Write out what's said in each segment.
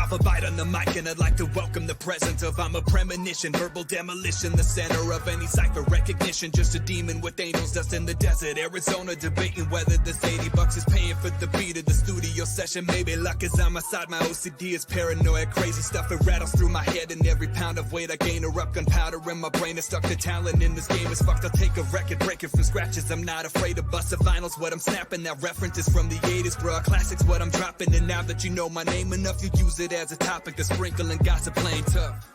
Alphabyte on the mic, and I'd like to welcome the presence of I'm a premonition, verbal demolition, the center of any cipher recognition. Just a demon with angels dust in the desert, Arizona, debating whether this $80 is paying for the beat of the studio session. Maybe luck is on my side, my OCD is paranoid, crazy stuff it rattles through my head, and every pound of weight I gain erupt gunpowder in my brain is stuck. The talent in this game is fucked. I'll take a record, break it from scratches. I'm not afraid to bust the vinyls. What I'm snapping, that reference is from the 80s, bro. Classics, what I'm dropping, and now that you know my name enough, you use it as a topic to sprinkle and gossip playing tough.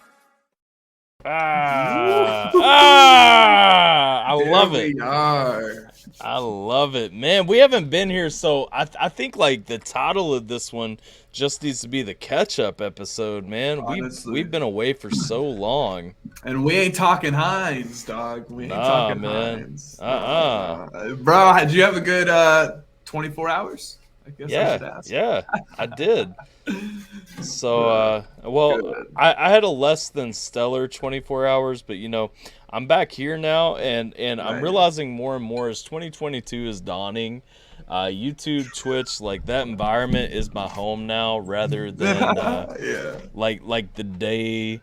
I love it. I love it, man. We haven't been here, so I think like the title of this one just needs to be the catch-up episode, man. We've been away for so long, and we ain't talking Heinz, dog. We ain't talking Heinz. Bro, did you have a good 24 hours? I guess yeah, I did. So, I had a less than stellar 24 hours, but you know, I'm back here now, and I'm realizing more and more as 2022 is dawning. YouTube, Twitch, like that environment is my home now, rather than like the daily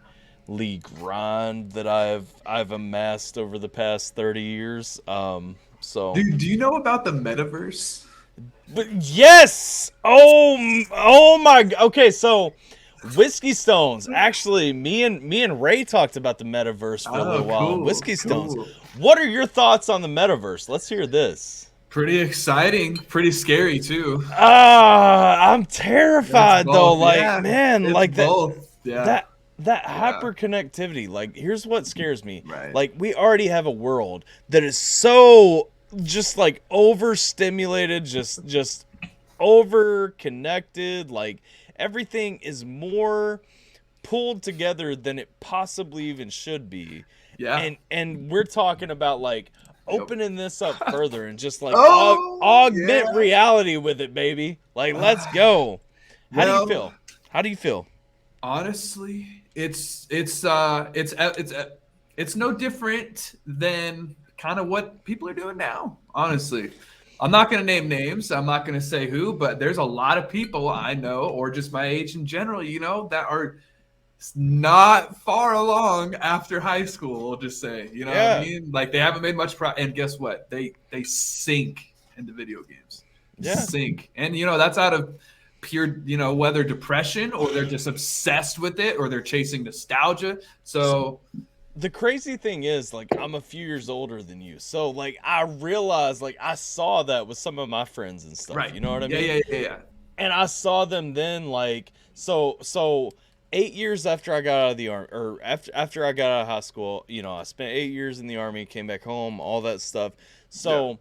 grind that I've amassed over the past 30 years. So, dude, do you know about the metaverse? But yes! Oh my! Okay, so Whiskey Stones. Actually, me and Ray talked about the metaverse for a little while. Whiskey Stones. What are your thoughts on the metaverse? Let's hear this. Pretty exciting, pretty scary too. I'm terrified though. Like, man, like both. that hyper connectivity. Like, here's what scares me. Right. Like, we already have a world that is so just like overstimulated, just over connected. Like, everything is more pulled together than it possibly even should be. Yeah. And we're talking about like opening this up further and just like augment reality with it, baby. Like, let's go. How do you feel? How do you feel? Honestly, it's no different than kind of what people are doing now. Honestly, I'm not going to name names. I'm not going to say who, but there's a lot of people I know, or just my age in general, you know, that are not far along after high school. I'll just say, you know what I mean? Like, they haven't made much and guess what? They sink into video games. Sink. And, you know, that's out of pure, you know, whether depression or they're just obsessed with it or they're chasing nostalgia. So the crazy thing is, like, I'm a few years older than you. So, like, I realized, like, I saw that with some of my friends and stuff. Right. You know what I mean? Yeah. And I saw them then, like, so 8 years after I got out of the army, or after I got out of high school, you know, I spent 8 years in the army, came back home, all that stuff. So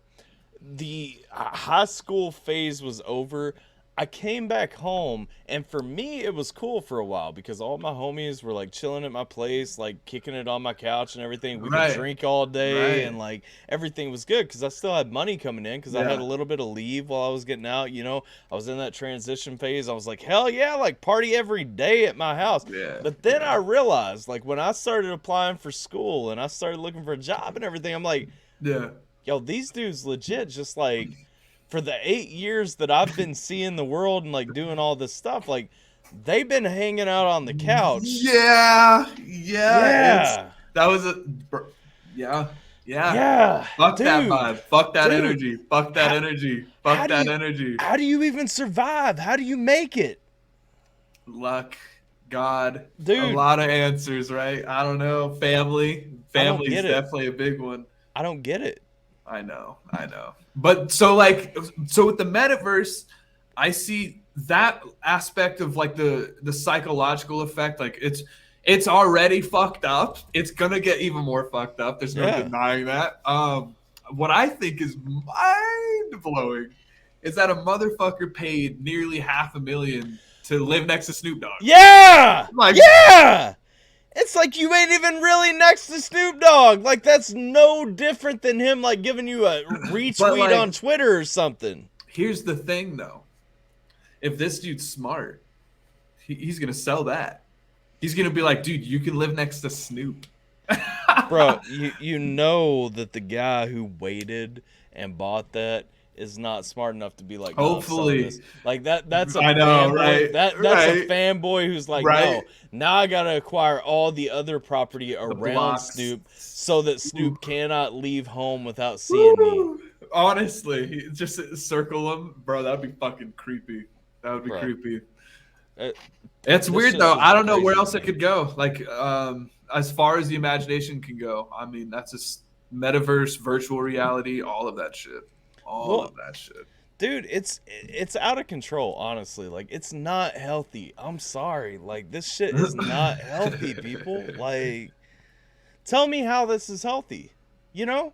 the high school phase was over. I came back home, and for me, it was cool for a while because all my homies were like chilling at my place, like kicking it on my couch and everything. We could drink all day, and like everything was good because I still had money coming in because I had a little bit of leave while I was getting out. You know, I was in that transition phase. I was like, hell yeah, like party every day at my house. But then I realized, like, when I started applying for school and I started looking for a job and everything, I'm like, yo, these dudes legit just like, for the 8 years that I've been seeing the world and like doing all this stuff, like they've been hanging out on the couch. Yeah. That was Fuck dude, that vibe. Fuck that energy. Fuck that energy. Fuck that energy. How do you even survive? How do you make it? Luck, God, dude. A lot of answers, right? I don't know. Family is definitely a big one. I don't get it. I know. But so with the metaverse, I see that aspect of like the psychological effect. Like, it's already fucked up. It's gonna get even more fucked up. There's no denying that. What I think is mind blowing is that a motherfucker paid nearly $500,000 to live next to Snoop Dogg. Yeah. It's like you ain't even really next to Snoop Dogg. Like, that's no different than him, like, giving you a retweet on Twitter or something. Here's the thing, though. If this dude's smart, he's going to sell that. He's going to be like, dude, you can live next to Snoop. Bro, you know that the guy who waited and bought that is not smart enough to be like, no, Hopefully. this. Like that's a I know, fanboy. right? That's Right. a fanboy who's like, Right. no, now I gotta acquire all the other property around blocks. Snoop so that Snoop cannot leave home without seeing me. Honestly, just circle him, bro. That'd be fucking creepy. That would be Bro. creepy. It- It's this weird shit's though. just I don't know where crazy else to it me. could go. Like, as far as the imagination can go. I mean, that's just metaverse, virtual reality, all of that shit. All of that shit. Dude, it's out of control, honestly. Like, it's not healthy. I'm sorry. Like, this shit is not healthy, people. Like, tell me how this is healthy. You know?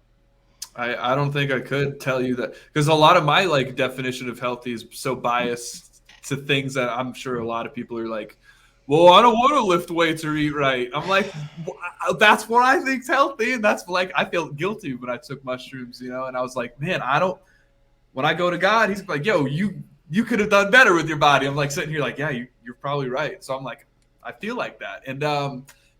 I don't think I could tell you that, because a lot of my like definition of healthy is so biased to things that I'm sure a lot of people are like, well, I don't want to lift weights or eat right. I'm like, that's what I think's healthy, and that's like I felt guilty when I took mushrooms, you know, and I was like, man, I don't. When I go to God, He's like, yo, you could have done better with your body. I'm like sitting here like, yeah, you're probably right. So I'm like, I feel like that, and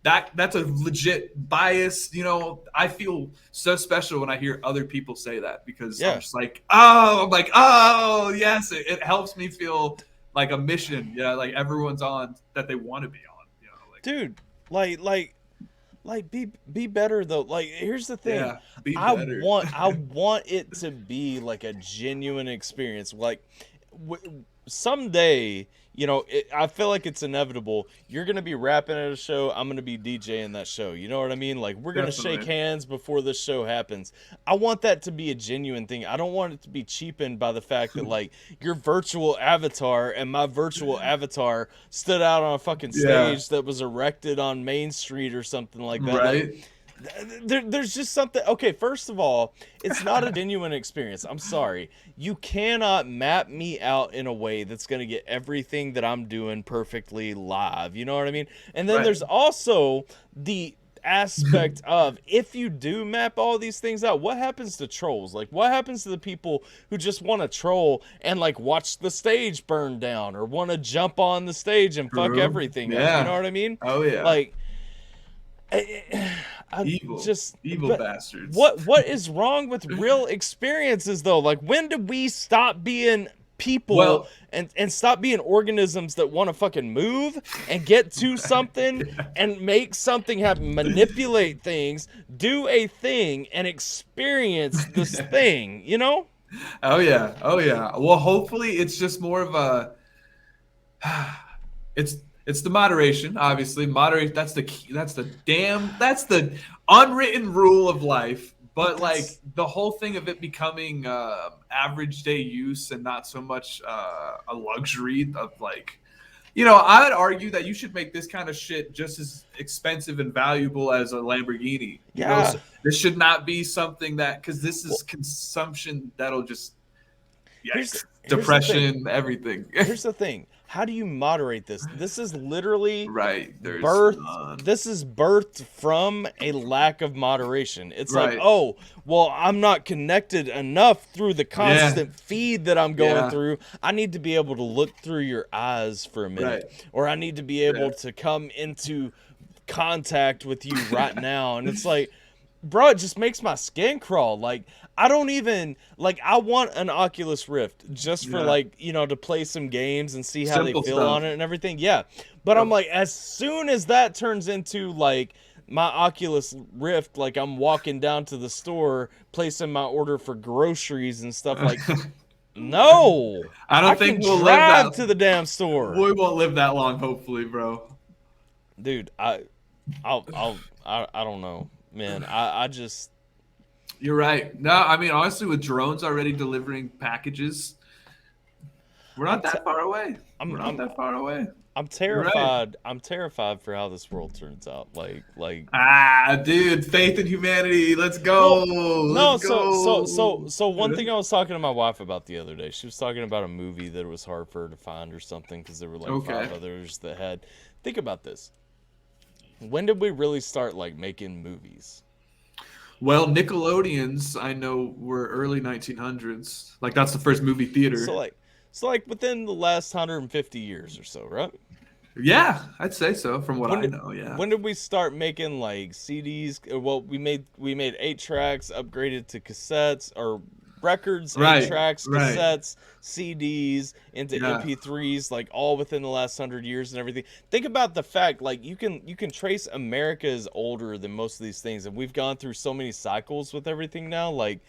that's a legit bias. You know, I feel so special when I hear other people say that, because I'm just like, oh, yes, it helps me feel like a mission. Yeah, like everyone's on that they want to be on. You know, like, dude, like be better though. Like, here's the thing. Yeah, be I better. want it to be like a genuine experience. Like, someday, you know, I feel like it's inevitable. You're gonna be rapping at a show. I'm gonna be DJing that show. You know what I mean? Like, we're gonna shake hands before this show happens. I want that to be a genuine thing. I don't want it to be cheapened by the fact that like your virtual avatar and my virtual avatar stood out on a fucking stage that was erected on Main Street or something like that. Right. Like, there's just something. Okay, first of all, it's not a genuine experience. I'm sorry. You cannot map me out in a way that's going to get everything that I'm doing perfectly live. You know what I mean? And then there's also the aspect of, if you do map all these things out, what happens to trolls? Like, what happens to the people who just want to troll and like watch the stage burn down, or want to jump on the stage and fuck everything up? You know what I mean? Oh yeah. Like, evil bastards. What is wrong with real experiences though? Like, when did we stop being people and stop being organisms that want to fucking move and get to something and make something happen, manipulate things, do a thing, and experience this thing, you know? Oh yeah. Well, hopefully it's just more of a it's the moderation, obviously. Moderate, that's the key, that's the unwritten rule of life. But like the whole thing of it becoming average day use and not so much a luxury of like, you know, I would argue that you should make this kind of shit just as expensive and valuable as a Lamborghini. You know, so this should not be something that, because this is consumption that'll just depression, everything. Here's the thing. How do you moderate this? This is literally This is birthed from a lack of moderation. It's like, oh, well, I'm not connected enough through the constant feed that I'm going through. I need to be able to look through your eyes for a minute, or I need to be able to come into contact with you right now. And it's like, bro, it just makes my skin crawl. Like, I don't even, like, I want an Oculus Rift just for, like, you know, to play some games and see how Simple they feel stuff on it and everything. Yeah. But I'm like, as soon as that turns into, like, my Oculus Rift, like, I'm walking down to the store, placing my order for groceries and stuff, like, no. I think we'll drive live to the damn store. We won't live that long, hopefully, bro. Dude, I don't know. Man, I just... You're right. No, I mean, honestly, with drones already delivering packages, we're not that far away. We're not that far away. I'm terrified. I'm terrified for how this world turns out. Like. Dude, faith in humanity. Let's go. So one thing I was talking to my wife about the other day. She was talking about a movie that was hard for her to find or something because there were like 5 others that had. Think about this. When did we really start like making movies? Well, Nickelodeons, I know, were early 1900s. Like, that's the first movie theater. So like within the last 150 years or so, right? Yeah, I'd say so. From what I know, yeah. When did we start making like CDs? Well, we made 8 tracks, upgraded to cassettes, or records, Right, 8-tracks, right. cassettes, CDs, into MP3s, like all within the last 100 years and everything. Think about the fact, like you can trace America is older than most of these things, and we've gone through so many cycles with everything now. Like,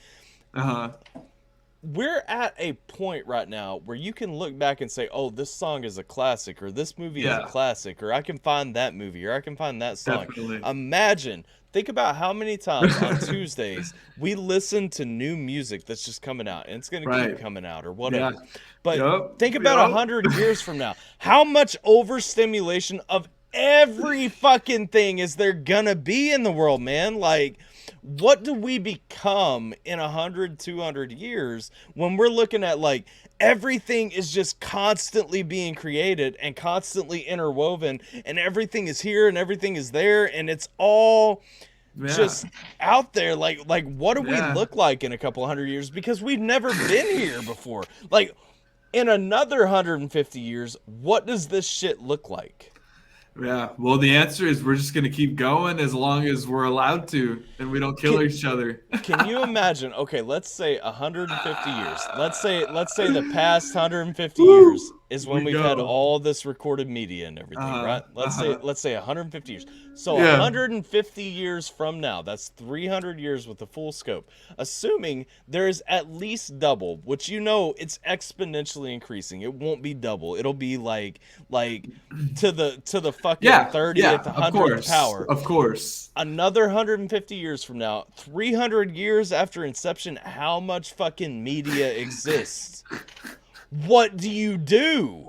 we're at a point right now where you can look back and say, oh, this song is a classic, or this movie is a classic, or I can find that movie, or I can find that song. Definitely. Think about how many times on Tuesdays we listen to new music that's just coming out, and it's going to keep coming out, or whatever. But think about 100 years from now. How much overstimulation of every fucking thing is there going to be in the world, man? Like, what do we become in 100, 200 years when we're looking at, like, everything is just constantly being created and constantly interwoven, and everything is here and everything is there, and it's all just out there. Like what do we look like in a couple 100 years? Because we've never been here before. Like, in another 150 years, what does this shit look like? Yeah, well, the answer is we're just going to keep going as long as we're allowed to, and we don't kill each other. Can you imagine? Okay, let's say 150 years. Let's say the past 150 years is when we've had all this recorded media and everything, right? Let's say 150 years. So 150 years from now, that's 300 years with the full scope. Assuming there is at least double, which it's exponentially increasing. It won't be double. It'll be like to the fucking 30th, 100th power. Of course. Another 150 years from now, 300 years after inception, how much fucking media exists? What do you do?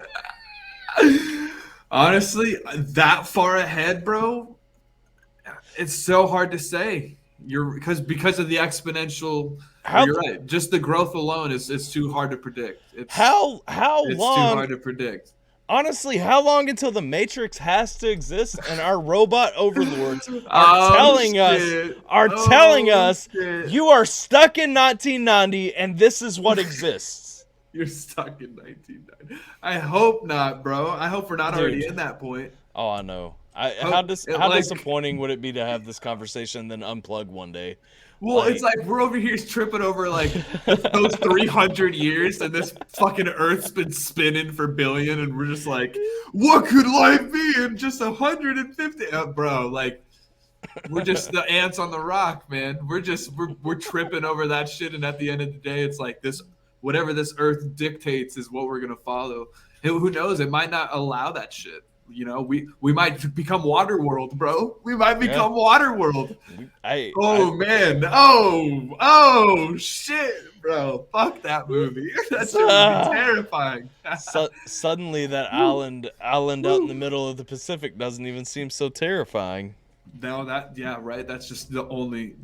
Honestly, that far ahead, bro, it's so hard to say. Because of the exponential. You're right. Just the growth alone is too hard to predict. How long? It's too hard to predict. Honestly, how long until the Matrix has to exist and our robot overlords are telling us you are stuck in 1990 and this is what exists? You're stuck in 1990. I hope not, bro. I hope we're not already in that point. Oh, I know. How disappointing would it be to have this conversation and then unplug one day? Well, it's like we're over here tripping over like those 300 years, and this fucking Earth's been spinning for billion, and we're just like, what could life be in just 150? Bro, like, we're just the ants on the rock, man. We're tripping over that shit, and at the end of the day, it's like this, whatever this Earth dictates is what we're gonna follow. And who knows? It might not allow that shit. You know, we might become Waterworld, bro. We might become Waterworld. Man. Oh, shit, bro. Fuck that movie. That shit would be terrifying. Suddenly, that island out in the middle of the Pacific doesn't even seem so terrifying. No, right. That's just the only,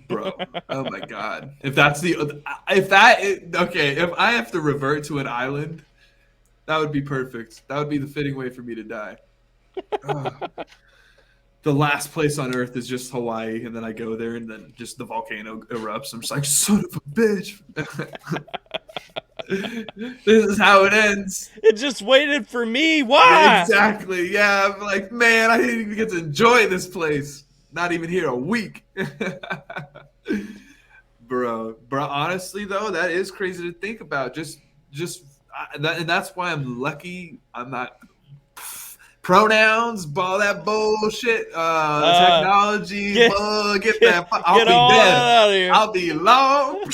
bro. Oh my god. If I have to revert to an island, that would be perfect. That would be the fitting way for me to die. The last place on Earth is just Hawaii, and then I go there, and then just the volcano erupts. I'm just like, son of a bitch. This is how it ends. It just waited for me. Why? Exactly. Yeah, I'm like, man, I didn't even get to enjoy this place. Not even here a week. Bro, honestly, though, that is crazy to think about. And that's why I'm lucky I'm not pronouns, all that bullshit, technology, get that. I'll be dead. I'll be long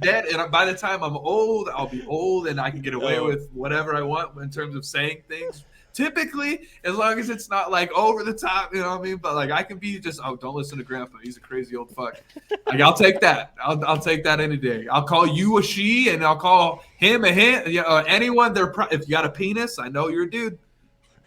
dead, and by the time I'm old, I'll be old, and I can get away with whatever I want in terms of saying things. Typically, as long as it's not like over the top, you know what I mean? But like I can be just, don't listen to Grandpa. He's a crazy old fuck. Like I'll take that. I'll take that any day. I'll call you a she, and I'll call him a him. Anyone. If you got a penis, I know you're a dude.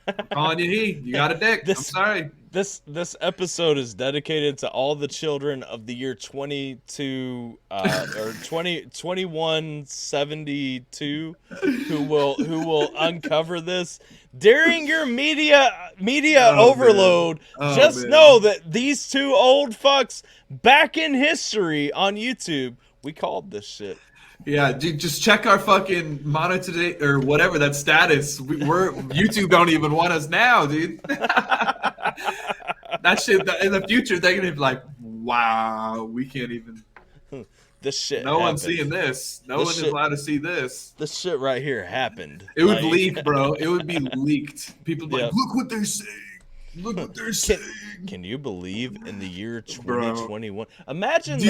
I'm calling you he. You got a dick. I'm sorry. This episode is dedicated to all the children of the year 2172 who will uncover this during your media overload. Know that these two old fucks back in history on YouTube, we called this shit. Yeah, dude, just check our fucking monetization or whatever that status. We're YouTube don't even want us now, dude. That shit in the future they're gonna be like, wow, we can't even. this shit No happened. one's seeing this. No one is allowed to see this. This shit right here happened. It would leak, bro. It would be leaked. People would be like, look what they're saying. Look what they're saying. Can you believe in the year 2021? Imagine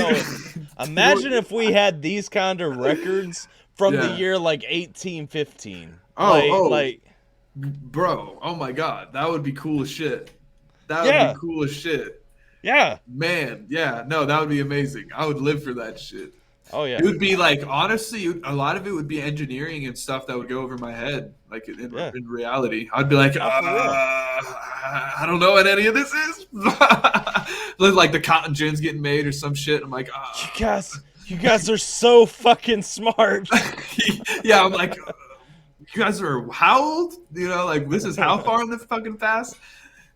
imagine if we had these kind of records from the year like 1815. Bro, oh my god, that would be cool as shit. That would be cool as shit. Yeah. Man, yeah. No, that would be amazing. I would live for that shit. Oh yeah. It would be like, honestly, a lot of it would be engineering and stuff that would go over my head, like in reality. I'd be like, I don't know what any of this is. Like the cotton gins getting made or some shit. I'm like, you guys are so fucking smart. Yeah, I'm like, you guys are how old? You know, like this is how far in the fucking past?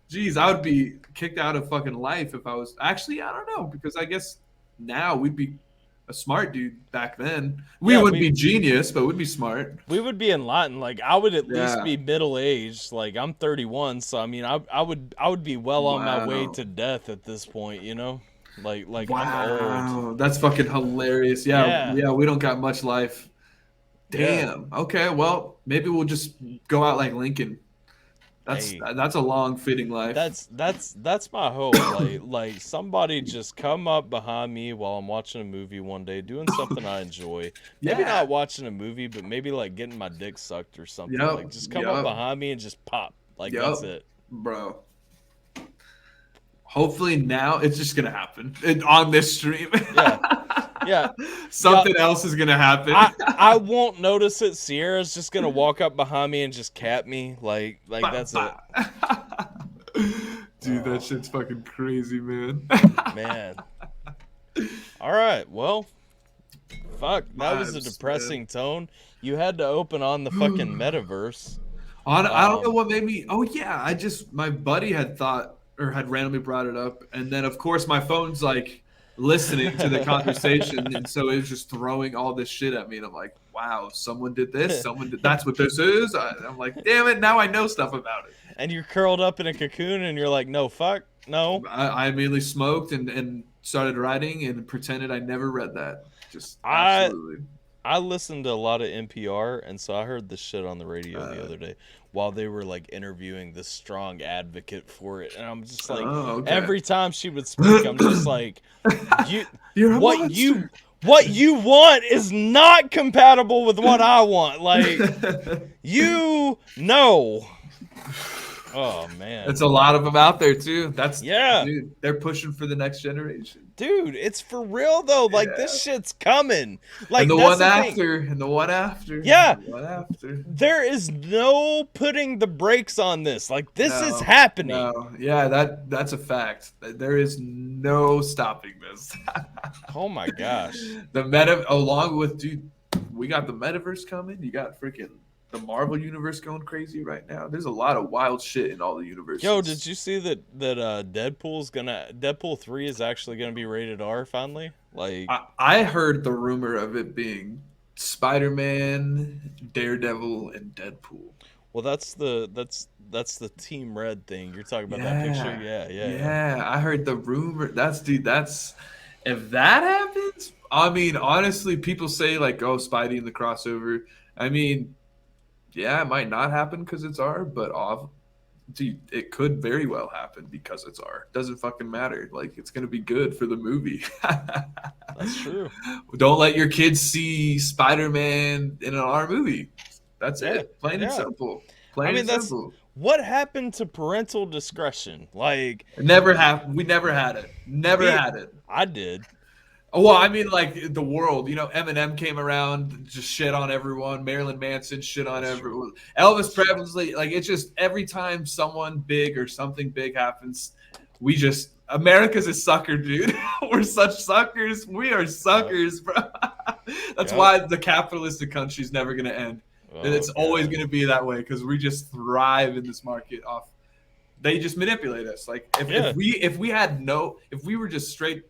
Jeez, I would be kicked out of fucking life if I was. Actually, I don't know, because I guess now we'd be a smart dude back then. We wouldn't be genius, but we'd be smart. We would be enlightened. Like I would at least be middle aged. Like I'm 31, so I mean I would be well on my way to death at this point, you know? Like I'm old. That's fucking hilarious. Yeah, we don't got much life. Damn. Yeah. Okay, well, maybe we'll just go out like Lincoln. That's a long fitting life. That's my hope. Like somebody just come up behind me while I'm watching a movie one day, doing something I enjoy. Maybe not watching a movie, but maybe like getting my dick sucked or something. Like just come up behind me and just pop. Like that's it, bro. Hopefully now it's just gonna happen on this stream. Yeah. Something else is gonna happen. I won't notice it. Sierra's just gonna walk up behind me and just cap me. Like that's it. Dude, that shit's fucking crazy, man. Man. All right. Well, fuck. That was a depressing tone. You had to open on the fucking metaverse. I don't know what made me. Oh yeah, my buddy had thought or had randomly brought it up, and then of course my phone's like listening to the conversation, and so it was just throwing all this shit at me, and I'm like, wow, someone did this, that's what this is. I'm like, damn it, now I know stuff about it. And you're curled up in a cocoon and you're like, no, fuck, no. I immediately smoked and started writing and pretended I never read that. Just absolutely. I listened to a lot of NPR, and so I heard this shit on the radio the other day while they were like interviewing this strong advocate for it, and I'm just like, every time she would speak, I'm just like, what you want is not compatible with what I want. Like, Oh man, it's a lot of them out there too. Dude, they're pushing for the next generation. Dude, it's for real though. Like this shit's coming. Like and the one after. Yeah. The one after. There is no putting the brakes on this. Like this is happening. No. Yeah, that's a fact. There is no stopping this. Oh my gosh. Along with we got the metaverse coming. You got freaking the Marvel universe going crazy right now. There's a lot of wild shit in all the universes. Yo, did you see that Deadpool 3 is actually gonna be rated R finally? Like I heard the rumor of it being Spider-Man, Daredevil, and Deadpool. Well, that's the Team Red thing. You're talking about that picture? Yeah. I heard the rumor. That's if that happens, I mean, honestly, people say like, oh, Spidey and the crossover. I mean, yeah, it might not happen because it's R, but it could very well happen because it's R. Doesn't fucking matter. Like, it's gonna be good for the movie. That's true. Don't let your kids see Spider-Man in an R movie. That's it. Plain and simple. Simple. What happened to parental discretion? Like, never happened. We never had it. Had it. I did. Well, I mean, like the world, Eminem came around, just shit on everyone. Marilyn Manson shit on everyone. Elvis Presley, like it's just every time someone big or something big happens, America's a sucker, dude. We're such suckers. We are suckers, bro. That's why the capitalistic country's never gonna end, and it's always gonna be that way because we just thrive in this market. They just manipulate us. Like if we were just straight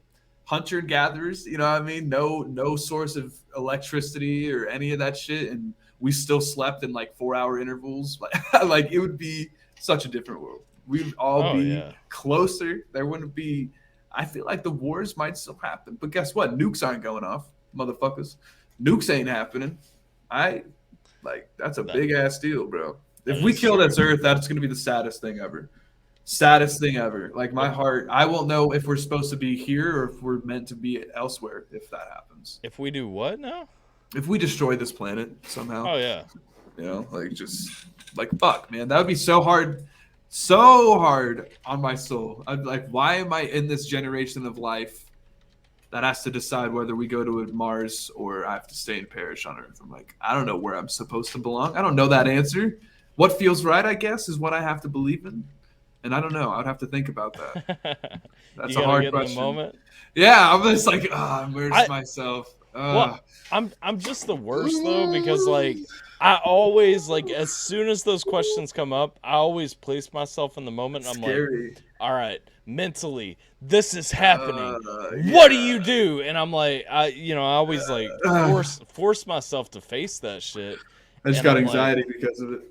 hunter and gatherers, you know what I mean? No source of electricity or any of that shit, and we still slept in like 4-hour intervals. Like it would be such a different world. We'd all be closer. There wouldn't be. I feel like the wars might still happen. But guess what? Nukes aren't going off, motherfuckers. Nukes ain't happening. That's a big ass deal, bro. If we kill this Earth, that's gonna be the saddest thing ever. Saddest thing ever. Like my heart, I won't know if we're supposed to be here or if we're meant to be elsewhere if that happens. If we do what now? If we destroy this planet somehow. Oh yeah. You know, fuck, man, that would be so hard on my soul. I'd be like, why am I in this generation of life that has to decide whether we go to Mars or I have to stay and perish on Earth? I'm like, I don't know where I'm supposed to belong. I don't know that answer. What feels right, I guess, is what I have to believe in. And I don't know. I would have to think about that. That's a hard question. Moment. Yeah, I'm just like, immerse myself. Well, I'm just the worst though, because like I always like as soon as those questions come up, I always place myself in the moment. And I'm like, all right, mentally, this is happening. What do you do? And I'm like, I always like force myself to face that shit. I just got anxiety because of it.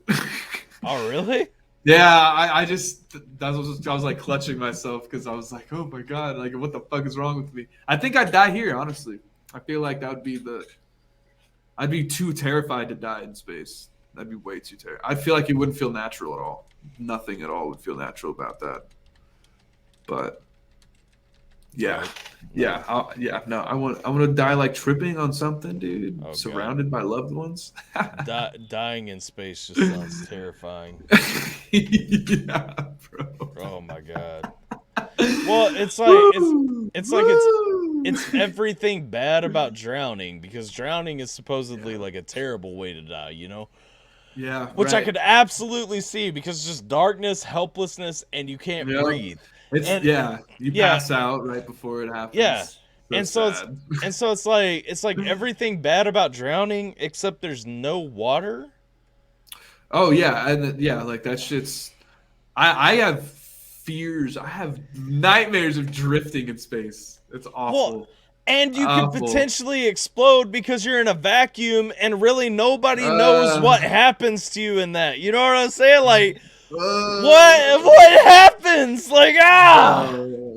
Oh really? Yeah, I was like clutching myself because I was like, oh my god, like what the fuck is wrong with me? I think I'd die here, honestly. I feel like that would be I'd be too terrified to die in space. That'd be way too terrified. I feel like it wouldn't feel natural at all. Nothing at all would feel natural about that. But yeah, I want to die like tripping on something, dude. Surrounded by loved ones. Dying in space just sounds terrifying. Yeah, bro. Oh my god. Well, it's everything bad about drowning, because drowning is supposedly like a terrible way to die, you know? Yeah. Which I could absolutely see, because it's just darkness, helplessness, and you can't breathe. You pass out right before it happens. Yeah. So it's like everything bad about drowning except there's no water. Oh yeah, and like that shit's I have fears. I have nightmares of drifting in space. It's awful. Well, and you could potentially explode because you're in a vacuum and really nobody knows what happens to you in that. You know what I'm saying? Like what happens? Like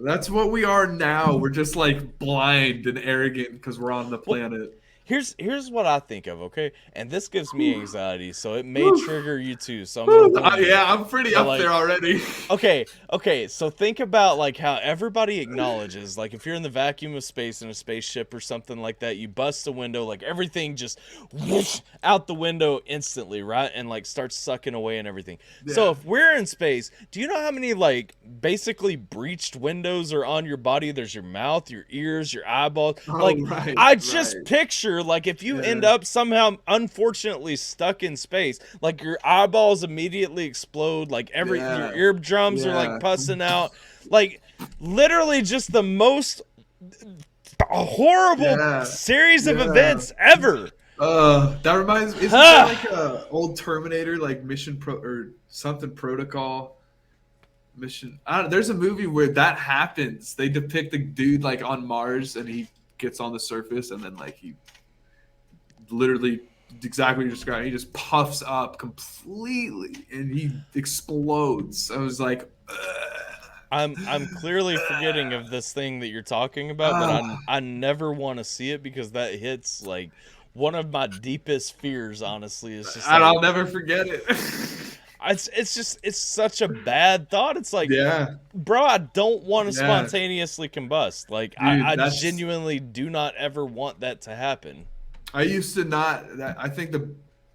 that's what we are now. We're just like blind and arrogant because we're on the planet. Here's what I think of, okay? And this gives me anxiety, so it may trigger you too. So I'm pretty up there already. Okay. So think about like how everybody acknowledges, like if you're in the vacuum of space in a spaceship or something like that, you bust a window, like everything just whoosh out the window instantly, right? And like starts sucking away and everything. Yeah. So if we're in space, do you know how many like basically breached windows are on your body? There's your mouth, your ears, your eyeballs. I just picture like if you end up somehow unfortunately stuck in space, like your eyeballs immediately explode, like your eardrums are like pussing out, like literally just the most horrible series of events ever. That reminds me, isn't that like a old Terminator, like Mission Protocol mission? I don't know, there's a movie where that happens. They depict the dude like on Mars and he gets on the surface and then like he literally exactly what you described. He just puffs up completely and he explodes. I was like, I'm clearly forgetting of this thing that you're talking about, but I never want to see it because that hits like one of my deepest fears. Honestly, is just and I'll never forget it. It's such a bad thought. It's like, bro, I don't want to spontaneously combust. Like, dude, I genuinely do not ever want that to happen. I used to not. I think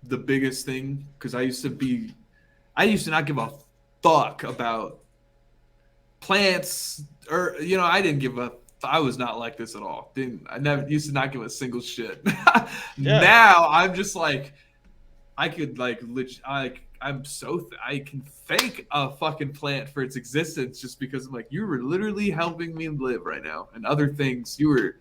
the biggest thing, because I used to not give a fuck about plants, or I didn't give a. I was not like this at all. I used to not give a single shit. Now I'm just like, I could like I can thank a fucking plant for its existence just because I'm like, you were literally helping me live right now, and other things you were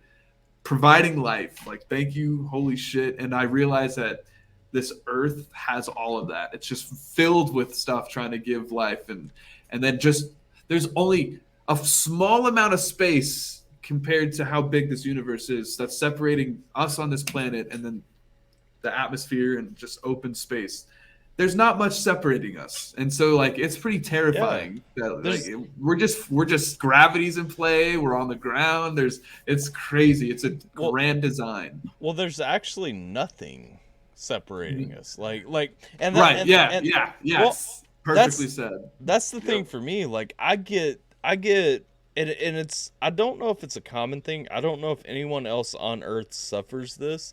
providing life. Like, thank you, holy shit. And I realize that this earth has all of that. It's just filled with stuff trying to give life, and then just there's only a small amount of space compared to how big this universe is that's separating us on this planet and then the atmosphere and just open space. there's not much separating us, and so like it's pretty terrifying that like we're just gravity's in play. We're on the ground. It's crazy. It's a grand design. Well, there's actually nothing separating us. And yes, well, perfectly said. That's the thing for me. Like I get, and it's I don't know if it's a common thing. I don't know if anyone else on Earth suffers this.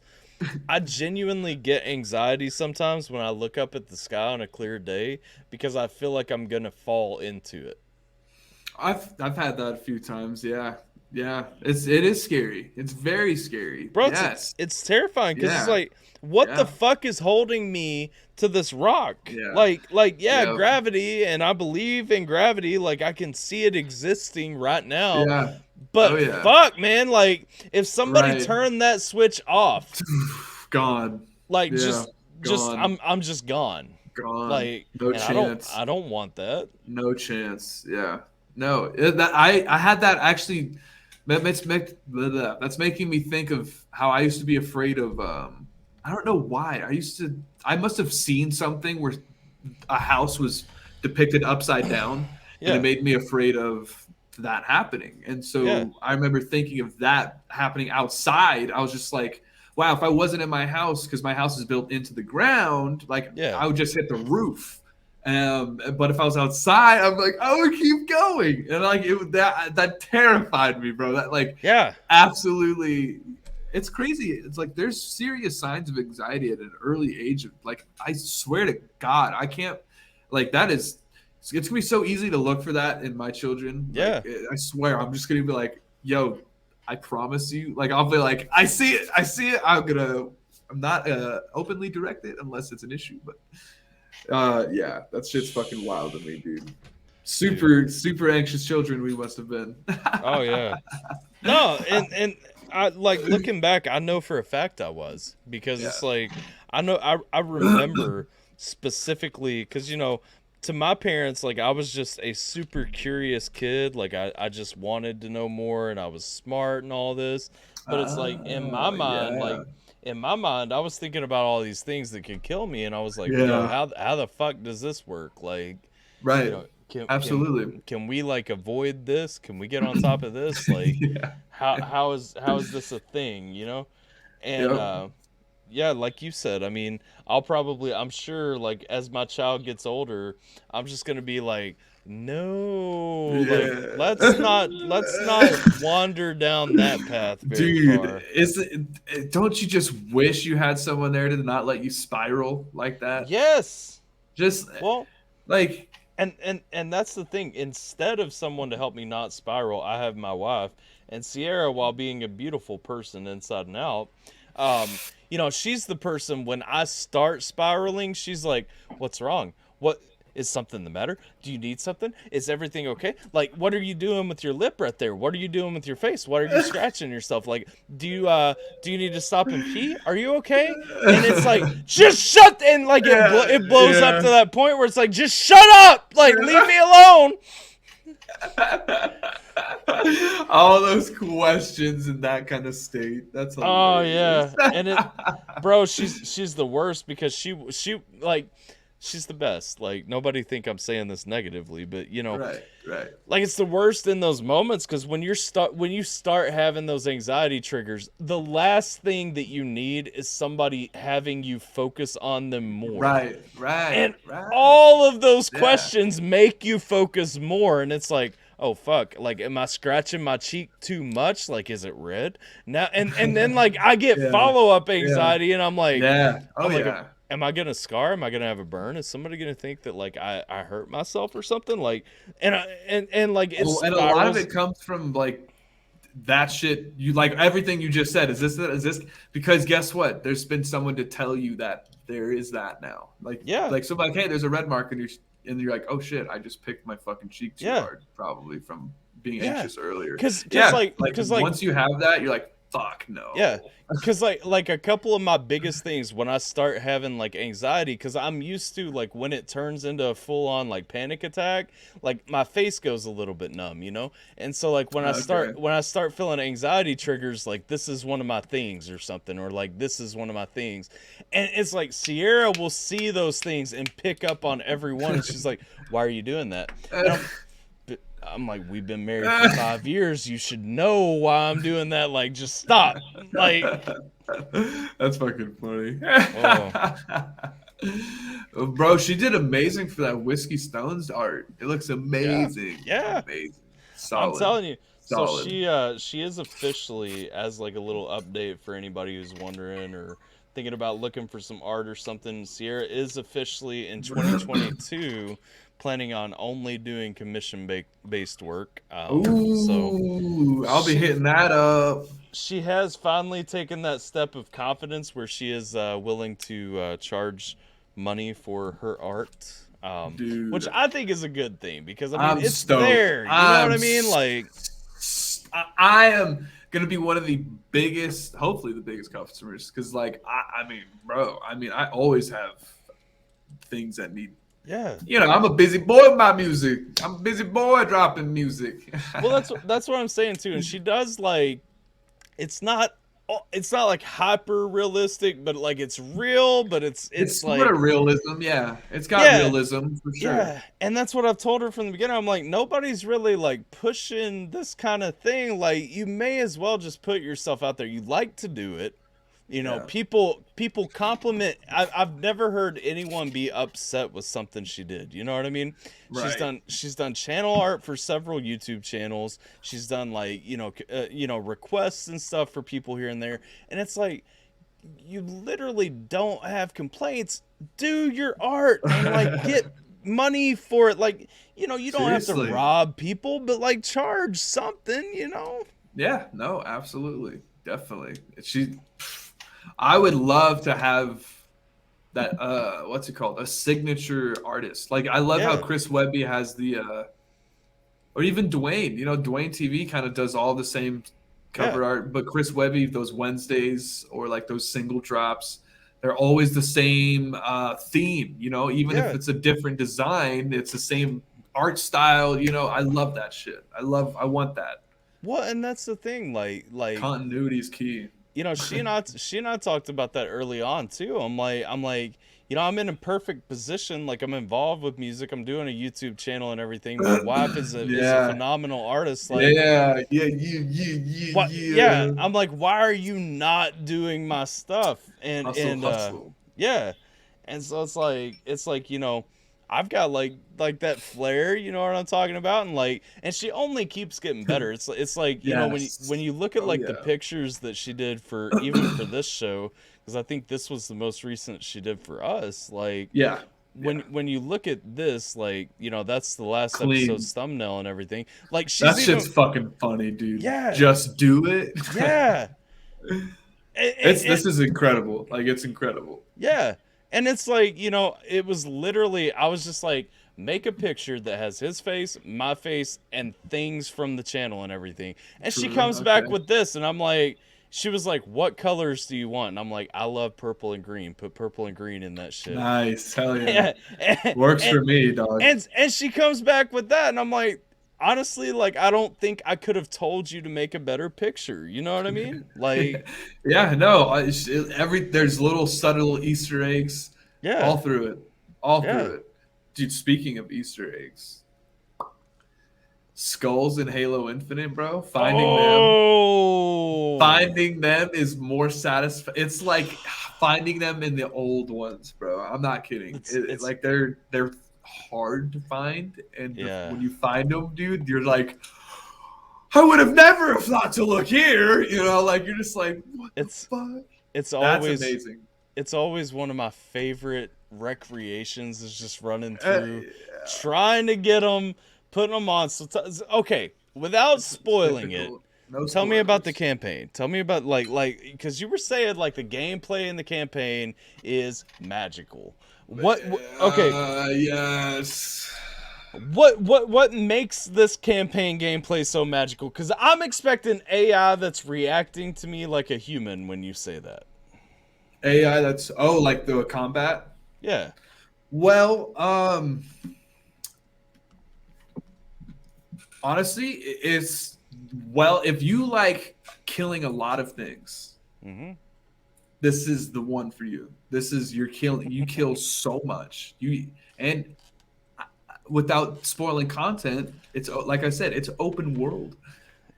I genuinely get anxiety sometimes when I look up at the sky on a clear day because I feel like I'm gonna fall into it. I've had that a few times. Yeah. It is scary. It's very scary, bro. Yes. It's terrifying because it's like, what the fuck is holding me to this rock? Gravity, and I believe in gravity. Like I can see it existing right now. Yeah. But fuck, man, like if somebody turned that switch off, gone. Like I'm just gone. Gone. Like no chance. I don't want that. No chance. Yeah. No. I had that actually. That's making me think of how I used to be afraid of. I don't know why. I must have seen something where a house was depicted upside down, and it made me afraid of that happening. And so I remember thinking of that happening outside. I was just like, wow, if I wasn't in my house, because my house is built into the ground, like I would just hit the roof. But if I was outside, I'm like, I would keep going. And like that terrified me, bro. That absolutely, it's crazy. It's like there's serious signs of anxiety at an early age. Like I swear to God, I can't. Like that is. It's gonna be so easy to look for that in my children. Yeah, like, I swear, I'm just gonna be like, "Yo, I promise you." Like, I'll be like, "I see it." I'm not openly direct it unless it's an issue. But that shit's fucking wild to me, dude. Super anxious children we must have been. Oh yeah, no, and I like looking back, I know for a fact I was because it's like I remember specifically because to my parents, like I was just a super curious kid. Like I just wanted to know more, and I was smart and all this. But it's like in my mind, I was thinking about all these things that could kill me, and I was like, how the fuck does this work? Like, absolutely. Can we like avoid this? Can we get on top of this? Like, how is this a thing? And like you said, I mean, I'm sure, like, as my child gets older, I'm just going to be like, no, like, let's not wander down that path very far. Don't you just wish you had someone there to not let you spiral like that? Yes. Like, and that's the thing. Instead of someone to help me not spiral, I have my wife. And Sierra, while being a beautiful person inside and out, she's the person when I start spiraling, she's like, what's wrong? What is something the matter? Do you need something? Is everything okay? Like, what are you doing with your lip right there? What are you doing with your face? What are you scratching yourself? Like, do you need to stop and pee? Are you okay? And it's like, just shut, and like it blows up to that point where it's like, just shut up! Like, leave me alone! All those questions in that kind of state. That's hilarious. Oh yeah. And bro, she's the worst because she like she's the best. Like, nobody think I'm saying this negatively, but right. Like, it's the worst in those moments because when you start having those anxiety triggers, the last thing that you need is somebody having you focus on them more. Right. And all of those questions make you focus more, and it's like, oh fuck, like, am I scratching my cheek too much? Like, is it red now? And then like I get follow-up anxiety, and I'm like, am I gonna scar? Am I gonna have a burn? Is somebody gonna think that like I hurt myself or something? Like, and like it's and a lot of it comes from like that shit. You like everything you just said. Is this because guess what? There's been someone to tell you that there is that now. Like like somebody, hey, there's a red mark, and you're like, oh shit, I just picked my fucking cheek too hard, probably from being anxious earlier. Because once you have that, you're like, fuck no. Yeah, because like a couple of my biggest things when I start having like anxiety, because I'm used to like when it turns into a full on like panic attack, like my face goes a little bit numb, you know. And so like when I start feeling anxiety triggers, like this is one of my things or something, or like this is one of my things, and it's like Sierra will see those things and pick up on every one, and she's like, "Why are you doing that?" And I'm like, we've been married for 5 years. You should know why I'm doing that. Like, just stop. Like, that's fucking funny. Oh. Bro, she did amazing for that Whiskey Stones art. It looks amazing. Yeah. Amazing. Solid. I'm telling you. Solid. So she is officially, as like a little update for anybody who's wondering or thinking about looking for some art or something, Sierra is officially in 2022 planning on only doing commission-based work. Ooh, I'll be hitting that up. She has finally taken that step of confidence where she is willing to charge money for her art, which I think is a good thing, because I mean, it's stoked. There. You know what I mean? Like, I am gonna be one of the biggest, hopefully the biggest customers, because like I mean, bro, I mean, I always have things that need. Yeah, you know, I'm a busy boy with my music. I'm a busy boy dropping music. Well, that's what I'm saying too. And she does like, it's not like hyper realistic, but like it's real, but it's like sort of realism. Yeah, it's got realism for sure. Yeah, and that's what I've told her from the beginning. I'm like, nobody's really like pushing this kind of thing. Like, you may as well just put yourself out there. You like to do it. You know, people compliment. I've never heard anyone be upset with something she did. You know what I mean? Right. She's done channel art for several YouTube channels. She's done like requests and stuff for people here and there. And it's like, you literally don't have complaints. Do your art and like get money for it. Like, you know, you don't have to rob people, but like charge something. You know? Yeah. No. Absolutely. Definitely. I would love to have that, what's it called? A signature artist. Like, I love how Chris Webby has the, or even Dwayne, you know, Dwayne TV kind of does all the same cover art, but Chris Webby, those Wednesdays or like those single drops, they're always the same theme, you know, even if it's a different design, it's the same art style, you know. I love that shit. I want that. Well, and that's the thing, like continuity is key. You know, she and I talked about that early on too. I'm like, you know, I'm in a perfect position. Like, I'm involved with music. I'm doing a YouTube channel and everything. My wife is a phenomenal artist. Like, yeah. I'm like, why are you not doing my stuff? And yeah, and so it's like, you know, I've got like that flair, you know what I'm talking about, and she only keeps getting better. It's like, you know, when you look at like the pictures that she did for even for this show, because I think this was the most recent she did for us. Like, when you look at this, like, you know, that's the last episode's thumbnail and everything. Like, shit's fucking funny, dude. Yeah, just do it. Yeah, this is incredible. Like, it's incredible. Yeah. And it's like, you know, it was literally, I was just like, make a picture that has his face, my face, and things from the channel and everything. And she comes back with this, and I'm like, she was like, what colors do you want? And I'm like, I love purple and green. Put purple and green in that shit. Nice. Hell yeah. Works for me, dog. And she comes back with that, and I'm like, honestly, like, I don't think I could have told you to make a better picture. You know what I mean? Like, yeah, no. There's little subtle Easter eggs. Yeah, all through it. Dude, speaking of Easter eggs, skulls in Halo Infinite, bro. Finding them is more satisfying. It's like finding them in the old ones, bro. I'm not kidding. It's like they're hard to find, and when you find them, dude, you're like, I would have never thought to look here, you know, like, you're just like, what the fuck? That's amazing. It's always one of my favorite recreations, is just running through trying to get them, putting them on. So okay, without spoiling it, tell me about the campaign. Tell me about like because you were saying like the gameplay in the campaign is magical. What? Okay. Yes. What makes this campaign gameplay so magical? Because I'm expecting AI that's reacting to me like a human when you say that. AI that's like the combat. Yeah. Well, honestly, it's if you like killing a lot of things, this is the one for you. This is you kill so much. And without spoiling content, it's like I said, it's open world.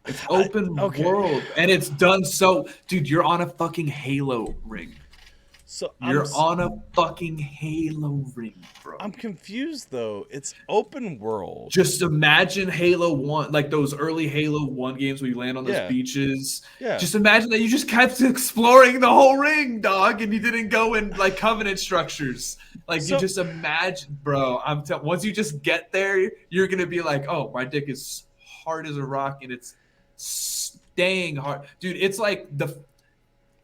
It's open world, and it's done so, dude. You're on a fucking Halo ring. So you're on a fucking Halo ring, bro. I'm confused though. It's open world. Just imagine Halo 1, like those early Halo 1 games where you land on those beaches. Yeah. Just imagine that you just kept exploring the whole ring, dog, and you didn't go in like covenant structures. Like you just imagine, bro. Once you just get there, you're gonna be like, oh, my dick is hard as a rock and it's staying hard, dude. It's like the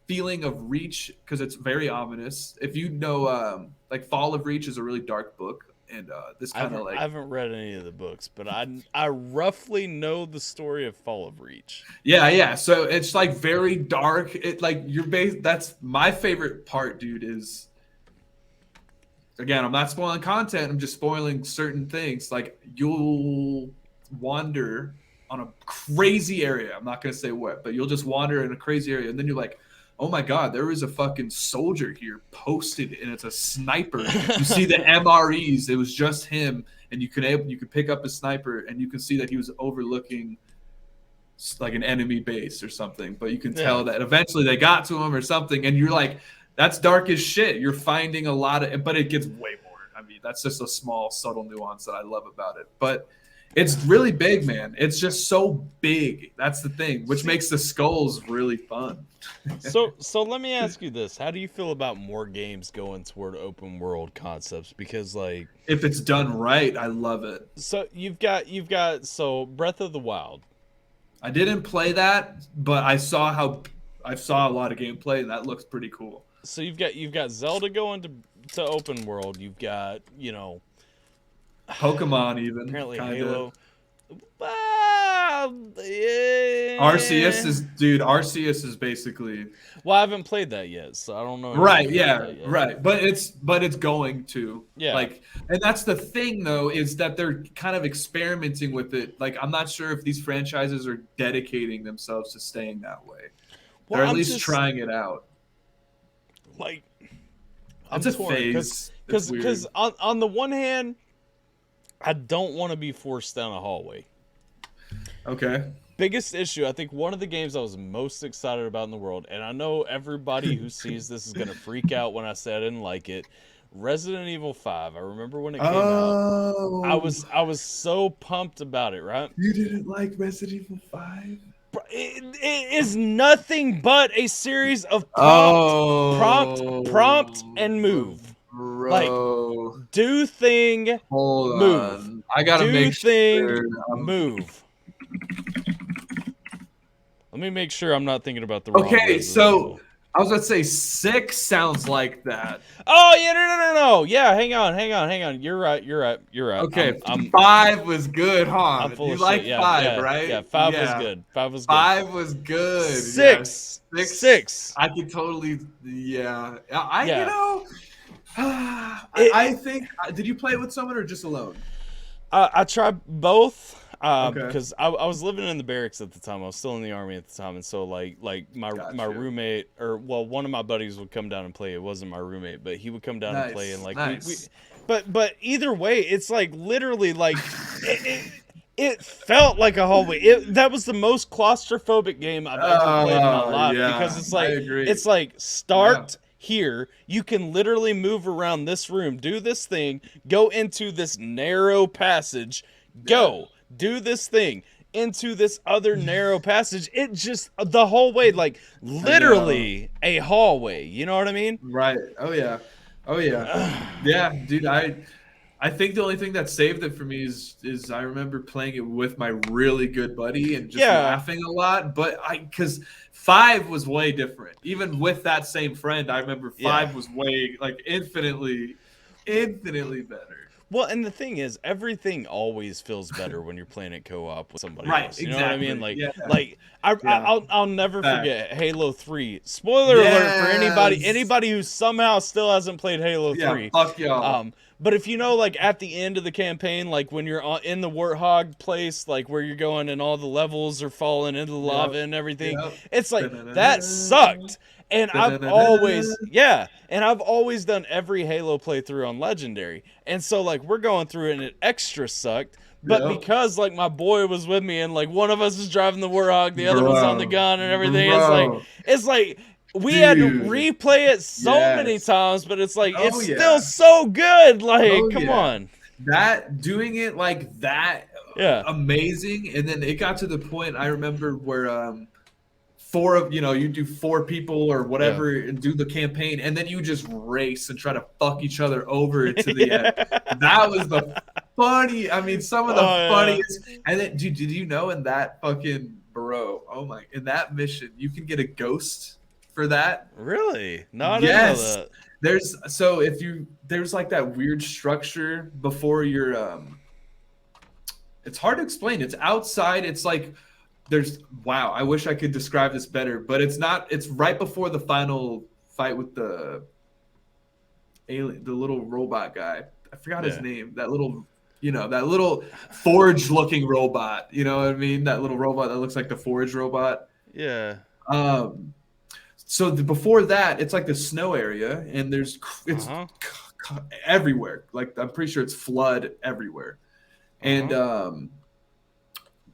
feeling of Reach, because it's very ominous. If you know, like Fall of Reach is a really dark book, and this kind of like I haven't read any of the books, but I roughly know the story of Fall of Reach. Yeah. So it's like very dark. It like that's my favorite part, dude. Is again, I'm not spoiling content. I'm just spoiling certain things. Like you'll wander on a crazy area. I'm not gonna say what, but you'll just wander in a crazy area, and then you're like, oh my God, there is a fucking soldier here posted, and it's a sniper. You see the MREs. It was just him, and you could pick up a sniper, and you can see that he was overlooking like an enemy base or something. But you can tell that eventually they got to him or something, and you're like, that's dark as shit. You're finding a lot of, but it gets way more. I mean, that's just a small, subtle nuance that I love about it. But it's really big, man. It's just so big. That's the thing, which makes the skulls really fun. So let me ask you this: how do you feel about more games going toward open world concepts? Because like, if it's done right, I love it. So you've got Breath of the Wild. I didn't play that, but I saw a lot of gameplay, and that looks pretty cool. So you've got Zelda going to open world. You've got Pokemon even apparently kinda. Halo. Arceus is basically. Well, I haven't played that yet, so I don't know. Right, yeah, right. But it's going to. Yeah. Like, and that's the thing though, is that they're kind of experimenting with it. Like, I'm not sure if these franchises are dedicating themselves to staying that way. Well, they're at least trying it out. Like, it's a phase. Because on the one hand, I don't want to be forced down a hallway. Okay. Biggest issue, I think one of the games I was most excited about in the world, and I know everybody who sees this is going to freak out when I say I didn't like it, Resident Evil 5. I remember when it came out. I was so pumped about it, right? You didn't like Resident Evil 5? It is nothing but a series of prompt, and move. Bro. Like, do thing, hold move. On. I gotta make sure. Move. Let me make sure I'm not thinking about the wrong. Okay, so I was about to say 6 sounds like that. Oh yeah, no. Yeah, hang on. You're right. Okay, 5 was good, huh? I'm full of like shit. 5, right? Yeah, 5 was good. 5 was good. 5 was good. 6. Yeah. 6. I could totally. Yeah. I think. Did you play it with someone or just alone? I tried both. Because I was living in the barracks at the time. I was still in the army at the time, and so like my roommate, or one of my buddies would come down and play. It wasn't my roommate, but he would come down and play, and like but either way, it's like literally like it felt like a hallway. That was the most claustrophobic game I've ever played in my life, because it's like start here. You can literally move around this room, do this thing, go into this narrow passage, go. Do this thing into this other narrow passage. It just the whole way, like literally a hallway. You know what I mean? Right. Oh yeah. Yeah, dude. I think the only thing that saved it for me is I remember playing it with my really good buddy and just laughing a lot. But because 5 was way different. Even with that same friend, I remember 5 was way like infinitely better. Well, and the thing is, everything always feels better when you're playing it co-op with somebody Right, else. You know what I mean? exactly. Like Yeah. I'll never Fact. forget Halo 3. Spoiler alert for Yes. anybody who somehow still hasn't played Halo 3. Yeah, fuck y'all. But if you know, like at the end of the campaign, like when you're in the Warthog place, like where you're going and all the levels are falling into the lava and everything, it's like that sucked. And I've always done every Halo playthrough on Legendary. And so like we're going through it and it extra sucked. But because like my boy was with me and like one of us is driving the Warthog, the other one's on the gun and everything, it's like we had to replay it so many times, but it's like it's still so good. Like, come on. That doing it like that, amazing. And then it got to the point I remember where you do 4 people or whatever and do the campaign, and then you just race and try to fuck each other over to the end. That was the funny. I mean, some of the funniest. And then, dude, did you know in that fucking in that mission you can get a ghost for that? Really? No, I didn't know that. There's like that weird structure before you're it's hard to explain. It's outside. It's like I wish I could describe this better, but it's right before the final fight with the alien, the little robot guy. I forgot his name. That little Forge looking robot. You know what I mean? That little robot that looks like the Forge robot. Yeah. So before that, it's like the snow area, and it's everywhere. Like I'm pretty sure it's flood everywhere, and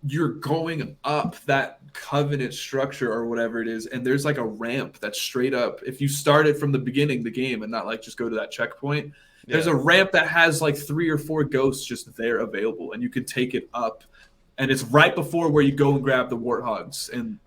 you're going up that Covenant structure or whatever it is, and there's like a ramp that's straight up. If you start it from the beginning of the game and not like just go to that checkpoint, there's a ramp that has like 3 or 4 ghosts just there available, and you can take it up. And it's right before where you go and grab the warthogs and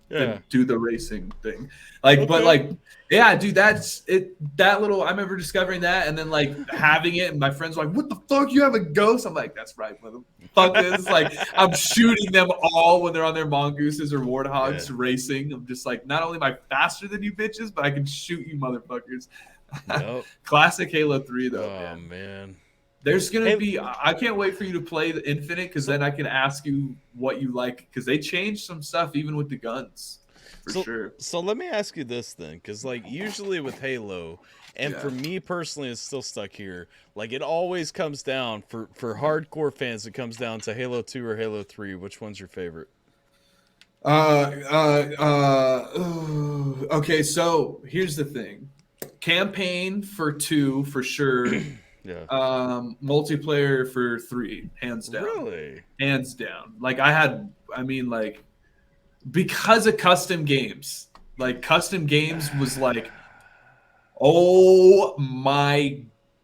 do the racing thing. Dude, that's it. That little, I remember discovering that and then like having it, and my friends were like, "What the fuck? You have a ghost?" I'm like, "That's right, motherfuckers!" Like I'm shooting them all when they're on their mongooses or warthogs racing. I'm just like, not only am I faster than you bitches, but I can shoot you motherfuckers. Yep. Classic Halo 3 though. Oh man. There's going to be – I can't wait for you to play the Infinite because then I can ask you what you like because they changed some stuff even with the guns for sure. So let me ask you this then, because like usually with Halo, and for me personally it's still stuck here, like it always comes down, for hardcore fans, it comes down to Halo 2 or Halo 3. Which one's your favorite? Okay, so here's the thing. Campaign for 2 for sure. Yeah. Multiplayer for 3, hands down. Really? Hands down. Like because of custom games. Like custom games was like, oh my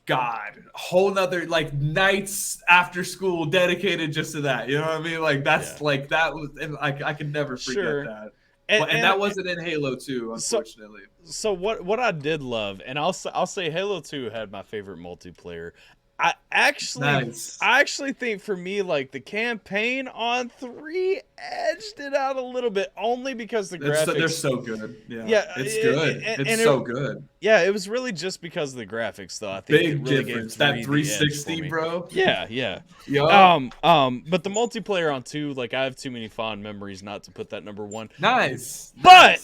God. Whole nother like nights after school dedicated just to that. You know what I mean? Like that's like that was, and I can never forget that. And that wasn't in Halo 2, unfortunately. So what I did love, and I'll say Halo 2 had my favorite multiplayer. I actually think for me, like the campaign on 3 edged it out a little bit, only because the graphics. They're so good. It's good. It's so good. Yeah, it was really just because of the graphics, though. I think big it really difference. Gave That 360, bro. Yeah. Yo. But the multiplayer on 2, like I have too many fond memories not to put that number 1. Nice. But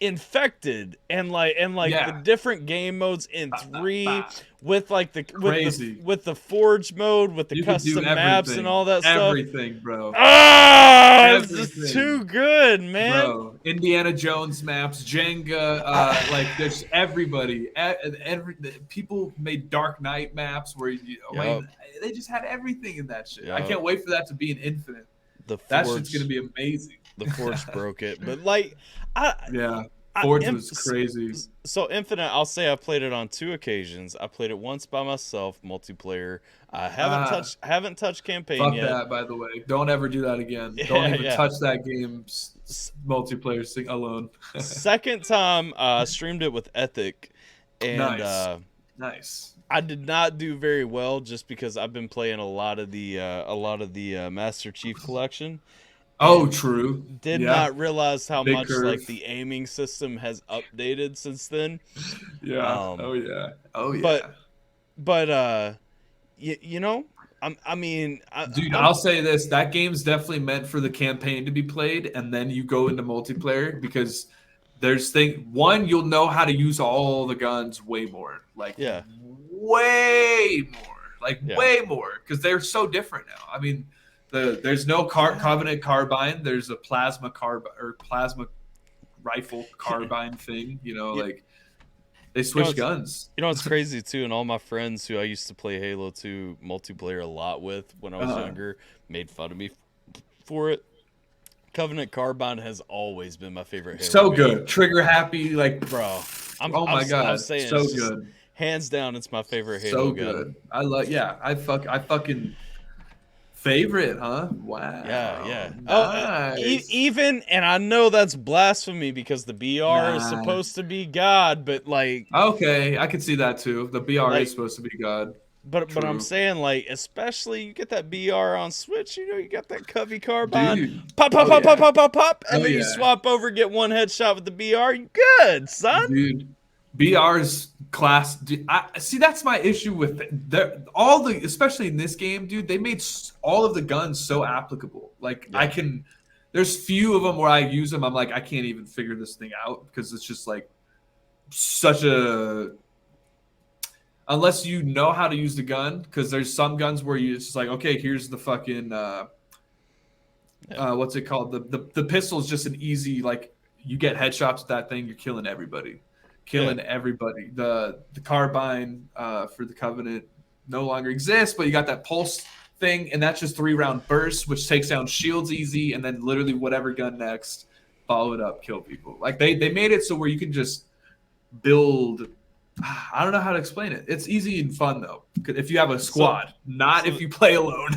Infected and the different game modes in 3 with the Forge mode with the you custom maps and all that stuff. Everything, bro. It's just too good, man. Bro, Indiana Jones maps, Jenga, like there's everybody. People made Dark Knight maps where they just had everything in that shit. I can't wait for that to be an Infinite. That shit's gonna be amazing. The Forge broke it, but like, Forge was crazy. So Infinite, I'll say I played it on 2 occasions. I played it once by myself, multiplayer. I haven't touched campaign fuck yet. That, by the way, don't ever do that again. Don't even touch that game's multiplayer alone. Second time, streamed it with Ethic, and nice. I did not do very well just because I've been playing a lot of the Master Chief Collection. Oh, true. Did not realize how much like the aiming system has updated since then. Yeah. Oh yeah. you know, I mean, Dude, I'll say this: that game's definitely meant for the campaign to be played, and then you go into multiplayer because there's one, you'll know how to use all the guns way more, like way more, because they're so different now. I mean, there's no Covenant carbine, there's a plasma rifle carbine thing, like they switch guns. You know, it's crazy too, and all my friends who I used to play Halo 2 multiplayer a lot with when I was younger made fun of me for it. Covenant carbine has always been my favorite Halo so game. Good, trigger happy, like bro. Oh my god, I'm saying so good. Hands down, it's my favorite Halo so good. Gun. I fucking favorite, huh? Wow. Yeah. Nice. Even, and I know that's blasphemy because the BR is supposed to be God, but like. Okay, I can see that too. The BR is supposed to be God. But I'm saying, like, especially you get that BR on Switch, you got that Covey carbine, dude. Pop, and then you swap over, get one headshot with the BR, you good, son. Dude, BR's class. Dude, see, that's my issue with especially in this game, dude. They made all of the guns so applicable. Like there's few of them where I use them. I'm like, I can't even figure this thing out because it's just like such a. Unless you know how to use the gun, because there's some guns where it's just like, okay, here's the fucking what's it called? The pistol is just an easy, like, you get headshots with that thing, you're killing everybody. Everybody. The carbine for the Covenant no longer exists, but you got that pulse thing, and that's just 3-round bursts, which takes down shields easy, and then literally whatever gun next, follow it up, kill people. Like they made it so where you can just build. I don't know how to explain it. It's easy and fun though, if you have a squad, not if you play alone.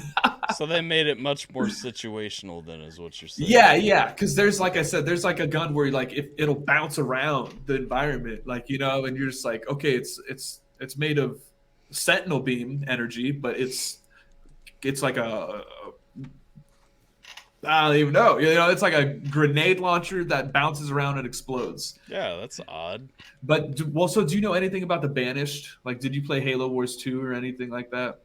So they made it much more situational than is what you're saying. Yeah. Because there's, like I said, there's like a gun where like it'll bounce around the environment, like, and you're just like, okay, it's made of sentinel beam energy, but it's like I don't even know. It's like a grenade launcher that bounces around and explodes. Yeah, that's odd. But, so do you know anything about the Banished? Like, did you play Halo Wars 2 or anything like that?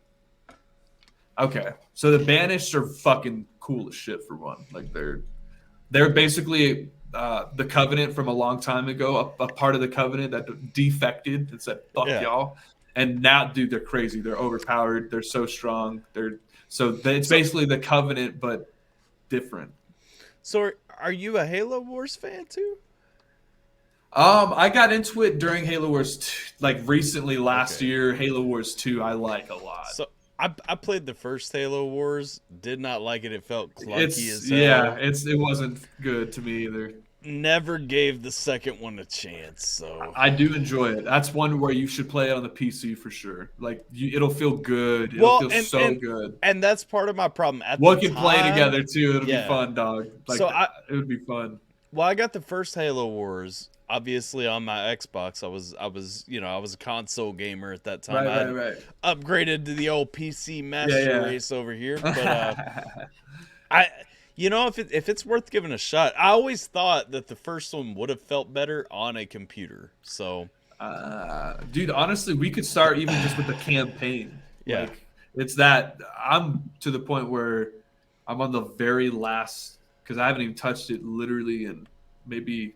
Okay. So the Banished are fucking cool as shit, for one. Like, they're basically the Covenant from a long time ago, a part of the Covenant that defected and said, fuck y'all. And now, dude, they're crazy. They're overpowered. They're so strong. It's basically the Covenant, but different. So are you a Halo Wars fan too? I got into it during Halo Wars 2, like recently last year. Halo Wars 2 I like a lot. So I played the first Halo Wars, did not like it. It felt clunky as hell. Yeah, it wasn't good to me either. Never gave the second one a chance. So I do enjoy it. That's one where you should play it on the PC for sure. Like it'll feel good. It'll feel so good. And that's part of my problem. We can play together too. It'll be fun, dog. Like, it would be fun. Well, I got the first Halo Wars obviously on my Xbox. I was a console gamer at that time. Right. Upgraded to the old PC master race over here, but if it's worth giving a shot, I always thought that the first one would have felt better on a computer. So, dude, honestly, we could start even just with the campaign. Yeah, like, it's that I'm to the point where I'm on the very last, because I haven't even touched it literally in maybe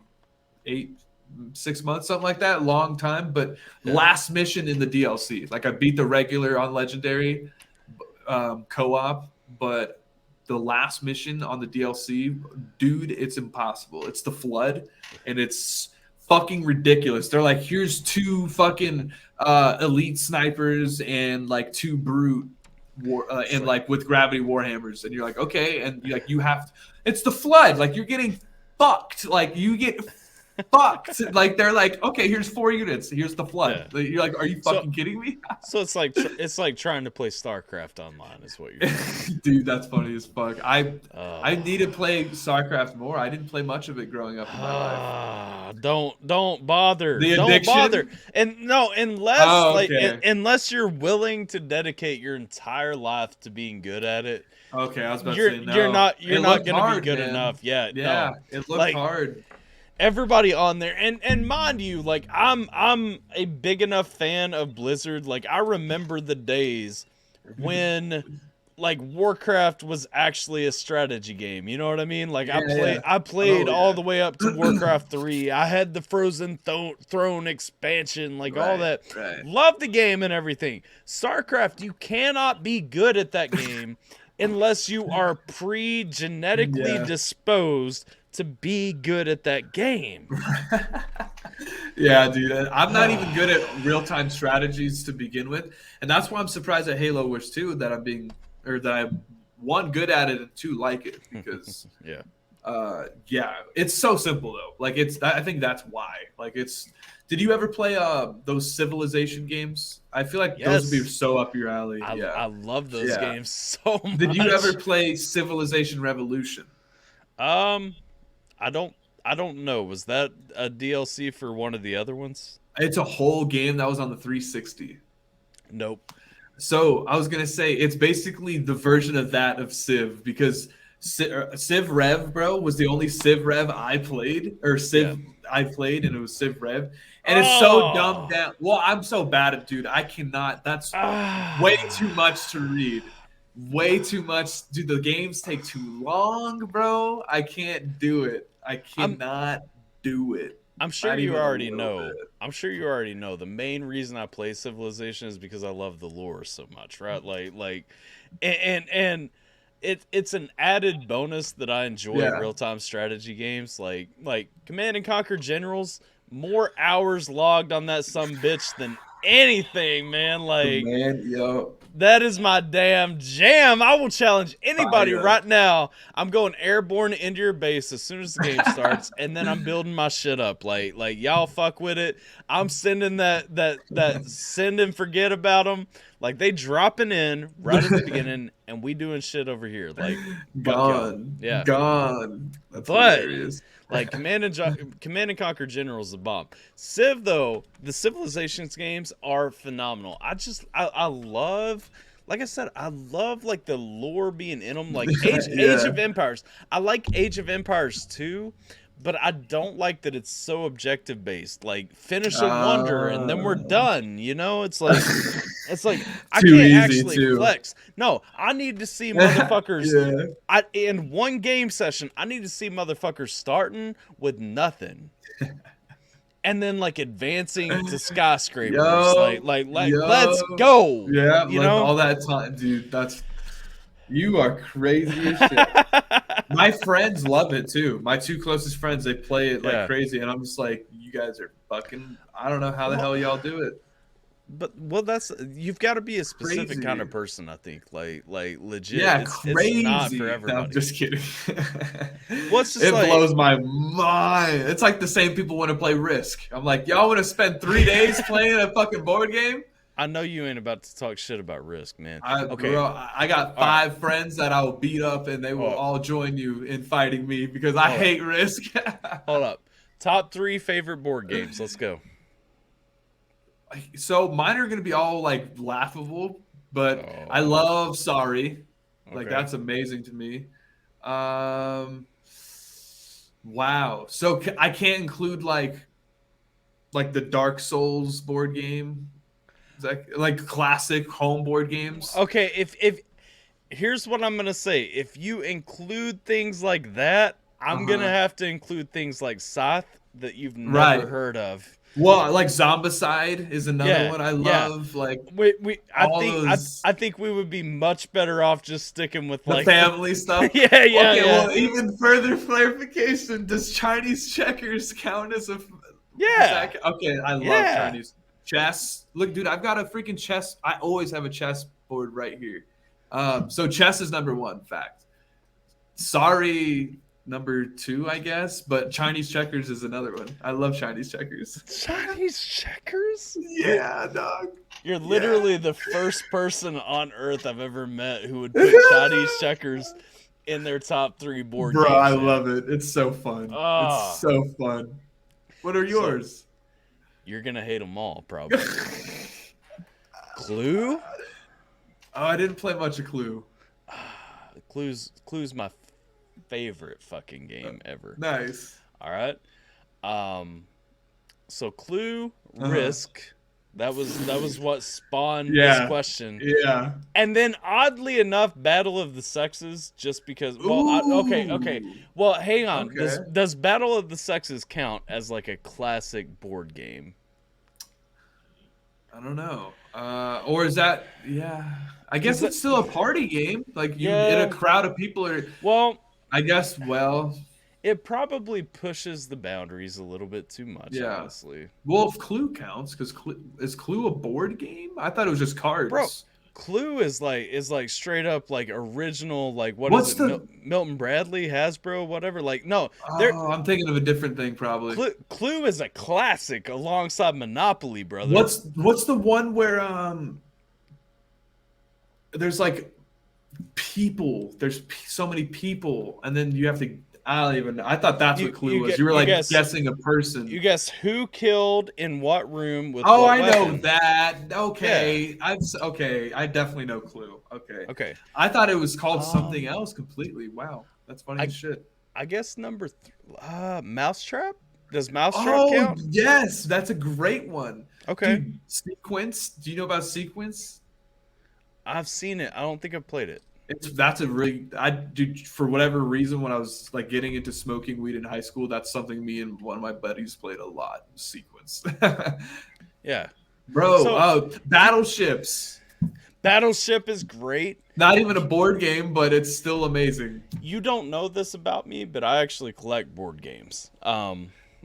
6 months, something like that, long time. But last mission in the DLC, like I beat the regular on Legendary co-op, but the last mission on the DLC, dude, it's impossible. It's the Flood, and it's fucking ridiculous. They're like, here's 2 fucking elite snipers and like 2 brute and like with gravity warhammers, and you're like, okay, and you have to, it's the Flood, like you're getting fucked, like you get fucked. Like they're like, okay, here's 4 units, here's the Flood. You're like, are you fucking kidding me? So it's like trying to play StarCraft online is what you're saying. Dude, that's funny as fuck. I need to play StarCraft more. I didn't play much of it growing up in my life. Don't bother. Don't bother. And no, unless you're willing to dedicate your entire life to being good at it. Okay, I was about to say no. You're not going to be good enough. Yeah, it looked hard. everybody on there, and mind you, like I'm a big enough fan of Blizzard. Like I remember the days when like Warcraft was actually a strategy game. You know what I mean? Like I played all the way up to Warcraft 3. I had the Frozen Throne expansion, like all that. Right. Love the game and everything. StarCraft, you cannot be good at that game unless you are pre-genetically disposed to be good at that game. Yeah, dude. I'm not even good at real-time strategies to begin with, and that's why I'm surprised at Halo Wars 2 that I'm one, good at it, and two, like it, because it's so simple though. Like I think that's why. Like did you ever play those Civilization games? I feel like those would be so up your alley. I love those games so much. Did you ever play Civilization Revolution? I don't know. Was that a DLC for one of the other ones? It's a whole game that was on the 360. Nope. So I was gonna say it's basically the version of that of Civ, because Civ Rev, bro, was the only Civ Rev I played, I played, and it was Civ Rev, and it's so dumbed down. Well, I'm so bad at, dude. I cannot. That's way too much to read. Way too much, dude. The games take too long, bro. I can't do it. I cannot do it. I'm sure you already know. I'm sure you already know. The main reason I play Civilization is because I love the lore so much, right? And it's an added bonus that I enjoy real-time strategy games, like Command and Conquer Generals. More hours logged on that sumbitch than anything, man. Like, that is my damn jam. I will challenge anybody right now. I'm going airborne into your base as soon as the game starts, and then I'm building my shit up. Like y'all fuck with it. I'm sending that send and forget about them. Like, they dropping in right at the beginning, and we doing shit over here. Like, gone. Yeah, gone. That's hilarious. Like, Command and Conquer General is the bomb. Civ, though, the Civilizations games are phenomenal. I love, like I said, I love like the lore being in them. Like Age of Empires. I like Age of Empires too, but I don't like that it's so objective based. Like, finish a wonder and then we're done. You know, it's like I can't actually flex. No, I need to see motherfuckers. In one game session, I need to see motherfuckers starting with nothing, and then like advancing to skyscrapers. Let's go. Yeah, you know, all that time, dude. You are crazy as shit. My friends love it too. My two closest friends, they play it like crazy, and I'm just like, you guys are fucking. I don't know how the hell y'all do it. But you've got to be a specific kind of person, I think. Like legit. Yeah, crazy. It's not for everybody. No, I'm just kidding. It blows my mind. It's like the same people want to play Risk. I'm like, y'all want to spend 3 days playing a fucking board game? I know you ain't about to talk shit about Risk, man. Bro, I got 5 friends that I will beat up, and they will all join you in fighting me because I hate Risk. Hold up. Top 3 favorite board games. Let's go. So mine are going to be all like laughable, but I love Sorry. Like, that's amazing to me. Wow. So I can't include like the Dark Souls board game. Like classic home board games. Okay, if here's what I'm gonna say. If you include things like that, I'm gonna have to include things like Scythe that you've never heard of. Well, like Zombicide is another one I love. Like I think we would be much better off just sticking with the like family stuff. Okay, well, even further clarification: does Chinese checkers count as a? Yeah. Okay, I love Chinese. Chess. Look, dude, I've got a freaking chess. I always have a chess board right here. So chess is number 1, fact. Sorry, number 2, I guess. But Chinese checkers is another one. I love Chinese checkers. Chinese checkers? Yeah, dog. You're literally the first person on earth I've ever met who would put Chinese checkers in their top 3 board games. Bro, I love it. It's so fun. It's so fun. What are yours? You're going to hate them all, probably. Clue? Oh, I didn't play much of Clue. Clue's my favorite fucking game ever. Nice. All right. So Clue, Uh-huh. Risk. That was what spawned this question. Yeah. And then, oddly enough, Battle of the Sexes, just because. Well, okay. Ooh. Well, hang on. Okay. Does Battle of the Sexes count as like a classic board game? I don't know. Or is that? Yeah. I guess that- it's still a party game. Like you Yeah. in a crowd of people are. Well, I guess. Well. it probably pushes the boundaries a little bit too much, Yeah. honestly. Well, if Clue counts, because is Clue a board game? I thought it was just cards. Bro, Clue is like straight up like original, like What's is it? Milton Bradley, Hasbro, whatever. Like no, I'm thinking of a different thing probably. Clue is a classic alongside Monopoly, brother. What's the one where there's like people, there's so many people, and then you have to. I don't even know. I thought that's what Clue was. You were like guessing a person. You guess who killed in what room with Oh, what I weapon. know that. Okay. Okay. I definitely know Clue. Okay. Okay. I thought it was called something else completely. Wow. That's funny as shit. I guess number Mousetrap? Does Mousetrap count? Yes. That's a great one. Okay. Dude, Sequence. Do you know about Sequence? I've seen it. I don't think I've played it. That's a really for whatever reason when I was like getting into smoking weed in high school, that's something me and one of my buddies played a lot. Sequence. Yeah. Bro, So, Battleships. Battleship is great. Not even a board game, but it's still amazing. You don't know this about me, but I actually collect board games. I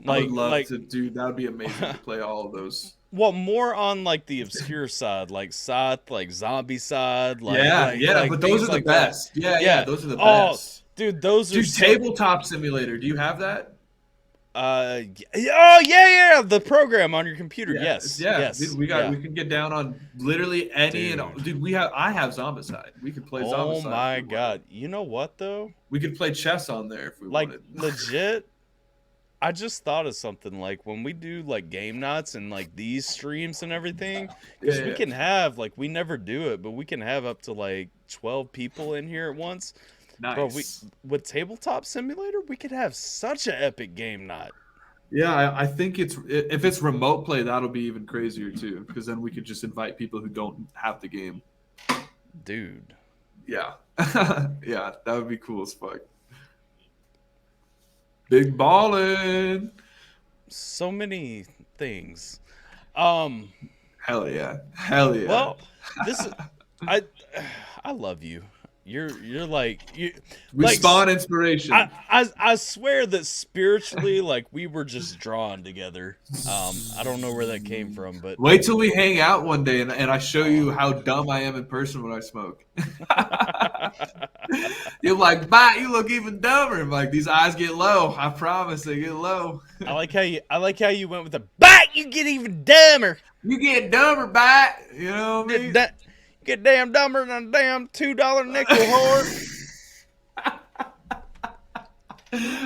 would love to do that. Would be amazing to play all of those. Well, more on like the obscure side, like Scythe, like Zombie side, like but those are the best. Yeah, those are the best. Dude, those are Tabletop Simulator. Do you have that? The program on your computer. Yes. Dude, we can get down on literally any and all. Dude, I have Zombicide. We could play Zombicide. Oh my god. You know what though? We could play chess on there if we wanted. Legit. I just thought of something like when we do like game nights and like these streams and everything, because we can have like we never do it, but we can have up to like 12 people in here at once. Nice. Bro, with Tabletop Simulator, we could have such an epic game night. Yeah, I think if it's remote play, that'll be even crazier too, because then we could just invite people who don't have the game. Dude. Yeah. Yeah, that would be cool as fuck. Big ballin'. So many things. Hell yeah. Well, this is I love you. You're like you. We like, spawn inspiration. I swear that spiritually, like we were just drawn together. I don't know where that came from, but wait till we hang out one day and I show you how dumb I am in person when I smoke. You're like, "Bye, you look even dumber." I'm like, these eyes get low. I promise they get low. I like how you went with the bite. You get even dumber. You get dumber, bite. You know what I mean? Get damn dumber than a damn $2 nickel whore.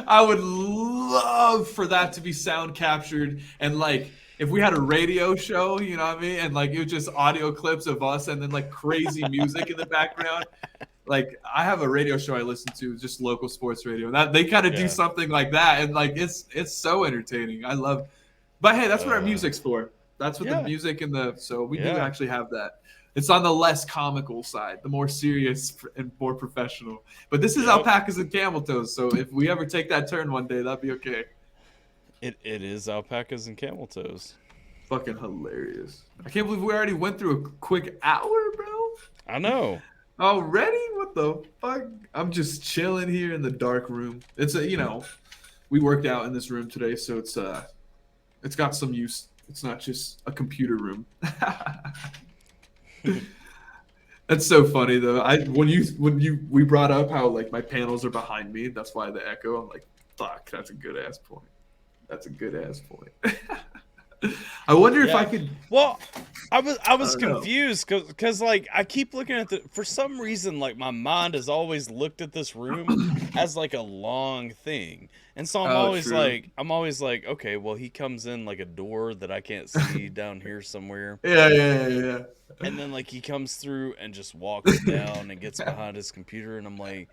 I would love for that to be sound captured and like if we had a radio show, you know what I mean, and like it was just audio clips of us and then like crazy music in the background. Like I have a radio show I listen to, just local sports radio. That they kind of do something like that, and like it's so entertaining. I love. But hey, that's what our music's for. That's what the music and so we do actually have that. It's on the less comical side, the more serious and more professional. But this is Alpacas and Cameltoes, so if we ever take that turn one day, that'd be okay. It is Alpacas and Cameltoes. Fucking hilarious. I can't believe we already went through a quick hour, bro. I know. Already? What the fuck? I'm just chilling here in the dark room. It's we worked out in this room today, so it's got some use. It's not just a computer room. That's so funny though. We brought up how like my panels are behind me, that's why the echo. I'm like, fuck, that's a good ass point. I wonder if I could. Well, I was don't know. confused because like I keep looking at for some reason like my mind has always looked at this room as like a long thing, and so I'm always like okay, well he comes in like a door that I can't see down here somewhere. Yeah. And then like he comes through and just walks down and gets behind his computer, and I'm like,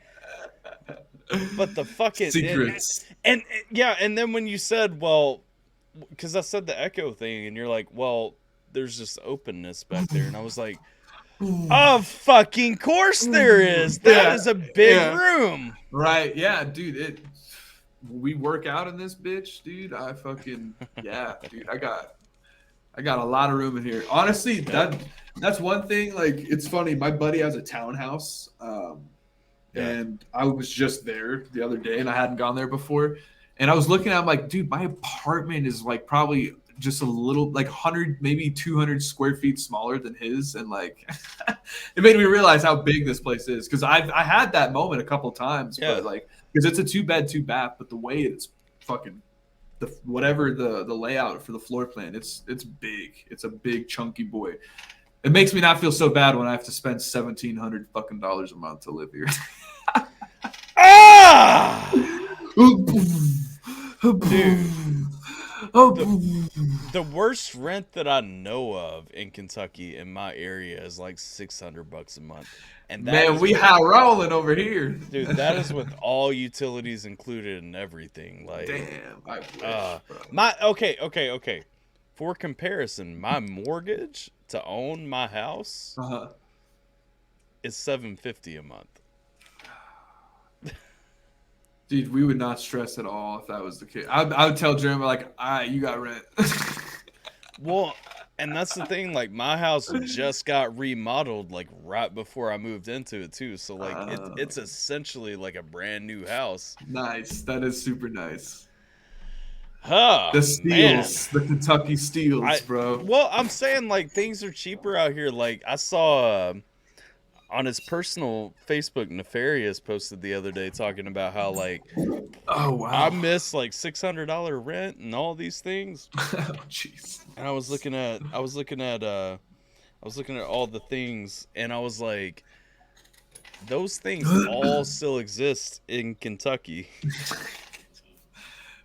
but the fucking secrets. And yeah, and then when you said, well, because I said the echo thing, and you're like, well, there's just openness back there, and I was like, oh fucking course there is. That is a big room. Right? Yeah, dude. We work out in this bitch, dude. I fucking dude. I got a lot of room in here. Honestly, that's one thing. Like, it's funny. My buddy has a townhouse, and I was just there the other day, and I hadn't gone there before. And I was looking at him like, dude, my apartment is like probably just a little, like 100, maybe 200 square feet smaller than his. And like, it made me realize how big this place is. Cause I had that moment a couple times, but like, cause it's a 2-bed, 2-bath, but the way it's fucking whatever the layout for the floor plan, it's big. It's a big chunky boy. It makes me not feel so bad when I have to spend $1,700 fucking dollars a month to live here. Dude, the worst rent that I know of in Kentucky in my area is like $600 a month, and that we high rolling over here, dude. That is with all utilities included and everything. Like, damn, I wish, okay. For comparison, my mortgage to own my house is $750 a month. Dude, we would not stress at all if that was the case. I would tell Jeremy, like, all right, you got rent. Well, and that's the thing. Like, my house just got remodeled, like, right before I moved into it, too. So, like, it's essentially like a brand new house. Nice. That is super nice. The steals. The Kentucky steals, bro. Well, I'm saying, like, things are cheaper out here. Like, I saw... on his personal Facebook, Nefarious posted the other day talking about how like, oh wow, I miss like $600 rent and all these things. Oh jeez. And I was looking at all the things, and I was like, those things all still exist in Kentucky.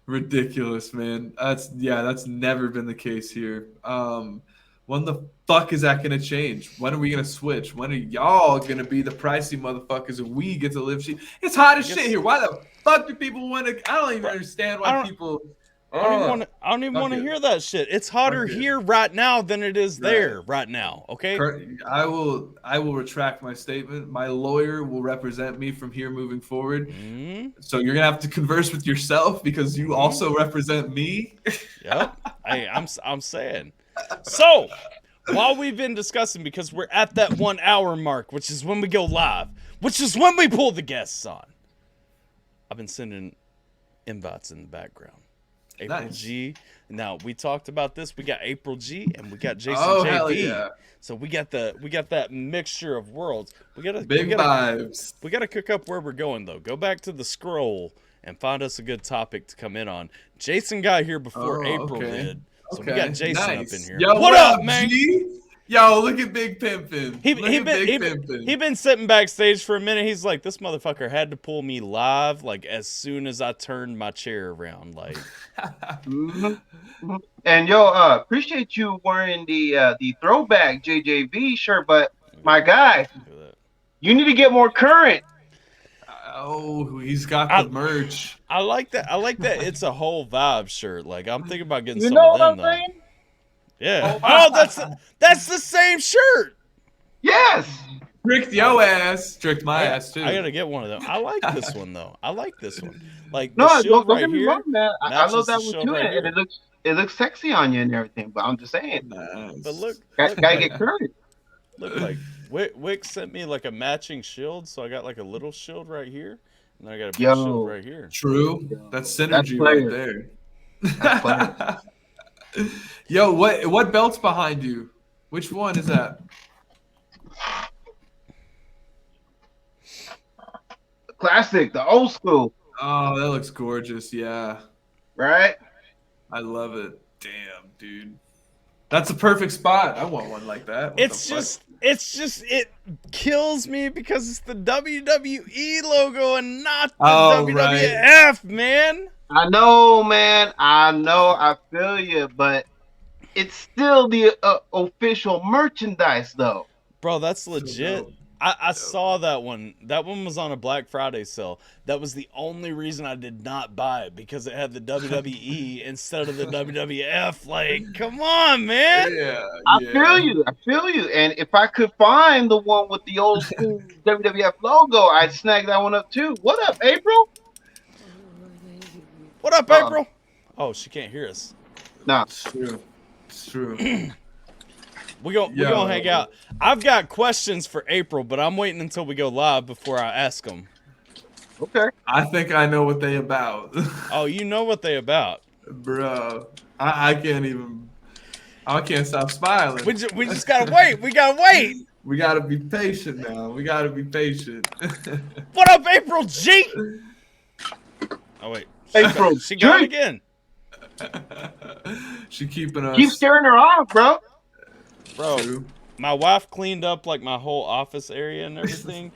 Ridiculous, man. That's never been the case here. When the fuck is that gonna change? When are we gonna switch? When are y'all gonna be the pricey motherfuckers and we get to live cheap? It's hot as shit here. Why the fuck do people want to? I don't even understand why people. I don't even want to hear that shit. It's hotter here right now than it is there right now. Okay. I will retract my statement. My lawyer will represent me from here moving forward. Mm-hmm. So you're gonna have to converse with yourself because you also represent me. Yep. Hey, I'm saying. So, while we've been discussing, because we're at that 1 hour mark, which is when we go live, which is when we pull the guests on, I've been sending invites in the background. April G. Now, we talked about this. We got April G and we got Jason JV. Hell yeah. So we got that mixture of worlds. Big vibes. We gotta cook up where we're going though. Go back to the scroll and find us a good topic to come in on. Jason got here before April did. So we got Jason up in here. Yo, what up, man? G? Yo, look at Big Pimpin'. He been sitting backstage for a minute. He's like, this motherfucker had to pull me live like as soon as I turned my chair around. Like, and yo, appreciate you wearing the throwback JJV shirt, but my guy, you need to get more current. Oh, he's got the merch. I like that. It's a whole vibe shirt. Like, I'm thinking about getting some of them, though. Saying? Yeah. Oh, that's the same shirt. Yes. Tricked your ass. Tricked my ass, too. I got to get one of them. I like this one, though. I like this one. Like, no, don't get me wrong, man. I love that one, too. And it looks sexy on you and everything, but I'm just saying. Nice. But look. Gotta get current. Look, like, Wick sent me like a matching shield, so I got like a little shield right here, and then I got a big shield right here. True, that's synergy right there. Yo, what belt's behind you? Which one is that? Classic, the old school. Oh, that looks gorgeous. Yeah. Right. I love it. Damn. dude. That's a perfect spot. I want one like that. What It's just it kills me because it's the WWE logo and not the WWF, man. I know, man. I know. I feel you, but it's still the official merchandise, though. Bro, that's legit. I saw that one. That one was on a Black Friday sale. That was the only reason I did not buy it, because it had the WWE instead of the WWF. Like, come on, man. Yeah, I feel you. And if I could find the one with the old school WWF logo, I'd snag that one up too. What up, April? What up, April? Oh, she can't hear us. Nah. It's true. It's true. We gonna hang out. I've got questions for April, but I'm waiting until we go live before I ask them. Okay. I think I know what they about. Oh, you know what they about, Bro. I can't stop smiling. We just gotta wait. We gotta wait. We gotta be patient now. We gotta be patient. What up, April G? Oh wait, April she got it G. again. She keeping us. Keep scaring her off, bro. Bro, True. my wife cleaned up like my whole office area and everything.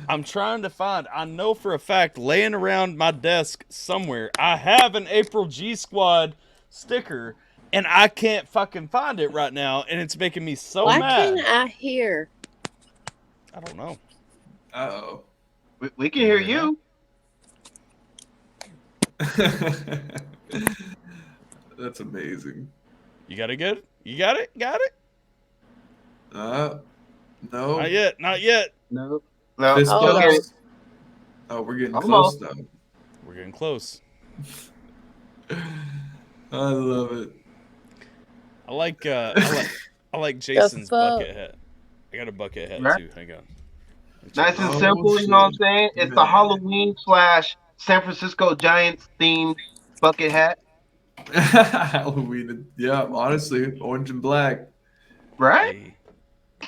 I'm trying to find, I know for a fact, laying around my desk somewhere, I have an April G Squad sticker, and I can't fucking find it right now, and it's making me so Why mad. can't I hear? I don't know. Uh-oh. We can hear you. That's amazing. You got it good? You got it? Got it? No. Not yet. Not yet. No. Fist Hold on. bumps. Oh, we're getting close though. We're getting close. I love it. I like Jason's bucket hat. I got a bucket hat too. Hang on. Nice and Oh, simple, you know what I'm shit. saying? It's the Man. Halloween / San Francisco Giants themed bucket hat, Halloween. Yeah, honestly, orange and black. right? Hey,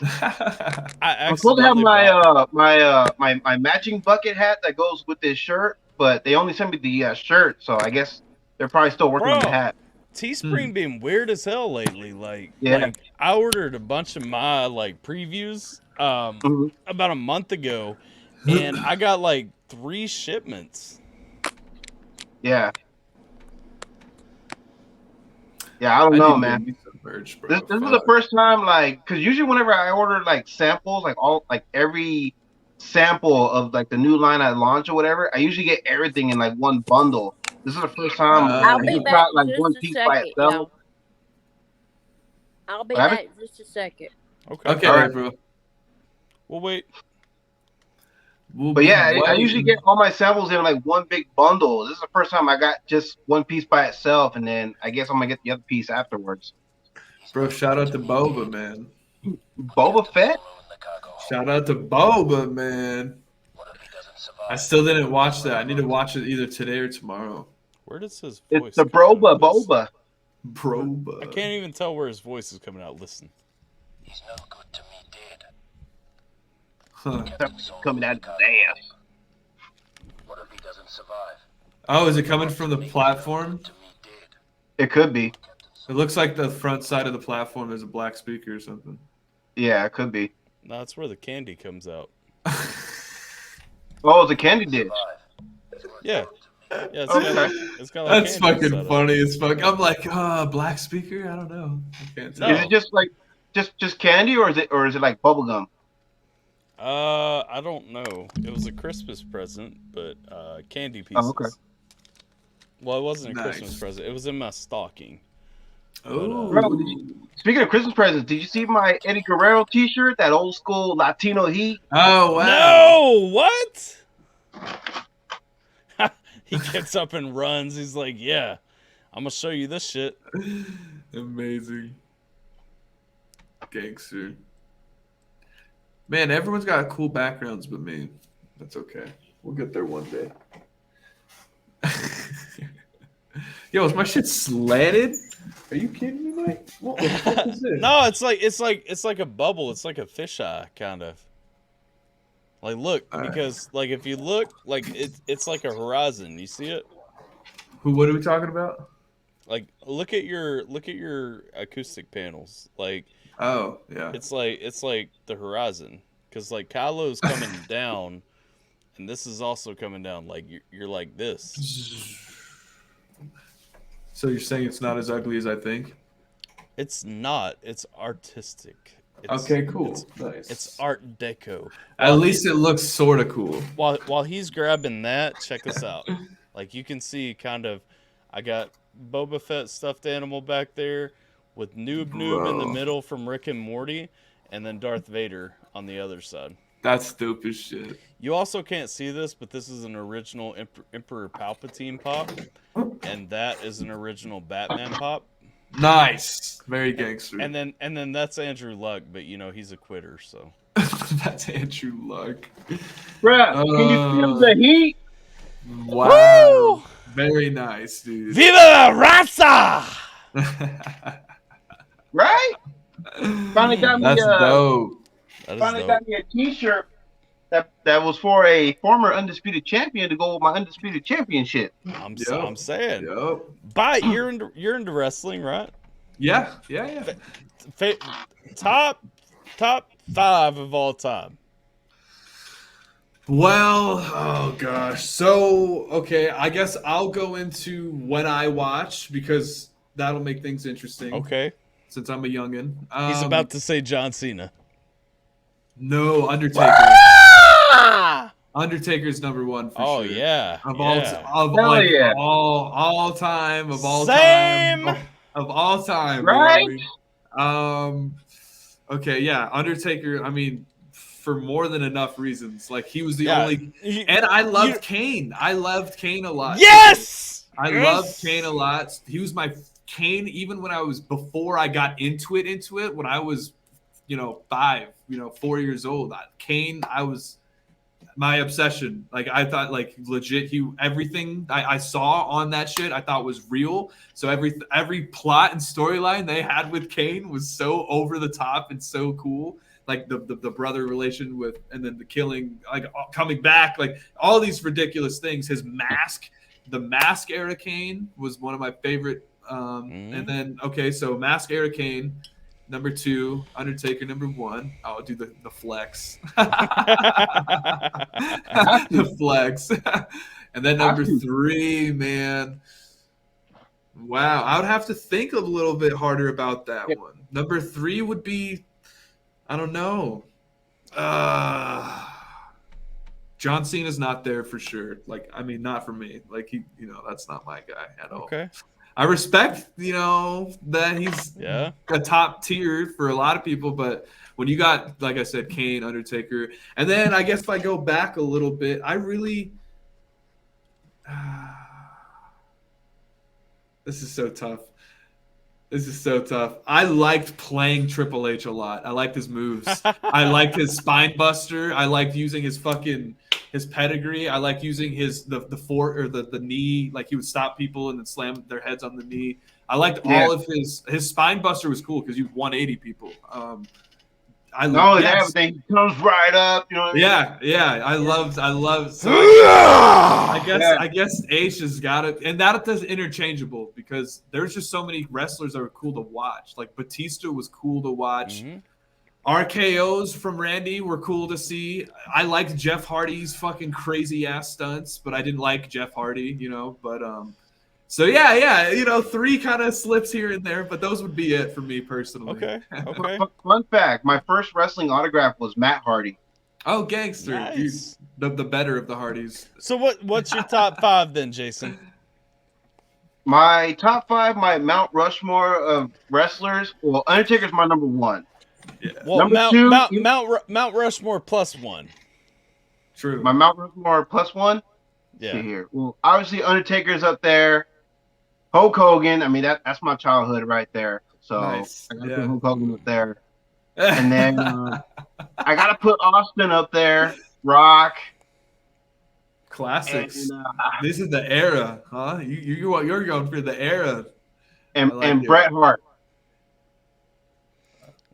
I I I'm supposed to have accidentally bought- my matching bucket hat that goes with this shirt, but they only sent me the shirt, so I guess they're probably still working on the Bro. hat. Teespring being weird as hell lately. Like, Yeah. like I ordered a bunch of my like previews Mhm. about a month ago, and I got like 3 shipments. Yeah. Yeah, I don't know, man. Merch, bro. This is the first time, like, because usually whenever I order like samples, like every sample of like the new line I launch or whatever, I usually get everything in like one bundle. This is the first time I'll I be just back got like just one a piece second, by itself. y'all. I'll be What back just a second. Okay. Okay, All right. bro. We'll wait. But yeah, I usually get all my samples in like one big bundle. This is the first time I got just one piece by itself, and then I guess I'm gonna get the other piece afterwards. Bro, shout out to Boba, man. Boba Fett? Shout out to Boba, man. I still didn't watch that. I need to watch it either today or tomorrow. Where does his voice? It's the come out Broba of this? Boba. Boba. I can't even tell where his voice is coming out. Listen. He's no good to me dead. Huh. Coming out of his ass. What if he doesn't survive? Oh, is it coming from the platform? To me dead. It could be. It looks like the front side of the platform there's a black speaker or something. Yeah, it could be. No, that's where the candy comes out. Oh, the candy dish. Yeah. Yeah, it's Okay. got like That's candy fucking inside of it. funny as fuck. I'm like, black speaker? I don't know. I can't tell. No. Is it just like just candy, or is it like bubble gum? I don't know. It was a Christmas present, but candy pieces. Oh, okay. Well, it wasn't a Nice. Christmas present. It was in my stocking. Oh, Bro, speaking of Christmas presents, did you see my Eddie Guerrero T-shirt? That old school Latino heat. oh wow. No, what? He gets up and runs. He's like, "Yeah, I'm gonna show you this shit." Amazing. Gangster. Man, everyone's got cool backgrounds but me. That's okay. We'll get there one day. Yo, is my shit slanted? Are you kidding me, Mike? What the fuck is this? No, it's like a bubble. It's like a fisheye kind of. Like look, All right. because like if you look, like it's like a horizon. You see it? What are we talking about? Like look at your acoustic panels. Like Oh yeah. it's like the horizon, because like Kylo's coming down, and this is also coming down. Like you're like this. So you're saying it's not as ugly as I think? It's not. It's artistic. Okay, cool. It's Nice. Art Deco. At least it looks sort of cool. While he's grabbing that, check this out. Like you can see, kind of, I got Boba Fett stuffed animal back there, with Noob in the middle from Rick and Morty, and then Darth Vader on the other side. That's stupid shit. You also can't see this, but this is an original Emperor Palpatine pop, and that is an original Batman pop. Nice. Very gangster. And then that's Andrew Luck, but you know he's a quitter, so. That's Andrew Luck. Bruh, can you feel the heat? Wow. Woo! Very nice, dude. Viva la raza! Right? Finally got me. That's dope. Finally got me a T-shirt that was for a former undisputed champion to go with my undisputed championship. I'm saying. Yep. But you're into wrestling, right? Yeah. Top 5 of all time. Well, oh gosh. So, okay, I guess I'll go into when I watch, because that'll make things interesting. Okay. Since I'm a youngin. He's about to say John Cena. No, Undertaker. Undertaker's number 1 for sure. Oh yeah. Of all time. Right? Okay, yeah, Undertaker, I mean, for more than enough reasons. Like, he was the only, and I loved Kane. I loved Kane a lot. Yes! I loved Kane a lot. He was my Kane, even when before I got into it, when I was, 4 years old. Kane, I was my obsession. Like, I thought, like, legit, everything I saw on that shit, I thought was real. So every plot and storyline they had with Kane was so over the top and so cool. Like the brother relation with, and then the killing, like coming back, like all these ridiculous things. His mask, the mask era Kane was one of my favorite. And then, okay, so mask era Kane, number 2, Undertaker, number 1. I'll do the flex. The flex. And then number 3, man. Wow, I would have to think a little bit harder about that one. Number 3 would be, I don't know. John Cena's not there for sure. Like, I mean, not for me. Like, that's not my guy at all. Okay. I respect, that he's a top tier for a lot of people, but when you got, like I said, Kane, Undertaker, and then I guess if I go back a little bit, I really this is so tough. I liked playing Triple H a lot. I liked his moves. I liked his spine buster. I liked using his pedigree. I liked using the knee, like he would stop people and then slam their heads on the knee. I liked all of his spine buster was cool because he was 180 people. Everything comes right up. Yeah. I love. So I guess H has got it, and that is interchangeable because there's just so many wrestlers that were cool to watch. Like Batista was cool to watch. Mm-hmm. RKO's from Randy were cool to see. I liked Jeff Hardy's fucking crazy ass stunts, but I didn't like Jeff Hardy, But so yeah, 3 kind of slips here and there, but those would be it for me personally. Okay. Fun fact: my first wrestling autograph was Matt Hardy. Oh, gangster! Nice. The better of the Hardys. So what's your top 5 then, Jason? My top 5, my Mount Rushmore of wrestlers. Well, Undertaker's my number 1. Yeah. Well, Mount Rushmore plus 1. True. My Mount Rushmore plus 1. Yeah. Here. Well, obviously Undertaker's up there. Hulk Hogan. I mean that's my childhood right there. So nice. I gotta put Hulk Hogan up there. And then I gotta put Austin up there. Rock. Classics. And, this is the era, huh? You're going for the era. And Bret Hart.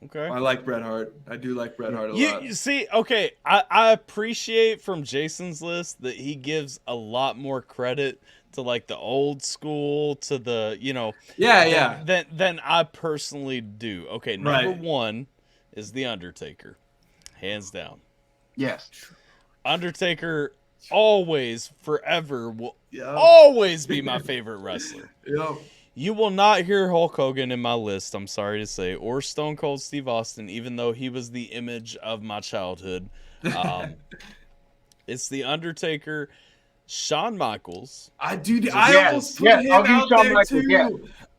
Okay. I like Bret Hart. I do like Bret Hart a lot. You see, I appreciate from Jason's list that he gives a lot more credit to like the old school to the, you know, Yeah. than I personally do. Okay, number Right. one is The Undertaker. Hands down. Yes. Undertaker always, forever, will Yep. always be my favorite wrestler. Yep. You will not hear Hulk Hogan in my list, I'm sorry to say, or Stone Cold Steve Austin, even though he was the image of my childhood. It's The Undertaker, Shawn Michaels. I Yes, almost put yes, him I'll give you out Shawn there Michaels, too. yeah.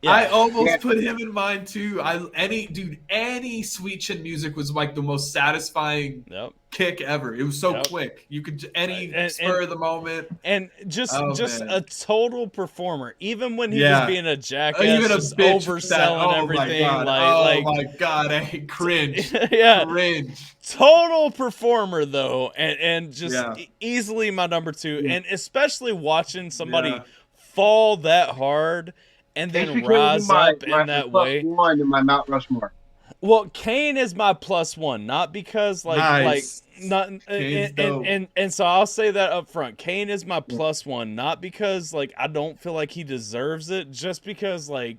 Yeah. I almost Yeah. put him in mine too. Any Sweet Chin music was like the most satisfying Yep. kick ever. It was so Yep. quick. You could any And- spur of the moment. And just Oh, just man. a total performer. Even when he Yeah. was being a jackass, Even a just bitch with that. overselling Oh everything. my god! Like, oh my god! I cringe. yeah, Cringe. total performer though, and just Yeah. easily my number two. And especially watching somebody Yeah. fall that hard and then HBK rise up in that plus way. one in my Mount Rushmore. Well, Kane is my plus one, not because Nice. not Kane's dope. and so I'll say that up front. Kane is my plus one, not because like I don't feel like he deserves it, just because like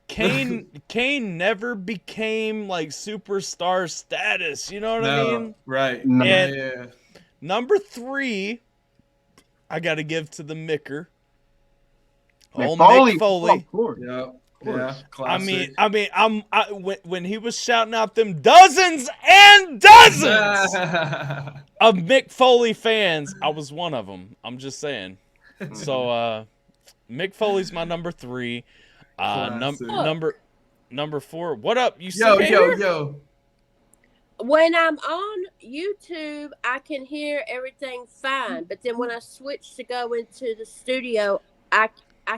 Kane never became like superstar status. You know what I mean? Right. No. And- yeah. Number three, I got to give to the Micker. Oh, Mick Foley. Of course. Yeah. course. Yeah. Classic. I mean, when he was shouting out them dozens and dozens of Mick Foley fans, I was one of them. I'm just saying. So, Mick Foley's my number three. Classic. Number four. What up? You yo, still yo, here? yo. When I'm on YouTube, I can hear everything fine, but then when I switch to go into the studio, I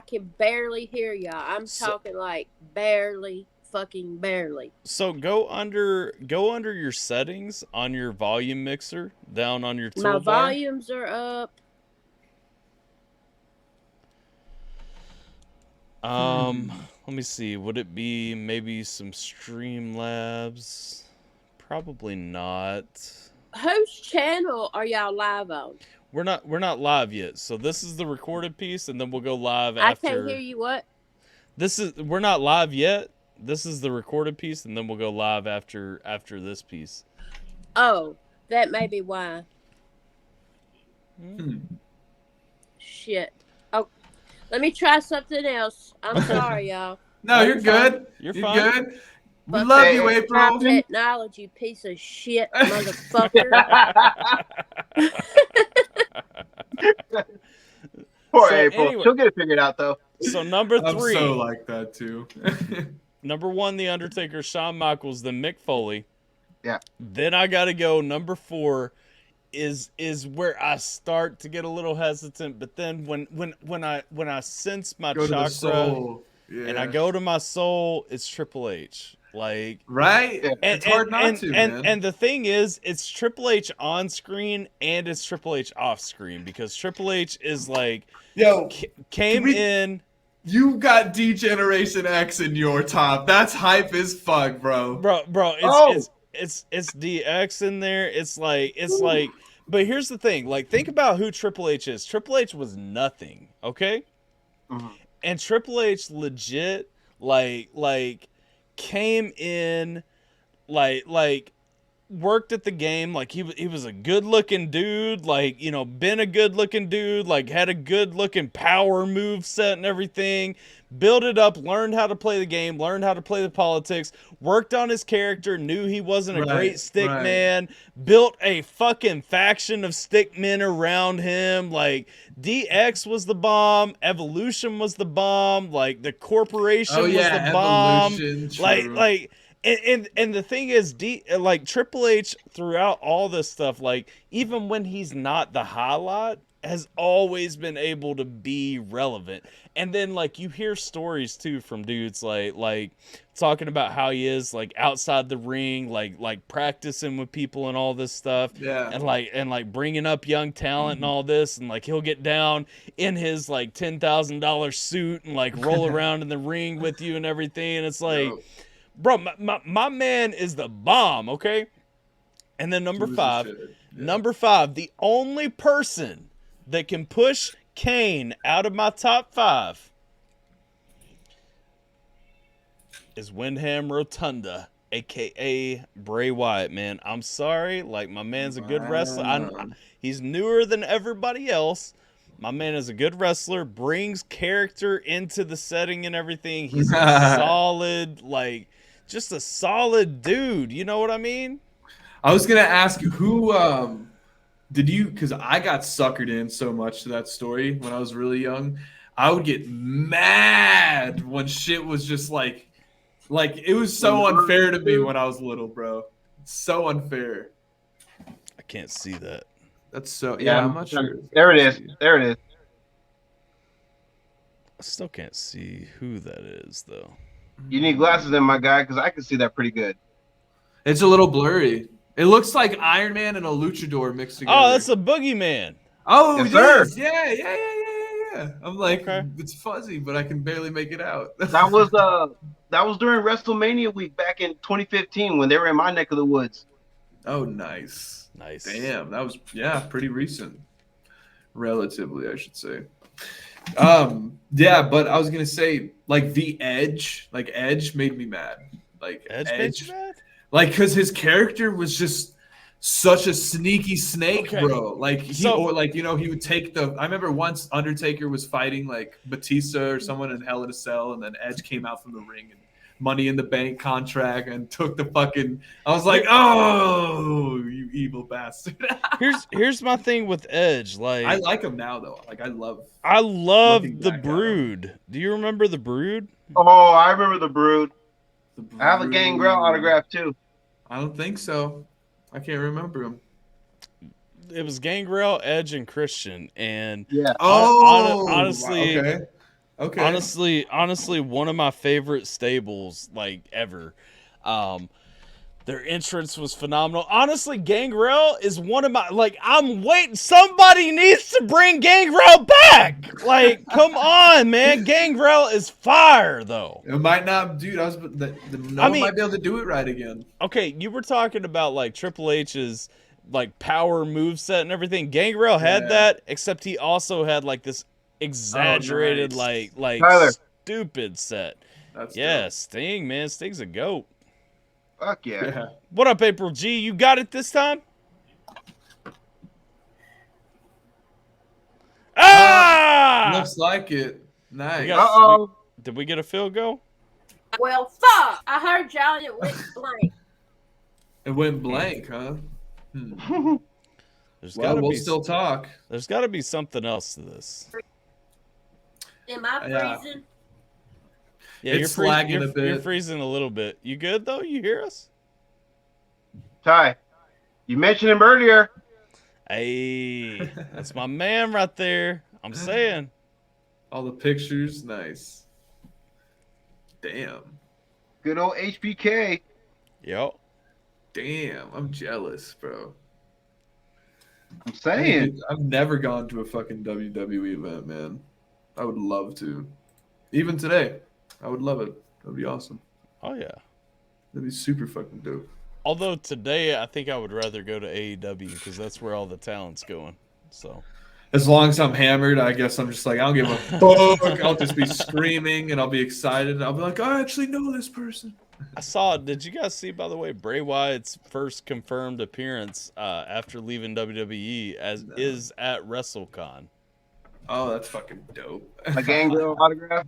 can barely hear y'all. I'm talking like barely, fucking barely. So go under your settings on your volume mixer down on your toolbar. My volumes are up. Let me see. Would it be maybe some Streamlabs? Probably not. Whose channel are y'all live on? We're not live yet. So this is the recorded piece, and then we'll go live I after. can't hear you. What? We're not live yet. This is the recorded piece, and then we'll go live after this piece. Oh, that may be why. Hmm. Shit. Oh, let me try something else. I'm sorry, y'all. No, you're good. You're You're fine. good. We Fuck love Hey, you, My April. technology, piece of shit, motherfucker. Poor So April. anyway- She'll get it figured out though. So number I'm three, so like that too. number one, The Undertaker, Shawn Michaels, then Mick Foley. Yeah. Then I gotta go. Number four is where I start to get a little hesitant, but then when I sense my Go to the chakra soul. Yeah. and I go to my soul, it's Triple H. Like, right. Yeah. It's hard not to, man. and the thing is, it's Triple H on screen and it's Triple H off screen, because Triple H is like Yo, came we- in. you got D Generation X in your top. That's hype as fuck, bro. Bro, Oh. it's DX in there. It's like, but here's the thing. Like, think about who Triple H is. Triple H was nothing, okay? Mhm. And Triple H legit like came in like worked at the game, like he was a good looking dude, like, you know, been a good looking dude, like had a good looking power move set and everything, built it up, learned how to play the game, learned how to play the politics, worked on his character, knew he wasn't a Right, great stick right. man, built a fucking faction of stick men around him. Like, DX was the bomb, Evolution was the bomb, like the corporation Oh was yeah, the bomb. Evolution. Like and the thing is, like Triple H throughout all this stuff, like even when he's not the highlight, has always been able to be relevant. And then like you hear stories too from dudes like talking about how he is like outside the ring, like practicing with people and all this stuff. Yeah. And like bringing up young talent and all this, and like he'll get down in his like $10,000 suit and like roll around in the ring with you and everything. And it's like, Yo, bro, my man is the bomb, okay? And then he was the shit. Yeah. number five, the only person that can push Kane out of my top 5 is Windham Rotunda, aka Bray Wyatt. Man, I'm sorry. Like, my man's a good wrestler. He's newer than everybody else. My man is a good wrestler, brings character into the setting and everything. He's a solid, like, just a solid dude. You know what I mean? I was gonna ask who did you, because I got suckered in so much to that story when I was really young. I would get mad when shit was just like it was so unfair to me when I was little, bro. So unfair. I can't see that. That's so yeah. I'm not sure. There it is. There it is. I still can't see who that is, though. You need glasses then, my guy, because I can see that pretty good. It's a little blurry. It looks like Iron Man and a luchador mixed together. Oh, that's a boogeyman. Oh, Yes, it sir. is. Yeah. I'm like, it's fuzzy, but I can barely make it out. That was during WrestleMania week back in 2015 when they were in my neck of the woods. Oh, nice. Nice. Damn, that was pretty recent. Relatively, I should say. Yeah, but I was gonna say, like, the Edge made me mad. Like Edge made you mad? Like, because his character was just such a sneaky snake, bro. Like, he would take the. I remember once Undertaker was fighting like Batista or someone in Hell in a Cell, and then Edge came out from the ring and Money in the Bank contract and took the fucking. I was like, oh, you evil bastard. Here's my thing with Edge. Like, I like him now though. Like, I love the Brood. Do you remember the Brood? Oh, I remember the Brood. I have a Gangrel autograph too. I don't think so. I can't remember him. It was Gangrel, Edge, and Christian, and yeah. Honestly, okay. Honestly, one of my favorite stables like ever. Their entrance was phenomenal. Honestly, Gangrel is one of my I'm waiting. Somebody needs to bring Gangrel back. Like, come on, man. Gangrel is fire, though. It might not, dude. Might be able to do it right again. Okay, you were talking about like Triple H's like power moveset and everything. Gangrel had that, except he also had like this exaggerated like Tyler. stupid set. That's dope. Sting, man. Sting's a goat. Fuck yeah. What up, April G? You got it this time? Looks like it. Nice. Did we get a field goal? Well, fuck! I heard y'all and it went blank. It went blank, huh? We'll still talk. There's got to be something else to this. Am I freezing? Yeah, it's lagging a bit. You're freezing a little bit. You good, though? You hear us? Ty, you mentioned him earlier. Hey, that's my man right there. I'm saying. All the pictures, nice. Damn. Good old HBK. Yep. Damn, I'm jealous, bro. I'm saying. I've never gone to a fucking WWE event, man. I would love to. Even today. I would love it. That'd be awesome. Oh, yeah. That'd be super fucking dope. Although today, I think I would rather go to AEW because that's where all the talent's going. So, as long as I'm hammered, I guess I'm just like, I don't give a fuck. I'll just be screaming and I'll be excited. And I'll be like, I actually know this person. Did you guys see, by the way, Bray Wyatt's first confirmed appearance after leaving WWE is at WrestleCon? Oh, that's fucking dope. A Gangrel autograph?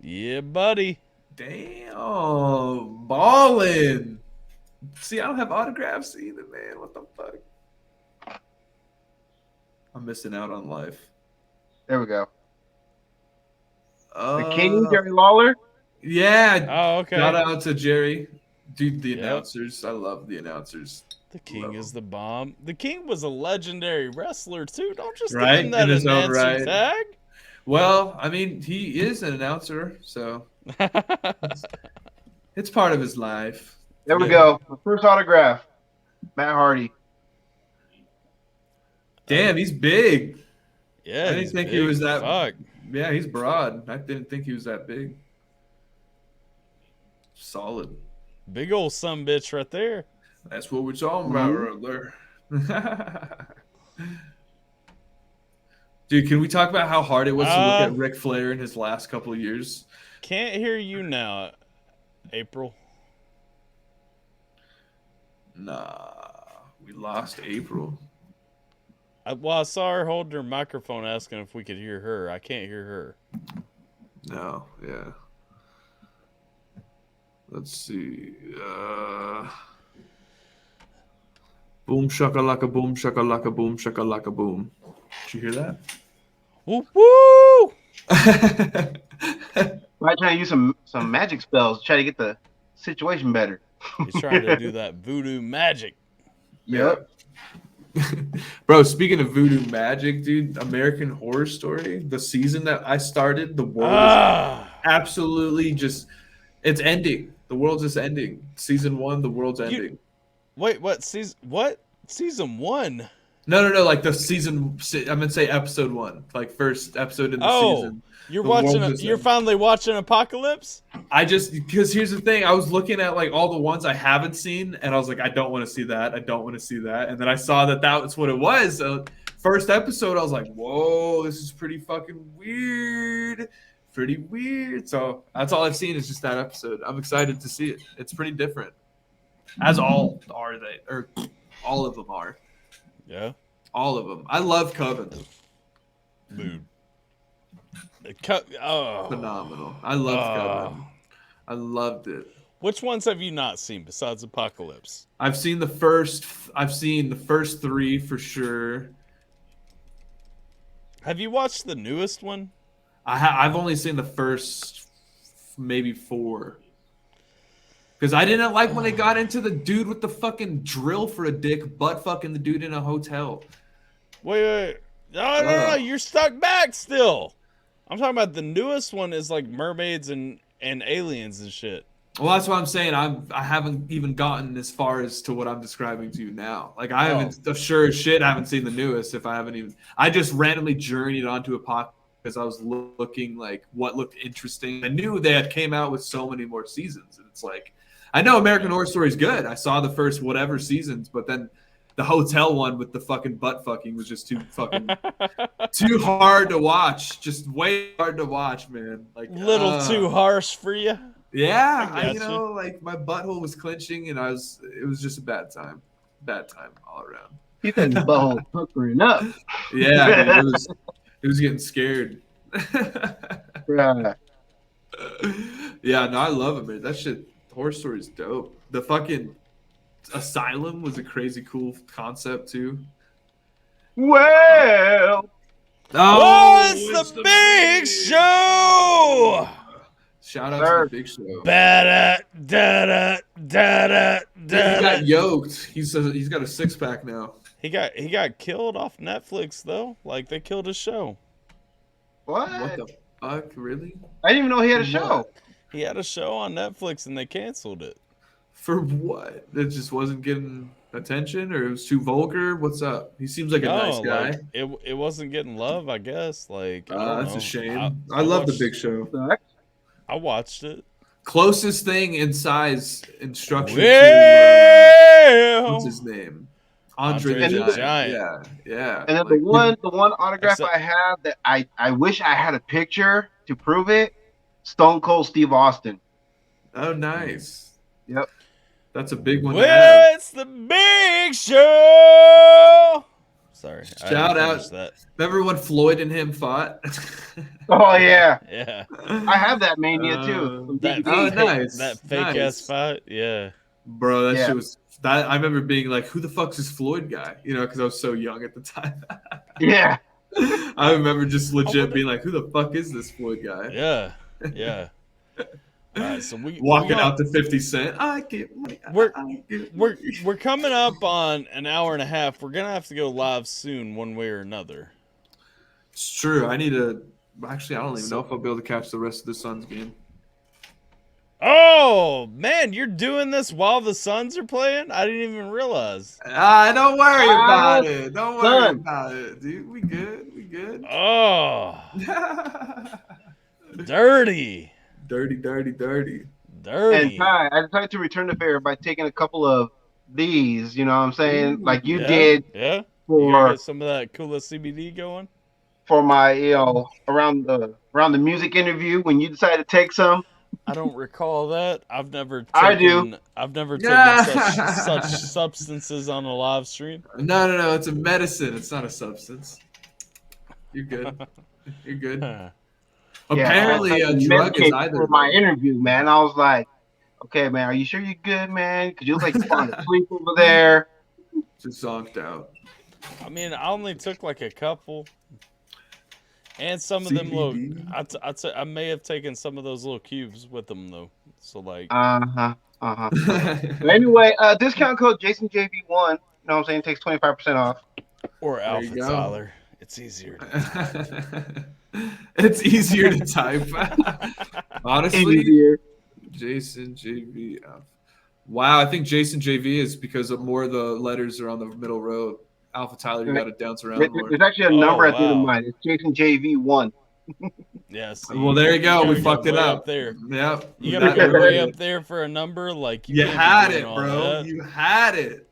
Yeah, buddy. Damn, ballin'. See, I don't have autographs either, man. What the fuck? I'm missing out on life. There we go. The King, Jerry Lawler? Yeah. Oh, okay. Shout out to Jerry. Dude, the announcers. I love the announcers. The King is the bomb. The King was a legendary wrestler, too. Don't just give right? him that In his own announcer right. tag. Well, I mean, he is an announcer, so it's part of his life. There we go. The first autograph. Matt Hardy. Damn, he's big. Yeah, I didn't think he was that. Fuck. Yeah, he's broad. I didn't think he was that big. Solid. Big old sumbitch right there. That's what we're talking about right there. Dude, can we talk about how hard it was to look at Ric Flair in his last couple of years? Can't hear you now, April. Nah, we lost April. I saw her holding her microphone asking if we could hear her. I can't hear her. No, yeah. Let's see. Boom shakalaka boom shakalaka boom shakalaka boom. Did you hear that? Woo woo! Might try to use some magic spells to try to get the situation better. He's trying to do that voodoo magic. Yep. Bro, speaking of voodoo magic, dude, American Horror Story, the season that I started, the world is absolutely just, it's ending. The world's just ending. Season 1, the world's ending. Wait, what? Season 1? No, like the season, I'm going to say episode 1, like first episode in the season. You're finally watching Apocalypse? Because here's the thing, I was looking at like all the ones I haven't seen, and I was like, I don't want to see that. I don't want to see that. And then I saw that was what it was. So first episode, I was like, whoa, this is pretty fucking weird. Pretty weird. So that's all I've seen is just that episode. I'm excited to see it. It's pretty different. As all of them are. Yeah. All of them. I love Coven. Dude. Phenomenal. I love Coven. I loved it. Which ones have you not seen besides Apocalypse? I've seen the first 3 for sure. Have you watched the newest one? I've only seen the first maybe 4. Because I didn't like when they got into the dude with the fucking drill for a dick butt fucking the dude in a hotel. Wait. No, you're stuck back still. I'm talking about the newest one is like mermaids and aliens and shit. Well, that's what I'm saying. I haven't even gotten as far as to what I'm describing to you now. Like I haven't, sure as shit, I haven't seen the newest. I just randomly journeyed onto Apocalypse because I was looking like what looked interesting. I knew they had came out with so many more seasons, and it's like, I know American Horror Story is good. I saw the first whatever seasons, but then the hotel one with the fucking butt fucking was just too hard to watch. Just way hard to watch, man. Like too harsh for you. Yeah, like my butthole was clenching, and it was just a bad time all around. He said his butthole puckering up. Yeah, it was getting scared. Right. Yeah, no, I love it, man. That shit, Horror Story is dope. The fucking Asylum was a crazy cool concept too. Well, it's the big show. Shout out to the Big Show. He got yoked. He's got a 6-pack now. He got killed off Netflix though. Like they killed his show. What the fuck? Really? I didn't even know he had a show. He had a show on Netflix and they canceled it. For what? It just wasn't getting attention, or it was too vulgar? What's up? He seems like a nice guy. Like, it wasn't getting love, I guess. Like that's a shame. I love the Big Show. I watched it. Closest thing in size in structure to what's his name? Andre the Giant. Yeah. And then the one autograph I have that I wish I had a picture to prove it. Stone Cold Steve Austin. Oh, nice. Yep. That's a big one. It's the Big Show. Sorry. Shout out. That. Remember when Floyd and him fought? Oh, yeah. Yeah. I have that mania, too. Nice. That fake-ass fight? Yeah. Bro, that shit was... I remember being like, who the fuck's this Floyd guy? You know, because I was so young at the time. Yeah. I remember just legit being like, who the fuck is this Floyd guy? Yeah. All right, so walking out to 50 Cent. I get money. We're coming up on an hour and a half. We're gonna have to go live soon, one way or another. It's true. I need to. Actually, I don't even know if I'll be able to catch the rest of the Suns game. Oh man, you're doing this while the Suns are playing? I didn't even realize. Don't worry about it. Don't worry about it, dude. We good. Oh, dirty. Dirty. And Ty, I decided to return the favor by taking a couple of these. You know what I'm saying? Like you did. Yeah. For get some of that coolest CBD going. for my around the music interview when you decided to take some? I don't recall that. I do. I've never taken such Yeah. substances on a live stream. No. It's a medicine. It's not a substance. You're good. You're good. Yeah, I had Apparently, to a drug is medicate either for my though. interview, man. I was like, okay, man, are you sure you're good, man? Because you look like you're falling asleep over there. Just zonked out. I mean, I only took like a couple, and some of them little. CBD. I may have taken some of those little cubes with them though. So like, But anyway, discount code JasonJV1. You know what I'm saying? Takes 25% off. or There you go. AlphaTyler. It's easier. It's easier to type. Honestly, Easier. Jason JV. Wow, I think Jason JV is because of more of the letters are on the middle row. AlphaTyler, you got to dance around more. There's actually a number at the end of wow. mine. It's JasonJV1. Yes. Well, there you go. We gotta fucked go it way up. there. Yep. You gotta go way up there for a number. Like You can't be had doing it, all bro. that. You had it.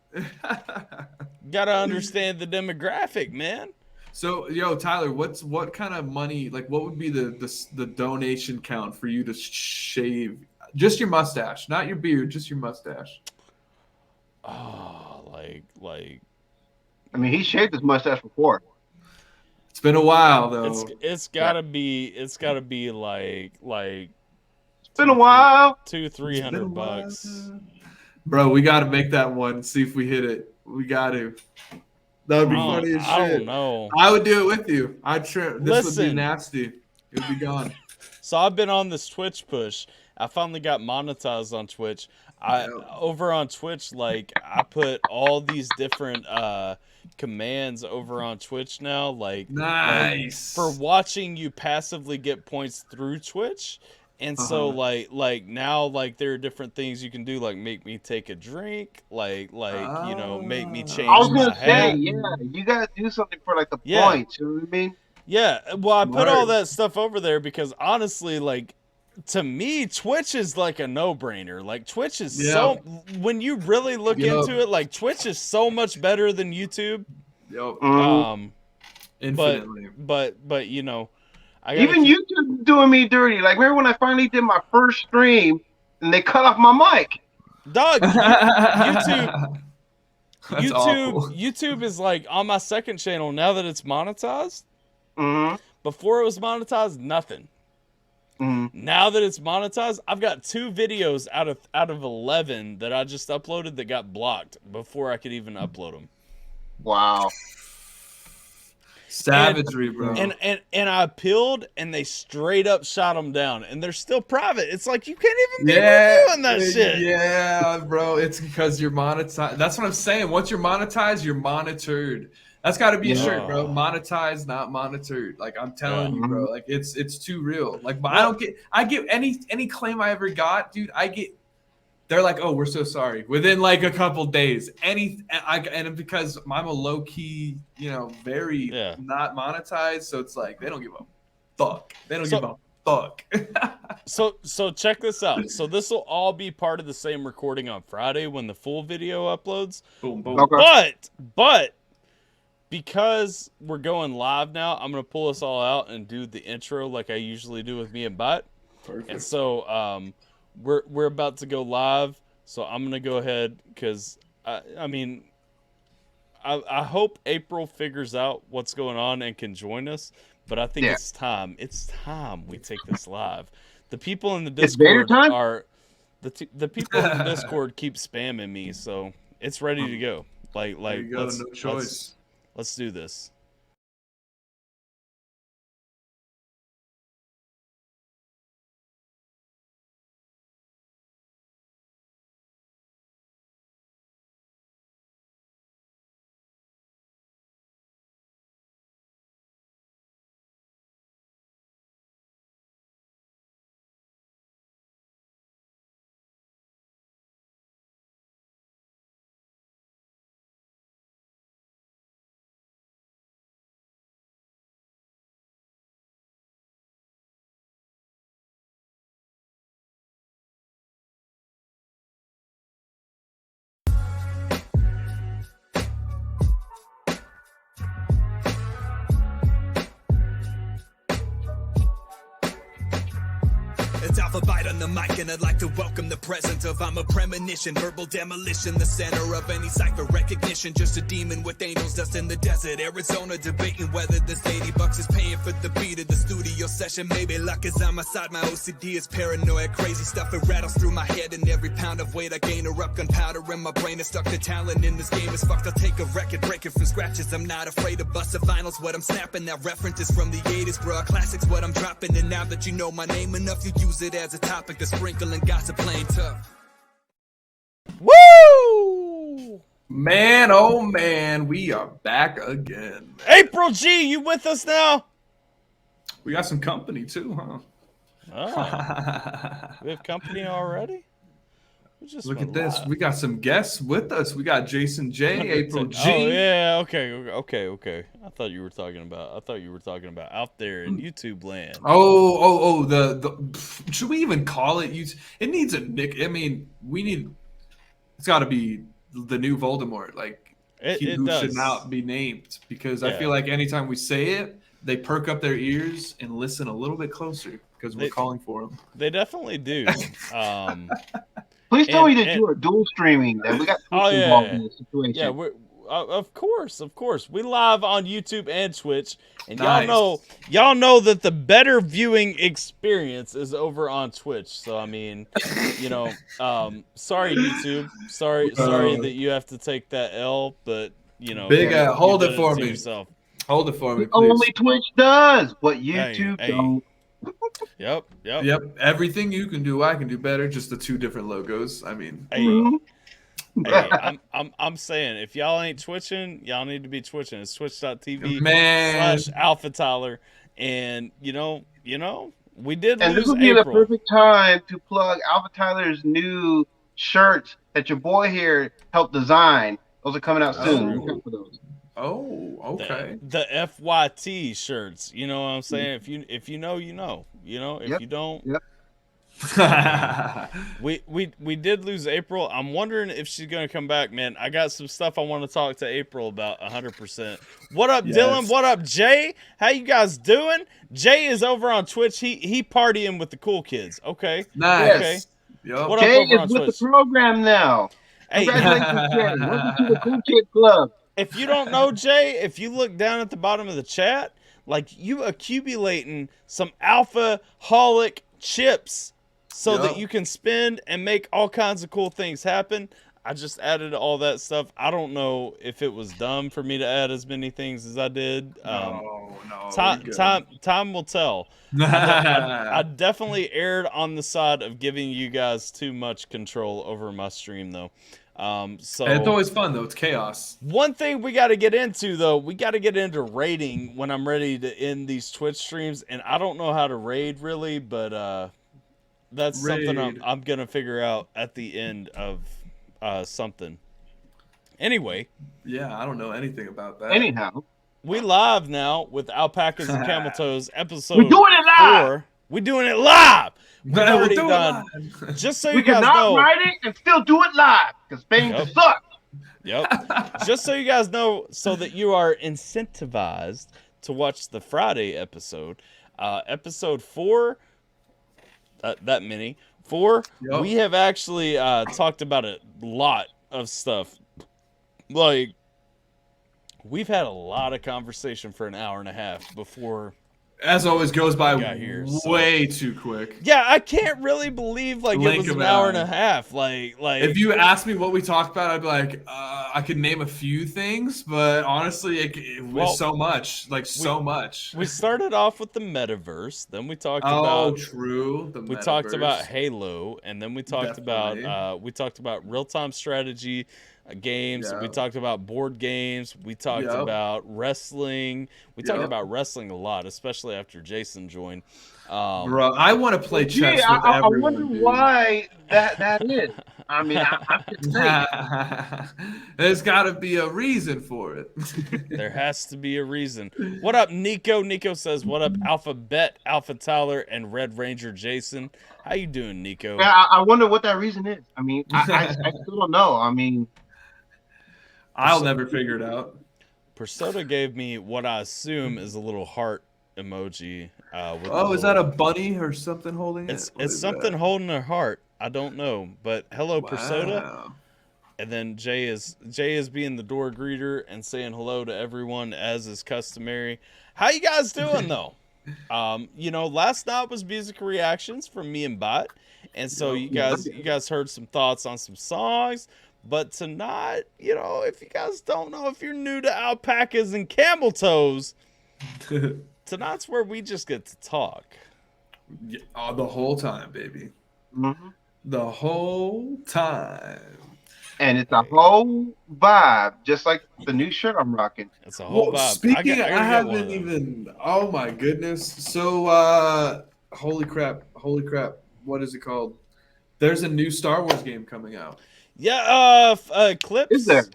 Gotta understand the demographic, man. So, yo, Tyler, what kind of money? Like, what would be the donation count for you to shave just your mustache, not your beard, just your mustache? Oh, like. I mean, he shaved his mustache before. It's been a while though. It's gotta be like It's been a while. $200-300. Bro, we got to make that one. See if we hit it. We got to. That would be funny as shit. I don't know. I would do it with you. I'd trip. This would be Listen. nasty. It would be gone. So I've been on this Twitch push. I finally got monetized on Twitch. Over on Twitch, like I put all these different commands over on Twitch now, like Nice. for watching you passively get points through Twitch. And so like now like there are different things you can do, like make me take a drink, like you know, make me change I was my gonna say, hat. yeah, you gotta do something for like the Yeah. points. You know what I mean? Yeah, well, I put all Smart. that stuff over there because honestly, like, to me, Twitch is like a no-brainer. Like, Twitch is so, when you really look into it, like, Twitch is so much better than YouTube. Yep. Infinitely. But you know, Even YouTube doing me dirty. Like, remember when I finally did my first stream and they cut off my mic? Dog, YouTube. That's awful. YouTube is like on my second channel now that it's monetized. Mm-hmm. Before it was monetized, nothing. Mm-hmm. Now that it's monetized, I've got 2 videos out of 11 that I just uploaded that got blocked before I could even upload them. Wow. Savagery, bro. And I appealed, and they straight up shot them down, and they're still private. It's like you can't even be reviewing that shit. Yeah, bro. It's because you're monetized. That's what I'm saying. Once you're monetized, you're monitored. That's got to be a shirt, bro. Monetized, not monitored. Like I'm telling you, bro. Like it's too real. Like, but I get any claim I ever got, dude. They're like, oh, we're so sorry. Within like a couple days, and because I'm a low key, you know, very not monetized, so it's like they don't give a fuck. They don't give a fuck. So check this out. So this will all be part of the same recording on Friday when the full video uploads. Boom, boom. Okay. But because we're going live now, I'm gonna pull us all out and do the intro like I usually do with me and Bot. Perfect. And so we're about to go live. So I'm gonna go ahead because I mean I hope April figures out what's going on and can join us. But I think it's time. It's time we take this live. The people in the Discord are the people in the Discord keep spamming me, so it's ready to go. Like no choice. Let's do this. Alphabyte on the mic, and I'd like to welcome the presence of I'm a premonition, verbal demolition, the center of any cipher recognition. Just a demon with angels dust in the desert, Arizona, debating whether this $80 is paying for the beat of the studio session. Maybe luck is on my side, my OCD is paranoid, crazy stuff it rattles through my head, and every pound of weight I gain erupt gunpowder in my brain is stuck. The talent in this game is fucked. I'll take a record, break it from scratches. I'm not afraid to bust the vinyls. What I'm snapping, that reference is from the 80s, bro. Classics, what I'm dropping, and now that you know my name enough, you use it as a topic to sprinkle and gossip playing tough. Woo! Man, oh man, we are back again. April G, you with us now? We got some company too, huh? Oh, we have company already? Look at this. We got some guests with us. We got Jason J, April G. Oh yeah, okay. I thought you were talking about out there in YouTube land. The should we even call it YouTube? It needs a nick. I mean, it's got to be the new Voldemort. Like It who does. should not be named, because I feel like anytime we say it, they perk up their ears and listen a little bit closer because we're calling for them. They definitely do. Please tell me that you are dual streaming. That we got Twitch involved in this situation. Yeah, we're of course. We live on YouTube and Twitch, and Nice. y'all know that the better viewing experience is over on Twitch. So I mean, sorry YouTube, sorry that you have to take that L, but Hold it for me. Yourself. Hold it for me, please. Only Twitch does what YouTube don't. Yep. Everything you can do, I can do better. Just the two different logos. I mean, Hey, I'm saying, if y'all ain't twitching, y'all need to be twitching. It's twitch.tv Man. /AlphaTyler. And we did And this lose would be April. the perfect time to plug AlphaTyler's new shirts that your boy here helped design. Those are coming out soon. Look out for those. Oh, okay. The FYT shirts. You know what I'm saying? If you know, you know. If you don't. Yep. We did lose April. I'm wondering if she's gonna come back, man. I got some stuff I want to talk to April about 100%. What up, Dylan? What up, Jay? How you guys doing? Jay is over on Twitch. He partying with the cool kids. Okay. Nice. Okay. Yep. What Jay up over on is with Twitch? the program now. Hey, Congratulations, Jay. Welcome to the Cool Kid Club. if you don't know Jay, if you look down at the bottom of the chat, like you accumulating some alpha-holic chips so that you can spend and make all kinds of cool things happen. I just added all that stuff. I don't know if it was dumb for me to add as many things as I did. No. Time will tell. I definitely erred on the side of giving you guys too much control over my stream, though. So it's always fun though. It's chaos. one thing we got to get into, though, we got to get into raiding when I'm ready to end these Twitch streams, and I don't know how to raid really, but that's something I'm gonna figure out at the end of something. Anyway, Yeah, I don't know anything about that. Anyhow, we live now with Alpacas and Cameltoes episode we're doing it live. 4. We're doing it live. We've We'll already do it done. live. Just so We you guys cannot know. write it and still do it live because Spain Yep. sucks. Yep. Just so you guys know, so that you are incentivized to watch the Friday episode. Episode 4, that many. 4, Yep. we have actually talked about a lot of stuff. Like, we've had a lot of conversation for an hour and a half before. As always, goes by Got here, so- way too quick. Yeah, I can't really believe like it Blink was of an an hour eye. and a half. Like If you asked me what we talked about, I'd be like, I could name a few things, but honestly, it was Well, so much, so much. we started off with the metaverse, then we talked Oh, about true. The we talked about metaverse. Halo, and then we talked Definitely. about real-time strategy games. Yeah. We talked about board games. We talked Yep. about wrestling. We talked Yep. about wrestling a lot, especially after Jason joined. Bro, I want to play chess Yeah, with I everyone. wonder dude. why that is. I mean, I'm just saying. There's got to be a reason for it. There has to be a reason. What up, Nico? Nico says, "What up, AlphaBet, AlphaTyler, and Red Ranger Jason? How you doing, Nico?" Yeah, I wonder what that reason is. I mean, I still don't know. I mean, I'll never figure it out. Persona gave me what I assume is a little heart emoji With Oh, the is that a little- bunny or something holding it? It's What it's is something that? holding her heart. I don't know, but hello, Persona. Wow. And then Jay is being the door greeter and saying hello to everyone as is customary. How you guys doing though? Last night was music reactions from me and Bot, and so you guys heard some thoughts on some songs. But tonight, if you guys don't know, if you're new to Alpacas and Cameltoes, tonight's where we just get to talk. Yeah, the whole time, baby. Mm-hmm. The whole time. And it's a whole vibe, just like the new shirt I'm rocking. It's a whole Well, vibe. speaking, I I haven't haven't even. Oh my goodness! So, holy crap! What is it called? There's a new Star Wars game coming out. Yeah, clips. Is there?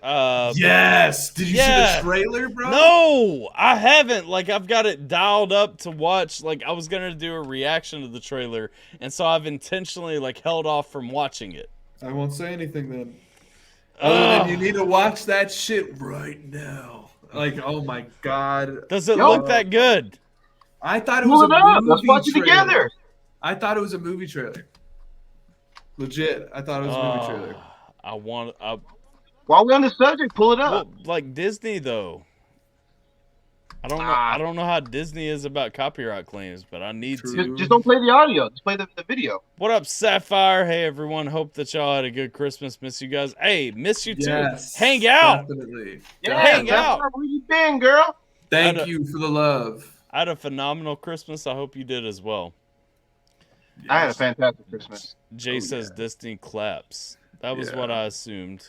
Yes. Did you see the trailer, bro? No, I haven't. Like, I've got it dialed up to watch. Like, I was gonna do a reaction to the trailer, and so I've intentionally held off from watching it. I won't say anything then. Other than you need to watch that shit right now. Like, oh my god. Does it look that good? I thought it Pull was it a up. movie Let's watch it trailer. together. I thought it was a movie trailer. Legit, I thought it was a movie trailer. While we're on the subject, pull it up. Well, like Disney though. I don't know. I don't know how Disney is about copyright claims, but I need to. Just don't play the audio. Just play the video. What up, Sapphire? Hey, everyone. Hope that y'all had a good Christmas. Miss you guys. Hey, miss you too. Yes, hang out. Definitely. Yeah, hang out. Where you been, girl? Thank you for the love. I had a phenomenal Christmas. I hope you did as well. Yes. I had a fantastic Christmas. Jay says Disney claps. That was what I assumed.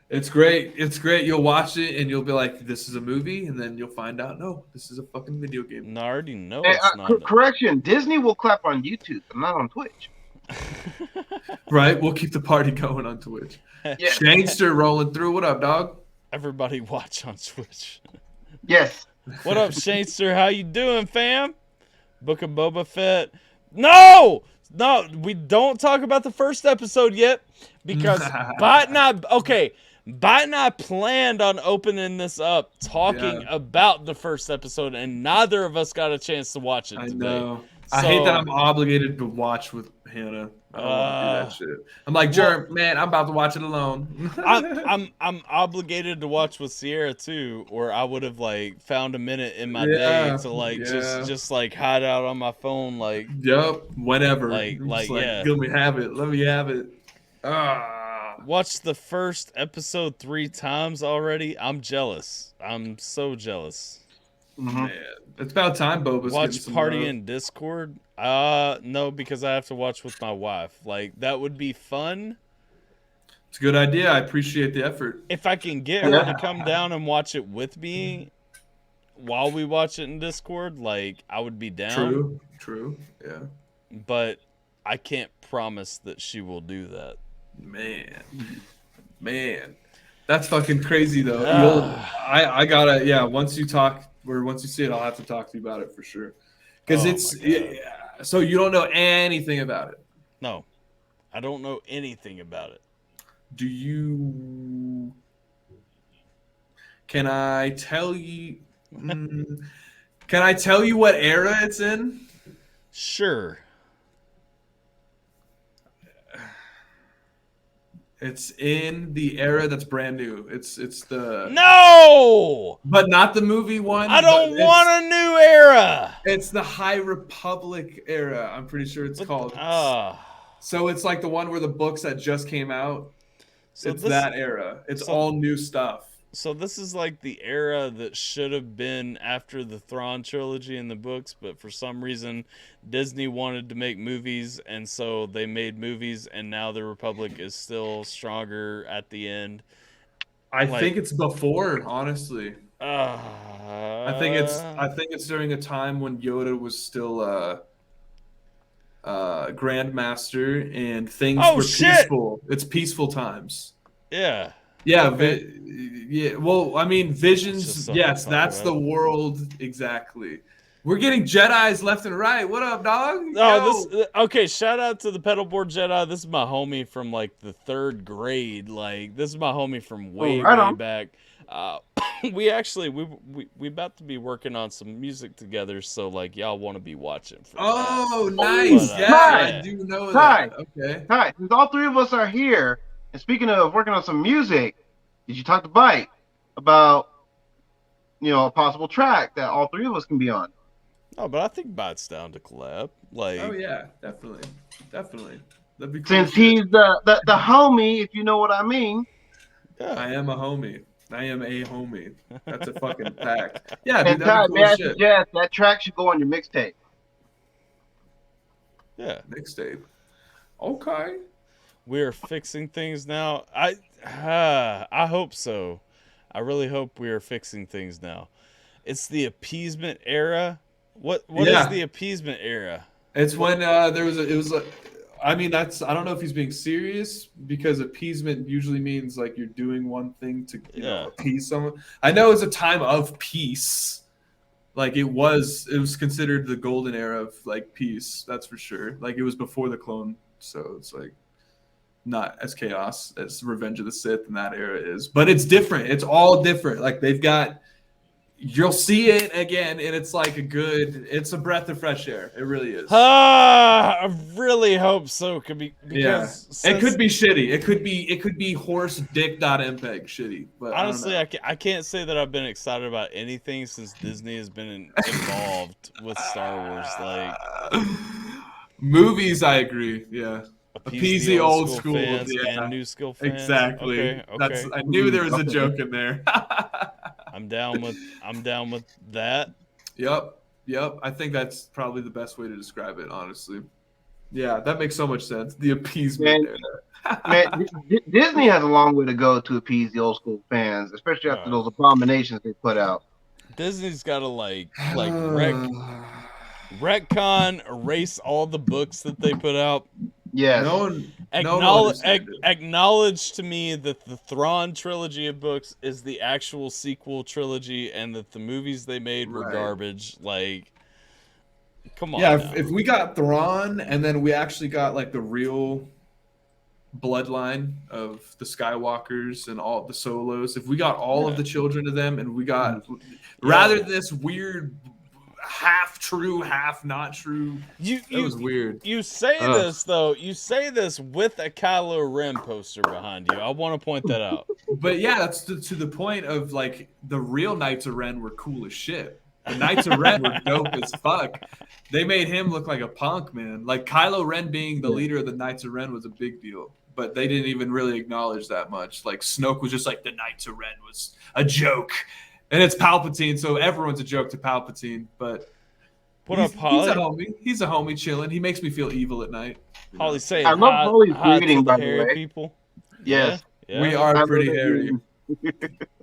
It's great. It's great. You'll watch it and you'll be like, "This is a movie," and then you'll find out, no, this is a fucking video game. No, I already know Hey, it's not. correction. Disney will clap on YouTube, but not on Twitch. Right? We'll keep the party going on Twitch. Yeah. Shanester rolling through. What up, dog? Everybody watch on Twitch. Yes. What up, Shanester? How you doing, fam? Book of Boba Fett. No, we don't talk about the first episode yet because Bot and I planned on opening this up talking about the first episode, and neither of us got a chance to watch it today. I know. I hate that I'm obligated to watch with Hannah. I don't want to do that shit. I'm like, Jerm, man, I'm about to watch it alone. I'm obligated to watch with Sierra too, or I would have found a minute in my day to just hide out on my phone Yep, whenever. Let me have it. Watched the first episode 3 times already. I'm jealous. I'm so jealous. Mm-hmm. Man, it's about time Boba's watch Party in Discord. No, because I have to watch with my wife. That would be fun. It's a good idea. I appreciate the effort. If I can get her to come down and watch it with me while we watch it in Discord, I would be down. True. Yeah. But I can't promise that she will do that. Man. That's fucking crazy though. I gotta once you talk or once you see it, I'll have to talk to you about it for sure. Because so you don't know anything about it. No. I don't know anything about it. Can I tell you what era it's in? Sure. It's in the era that's brand new. It's the No, but not the movie one. I don't want a new era. It's the High Republic era. I'm pretty sure it's called. So it's the one where the books that just came out. So it's that era. It's all new stuff. So this is the era that should have been after the Thrawn trilogy in the books, but for some reason Disney wanted to make movies, and so they made movies, and now the Republic is still stronger at the end. I think it's before, honestly. I think it's during a time when Yoda was still Grandmaster and things were peaceful. It's peaceful times. Yeah. Yeah, okay. Well, I mean, Visions. Yes, that's the world exactly. We're getting Jedis left and right. What up, dog? Oh, okay. Shout out to the pedalboard Jedi. This is my homie from like the 3rd grade. Like this is my homie from way back. We actually we about to be working on some music together. So like y'all want to be watching for Oh, that. nice. But, Yeah, I do know that. Okay. Hi, since all 3 of us are here, and speaking of working on some music, did you talk to Byte about a possible track that all 3 of us can be on? Oh, but I think Byte's down to collab. Like, Oh yeah, definitely. That'd be cool. Since he's the homie, if you know what I mean. yeah. I am a homie. That's a fucking fact. Yeah, And dude, Ty, that'd be may cool I as shit. suggest that track should go on your mixtape. Yeah. Mixtape. Okay. We're fixing things now. I hope so. I really hope we are fixing things now. It's the appeasement era. What is the appeasement era? It's when I don't know if he's being serious, because appeasement usually means like you're doing one thing to appease someone. I know it's a time of peace. Like it was considered the golden era of like peace, that's for sure. Like it was before the clone, so it's like not as chaos as Revenge of the Sith and that era is. But it's different. It's all different. Like you'll see it again, and it's like it's a breath of fresh air. It really is. I really hope so. It could be shitty. It could be horse dick.mpeg shitty. But honestly, I can't say that I've been excited about anything since Disney has been involved with Star Wars. Like movies, I agree. Yeah. Appease the old school fans and new school fans. Exactly. Okay. I knew there was a joke in there. I'm down with that. Yep. I think that's probably the best way to describe it, honestly. Yeah, that makes so much sense. The appeasement. Man, Disney has a long way to go to appease the old school fans, especially after those abominations they put out. Disney's got to retcon, erase all the books that they put out. Yes. Acknowledge to me that the Thrawn trilogy of books is the actual sequel trilogy, and that the movies they made were garbage. Like, come on. Yeah, if we got Thrawn, and then we actually got like the real bloodline of the Skywalkers and all the Solos, if we got all of the children of them, and we got rather than this weird half true, half not true. It was weird. You say this though. You say this with a Kylo Ren poster behind you. I want to point that out. But yeah, that's to the point of like the real Knights of Ren were cool as shit. The Knights of Ren were dope as fuck. They made him look like a punk, man. Like Kylo Ren being the leader of the Knights of Ren was a big deal. But they didn't even really acknowledge that much. Like Snoke was just like the Knights of Ren was a joke. And it's Palpatine, so everyone's a joke to Palpatine. But what up, Holly? He's a homie. He's a homie chilling. He makes me feel evil at night. Holly saying, I love Holly's breeding, by the way. People. Yes. Yeah. We are pretty hairy.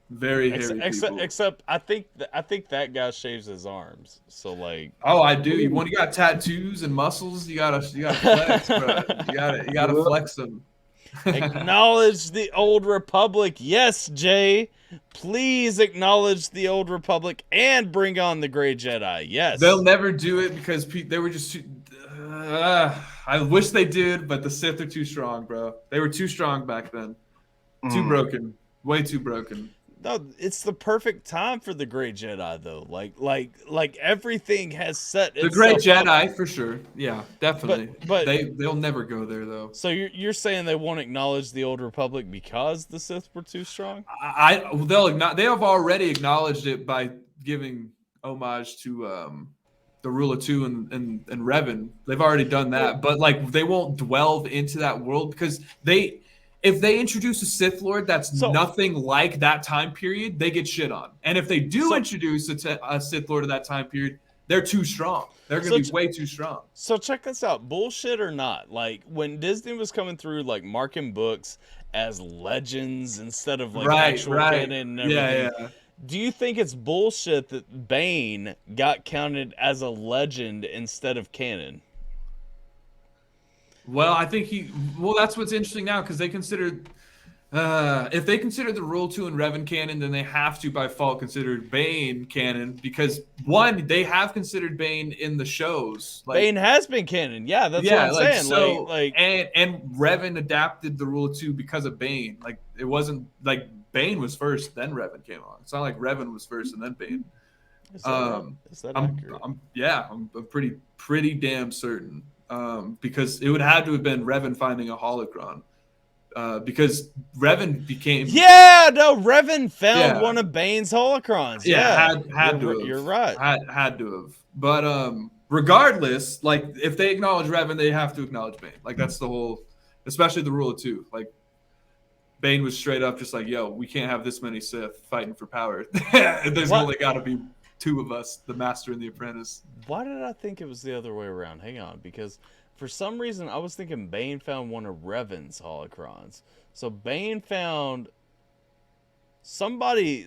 Very hairy people. Except I think that guy shaves his arms. So like. Oh, I do. When you got tattoos and muscles, you gotta flex, bro. You gotta flex them. Acknowledge the old republic. Yes, Jay. Please acknowledge the old republic and bring on the gray Jedi. Yes. They'll never do it because they were just too... I wish they did, but the Sith are too strong, bro. They were too strong back then. Too broken. Way too broken. No, it's the perfect time for the Great Jedi, though. Like everything has set. The Great Jedi, for sure. Yeah, definitely. But they'll never go there, though. So you're saying they won't acknowledge the Old Republic because the Sith were too strong? They have already acknowledged it by giving homage to the Rule of Two and Revan. They've already done that, but like they won't delve into that world because if they introduce a Sith Lord that's nothing like that time period, they get shit on. And if they do introduce a Sith Lord of that time period, they're too strong. They're going to be way too strong. So check this out. Bullshit or not, like when Disney was coming through, like marking books as legends instead of like actual canon and everything. Yeah. Do you think it's bullshit that Bane got counted as a legend instead of canon? Well, I think that's what's interesting now because they consider If they consider the Rule 2 and Revan canon, then they have to by default consider Bane canon because one, they have considered Bane in the shows. Like, Bane has been canon. Yeah, that's what I'm saying. So, like and Revan adapted the Rule 2 because of Bane. Like it wasn't like Bane was first, then Revan came on. It's not like Revan was first and then Bane. is that accurate? I'm pretty damn certain. Because it would have to have been Revan finding a holocron. Because Revan became Revan found one of Bane's holocrons. Had to have. You're right. Had to have. But regardless, like if they acknowledge Revan, they have to acknowledge Bane. Like that's the whole, especially the Rule of 2. Like Bane was straight up just like, yo, we can't have this many Sith fighting for power. There's only got to be 2 of us, the Master and the Apprentice. Why did I think it was the other way around? Hang on, because for some reason I was thinking Bane found one of Revan's holocrons. So Bane found somebody.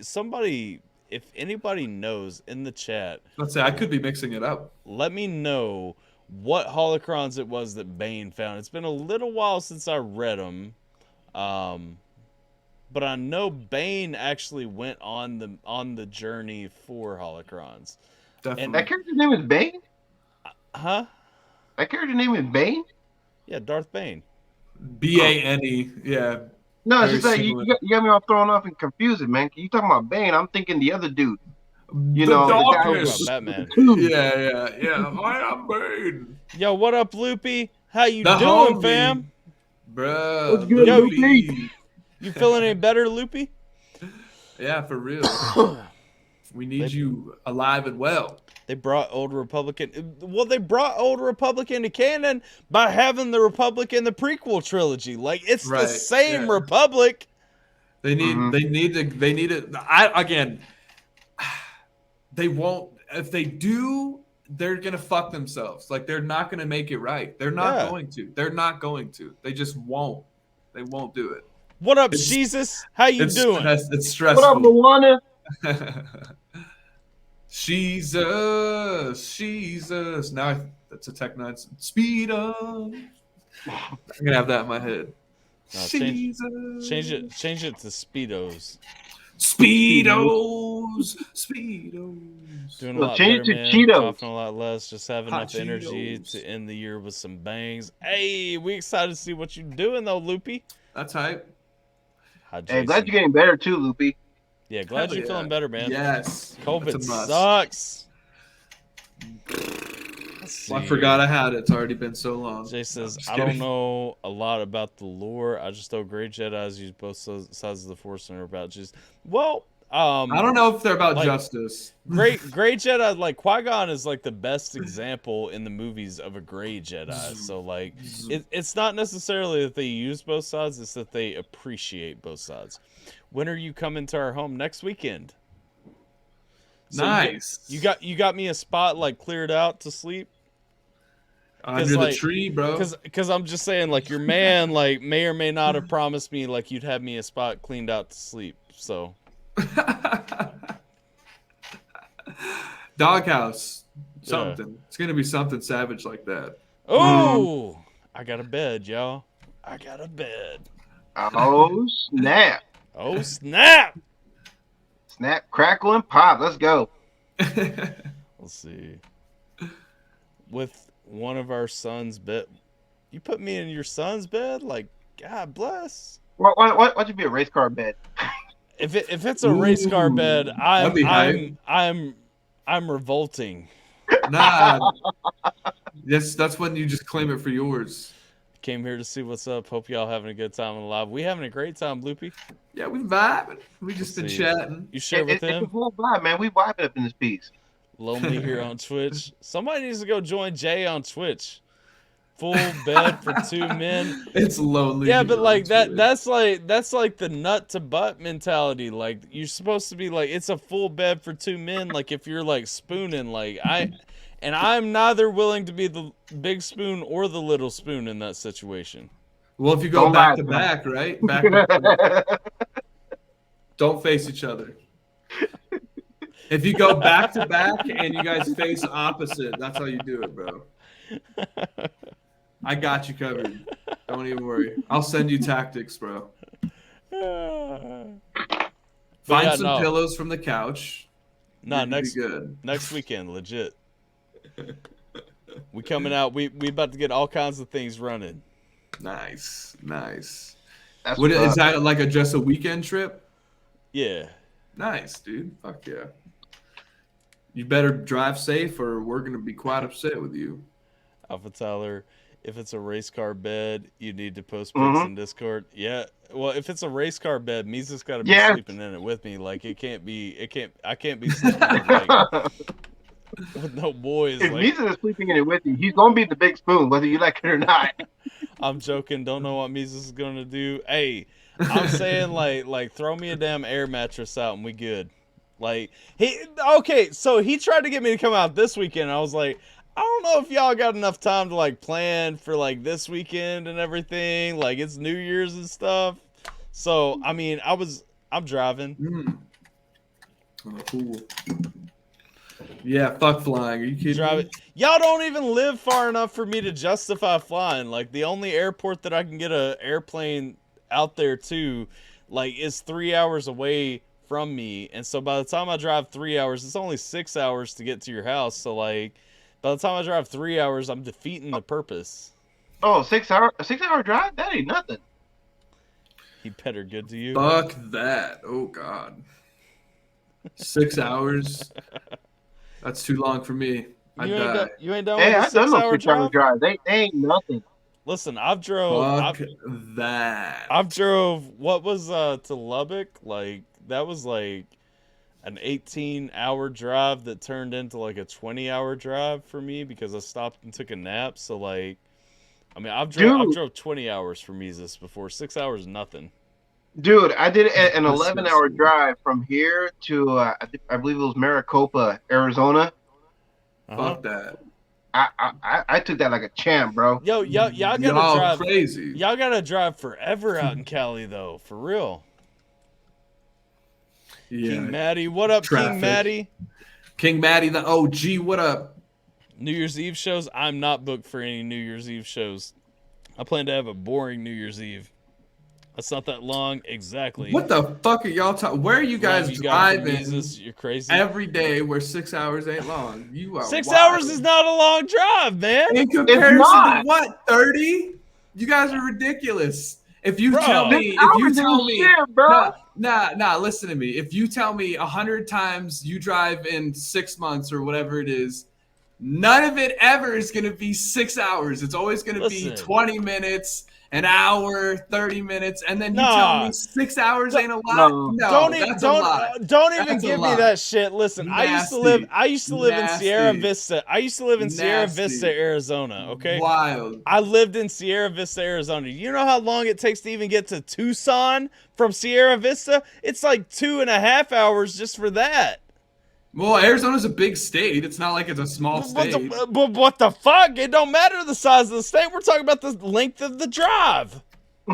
If anybody knows in the chat, let's say I could be mixing it up. let me know what holocrons it was that Bane found. It's been a little while since I read them, but I know Bane actually went on the journey for holocrons. Definitely. That character's name is Bane? Huh? That character's name is Bane? Yeah, Darth Bane. Bane. Yeah. No, it's Very just like similar. you got me all thrown off and confused, man. You talking about Bane? I'm thinking the other dude. You The know, the guy darkness. with Batman. Yeah. I am Bane. Yo, what up, Loopy? How you The doing, homie. fam? Bro. What's good, Yo, Loopy? You feeling any better, Loopy? Yeah, for real. We need you alive and well. They brought Old Republican. Well, they brought Old Republican to canon by having the Republic in the prequel trilogy. Like it's the Right, same yeah. Republic. They need it. They won't. If they do, they're gonna fuck themselves. Like they're not gonna make it right. They're not going to. They're not going to. They just won't. They won't do it. What up, It's- Jesus? How you doing? It's stressful. What up, Luana? Jesus. Now that's a Tech 9 speed up. I'm gonna have that in my head. No, Jesus. Change it to Speedos. Speedos. Doing a Well, lot change better, it to man. Cheetos. Coughing a lot less. Just have Hot enough energy Cheetos. to end the year with some bangs. Hey, we excited to see what you're doing though, Loopy. That's hype. Hi, Hey, Jason. glad you're getting better too, Loopy. Yeah, glad Hell you're yeah. feeling better, man. Yes. COVID That's a must. sucks. Let's Well, I see. forgot I had it. It's already been so long. Jay says, just I don't kidding. know a lot about the lore. I just know great Jedis use both sides of the Force and are about just. Well, I don't know if they're about like- justice. great Jedi, like Qui-Gon is like the best example in the movies of a great Jedi. So like, it's not necessarily that they use both sides; it's that they appreciate both sides. When are you coming to our home? Next weekend. So Nice. You got me a spot like cleared out to sleep. Under the like- tree, bro. Because I'm just saying, like, your man, like, may or may not have promised me, like, you'd have me a spot cleaned out to sleep. So, Doghouse. Something. It's gonna be something savage like that. oh, I got a bed, y'all. I got a bed. Oh snap! Oh, snap. Snap, crackle, and pop. Let's go. Let's see. With one of our sons' bed. You put me in your son's bed? Like, God bless. Why'd you be a race car bed? If it's a race car bed, that'd be hype. I'm revolting. Nah. Yes, that's when you just claim it for yours. Came here to see what's up. Hope y'all having a good time on the live. We having a great time, Loopy. Yeah, we vibing. We just been Let's see. chatting. You share with It's a him? whole vibe, man. We vibing up in this piece. Lonely here on Twitch. Somebody needs to go join Jay on Twitch. Full bed for 2 men. It's lonely. Yeah, but here like on Twitch. that's like the nut to butt mentality. Like you're supposed to be like it's a full bed for 2 men. Like if you're like spooning, like I'm neither willing to be the big spoon or the little spoon in that situation. Well, if you go Don't back lie, to bro. back, right? Back to don't face each other. If you go back to back and you guys face opposite, that's how you do it, bro. I got you covered. Don't even worry. I'll send you tactics, bro. Find yeah, some no. pillows from the couch. No, You're gonna be next good. next weekend, legit. We coming out. We about to get all kinds of things running. Nice. That's What what's is up. that like? Just a weekend trip? Yeah. Nice, dude. Fuck yeah. You better drive safe, or we're gonna be quite upset with you. AlphaTyler, if it's a race car bed, you need to post pics Mhm. in Discord. Yeah. Well, if it's a race car bed, Misa's got to be Yeah. sleeping in it with me. Like I can't be sleeping in, like with no boys. If Like Misa is sleeping in it with you, he's gonna be the big spoon, whether you like it or not. I'm joking. Don't know what Misa's gonna do. Hey, I'm saying like throw me a damn air mattress out and we good. Like so he tried to get me to come out this weekend. I was like, I don't know if y'all got enough time to like plan for like this weekend and everything. Like it's New Year's and stuff. So I mean, I'm driving. Oh, cool. Yeah, fuck flying. Are you kidding Driving. me? Y'all don't even live far enough for me to justify flying. Like the only airport that I can get a airplane out there to, like, is 3 hours away from me. And so by the time I drive 3 hours, it's only 6 hours to get to your house. So like, by the time I drive 3 hours, I'm defeating the purpose. Oh, 6 hour drive? That ain't nothing. He better good to you. Fuck that. Oh god. 6 hours. That's too long for me. I die. You ain't done Hey, with a I've done 6 those hour 6 hour drive? drives. They ain't nothing. Listen, I've drove that. I've drove what was to Lubbock, like that was like an 18-hour drive that turned into like a 20-hour drive for me because I stopped and took a nap. So like, I mean, I've drove 20 hours for Mises before. 6 hours, nothing. Dude, I did an That's 11-hour good. drive from here to I believe it was Maricopa, Arizona. Fuck that. I took that like a champ, bro. Yo, y'all gotta Y'all drive. crazy. Y'all gotta drive forever out in Cali though, for real. Yeah. King Maddie, what up, Traffic. King Maddie? King Maddie, the OG, what up? New Year's Eve shows. I'm not booked for any New Year's Eve shows. I plan to have a boring New Year's Eve. That's not that long, exactly. What the fuck are y'all talking? Where are you guys Love you got from driving Mises, you're crazy. every day where 6 hours ain't long? You are 6 wild. hours is not a long drive, man. In comparison to not. what, 30? You guys are ridiculous. If you Bro. tell me, 6 hours ain't shit, bro. nah, listen to me. If you tell me 100 times you drive in 6 months or whatever it is, none of it ever is going to be 6 hours. It's always going to be Listen. 20 minutes, an hour, 30 minutes, and then you Nah. tell me 6 hours ain't a lot? No. No, that's a lot. Don't even That's a give me lot. that shit. Listen, I used to live in Nasty. Sierra Vista. I used to live in Sierra Nasty. Vista, Arizona, okay? Wild. I lived in Sierra Vista, Arizona. You know how long it takes to even get to Tucson from Sierra Vista? It's like 2.5 hours just for that. Well, Arizona's a big state. It's not like it's a small state. But what the fuck? It don't matter the size of the state. We're talking about the length of the drive.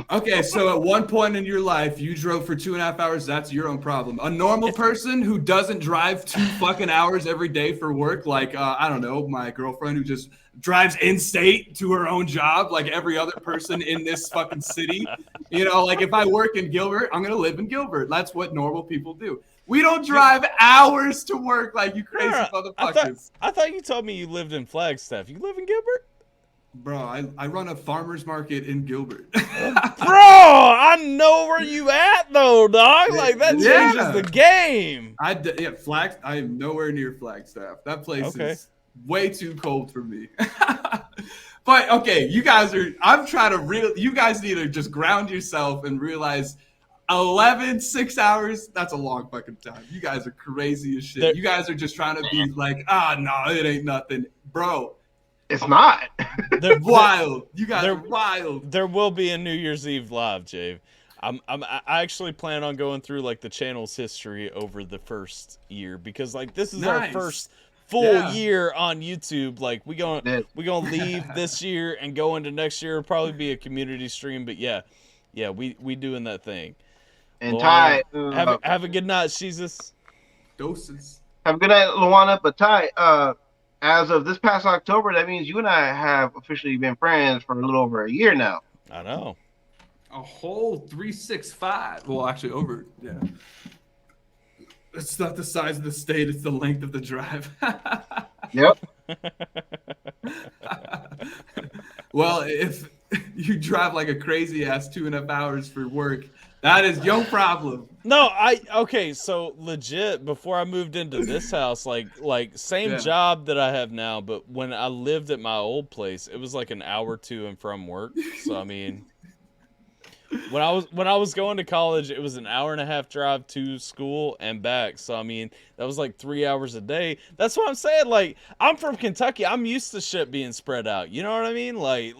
Okay, so at one point in your life, you drove for 2.5 hours. That's your own problem. A normal person who doesn't drive 2 fucking hours every day for work, like, I don't know, my girlfriend who just drives in-state to her own job, like every other person in this fucking city. You know, like if I work in Gilbert, I'm going to live in Gilbert. That's what normal people do. We don't drive hours to work like you crazy motherfuckers. I thought you told me you lived in Flagstaff. You live in Gilbert? Bro, I run a farmer's market in Gilbert. Bro, I know where you at though, dog. Like that Yeah. changes the game. I am nowhere near Flagstaff. That place is way too cold for me. But okay, you guys need to just ground yourself and realize 6 hours, that's a long fucking time. You guys are crazy as shit. You guys are just trying to be like, no, it ain't nothing. Bro, It's not. they're wild. You guys are wild. There will be a New Year's Eve live, Jave. I actually plan on going through like the channel's history over the first year because like this is our first full year on YouTube. Like we gonna leave this year and go into next year. It'll probably be a community stream, but yeah, we doing that thing. And Luana, Ty, have a good night, Jesus. Doses. have a good night, Luana. But Ty, as of this past October, that means you and I have officially been friends for a little over a year now. I know. A whole 365. Well, actually, over. Yeah. It's not the size of the state; it's the length of the drive. Yep. Well, if you drive like a crazy ass 2.5 hours for work, that is your problem. No, okay, so legit, before I moved into this house, like same Yeah. job that I have now, but when I lived at my old place, it was like an hour to and from work. So I mean, when I was going to college, it was an hour and a half drive to school and back. So I mean, that was like 3 hours a day. That's what I'm saying. Like, I'm from Kentucky. I'm used to shit being spread out. You know what I mean? Like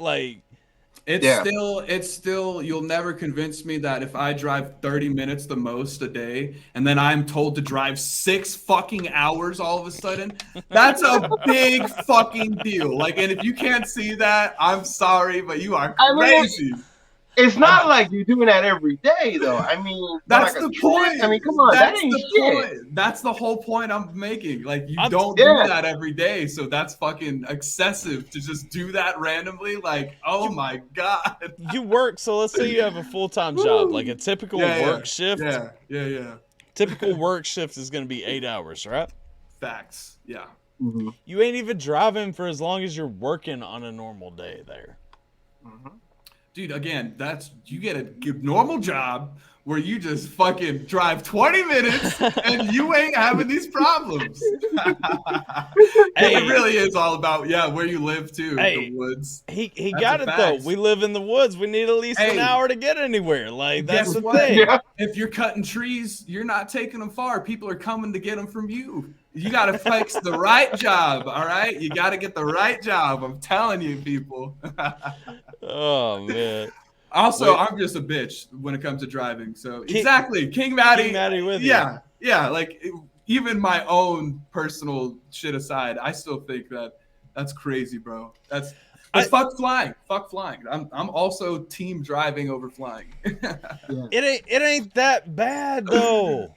It's still, you'll never convince me that if I drive 30 minutes the most a day and then I'm told to drive 6 fucking hours all of a sudden, that's a big fucking deal. Like, and if you can't see that, I'm sorry, but you are crazy. It's not like you're doing that every day, though. I mean, That's like the point. I mean, come on, That's that ain't the shit. point. That's the whole point I'm making. Like, you I'm- don't Yeah. do that every day, so that's fucking excessive to just do that randomly. Like, oh my god. you work. So let's say you have a full-time job, like a typical work shift. Yeah. Typical work shift is going to be 8 hours, right? Facts. Yeah. Mhm. You ain't even driving for as long as you're working on a normal day there. Dude, again, you get a normal job where you just fucking drive 20 minutes and you ain't having these problems. Hey. It really is all about where you live too, Hey. the woods. He That's got a it fact. though. We live in the woods. We need at least an Hey. hour to get anywhere. Like, that's Guess the what? thing. Yeah. If you're cutting trees, you're not taking them far. People are coming to get them from you. You got to flex the right job, all right? You got to get the right job. I'm telling you, people. Oh man. Also, Wait. I'm just a bitch when it comes to driving. So King- exactly, King Matty. King Matty with you. Yeah. Like even my own personal shit aside, I still think that's crazy, bro. That's fuck flying. Fuck flying. I'm also team driving over flying. It ain't that bad though.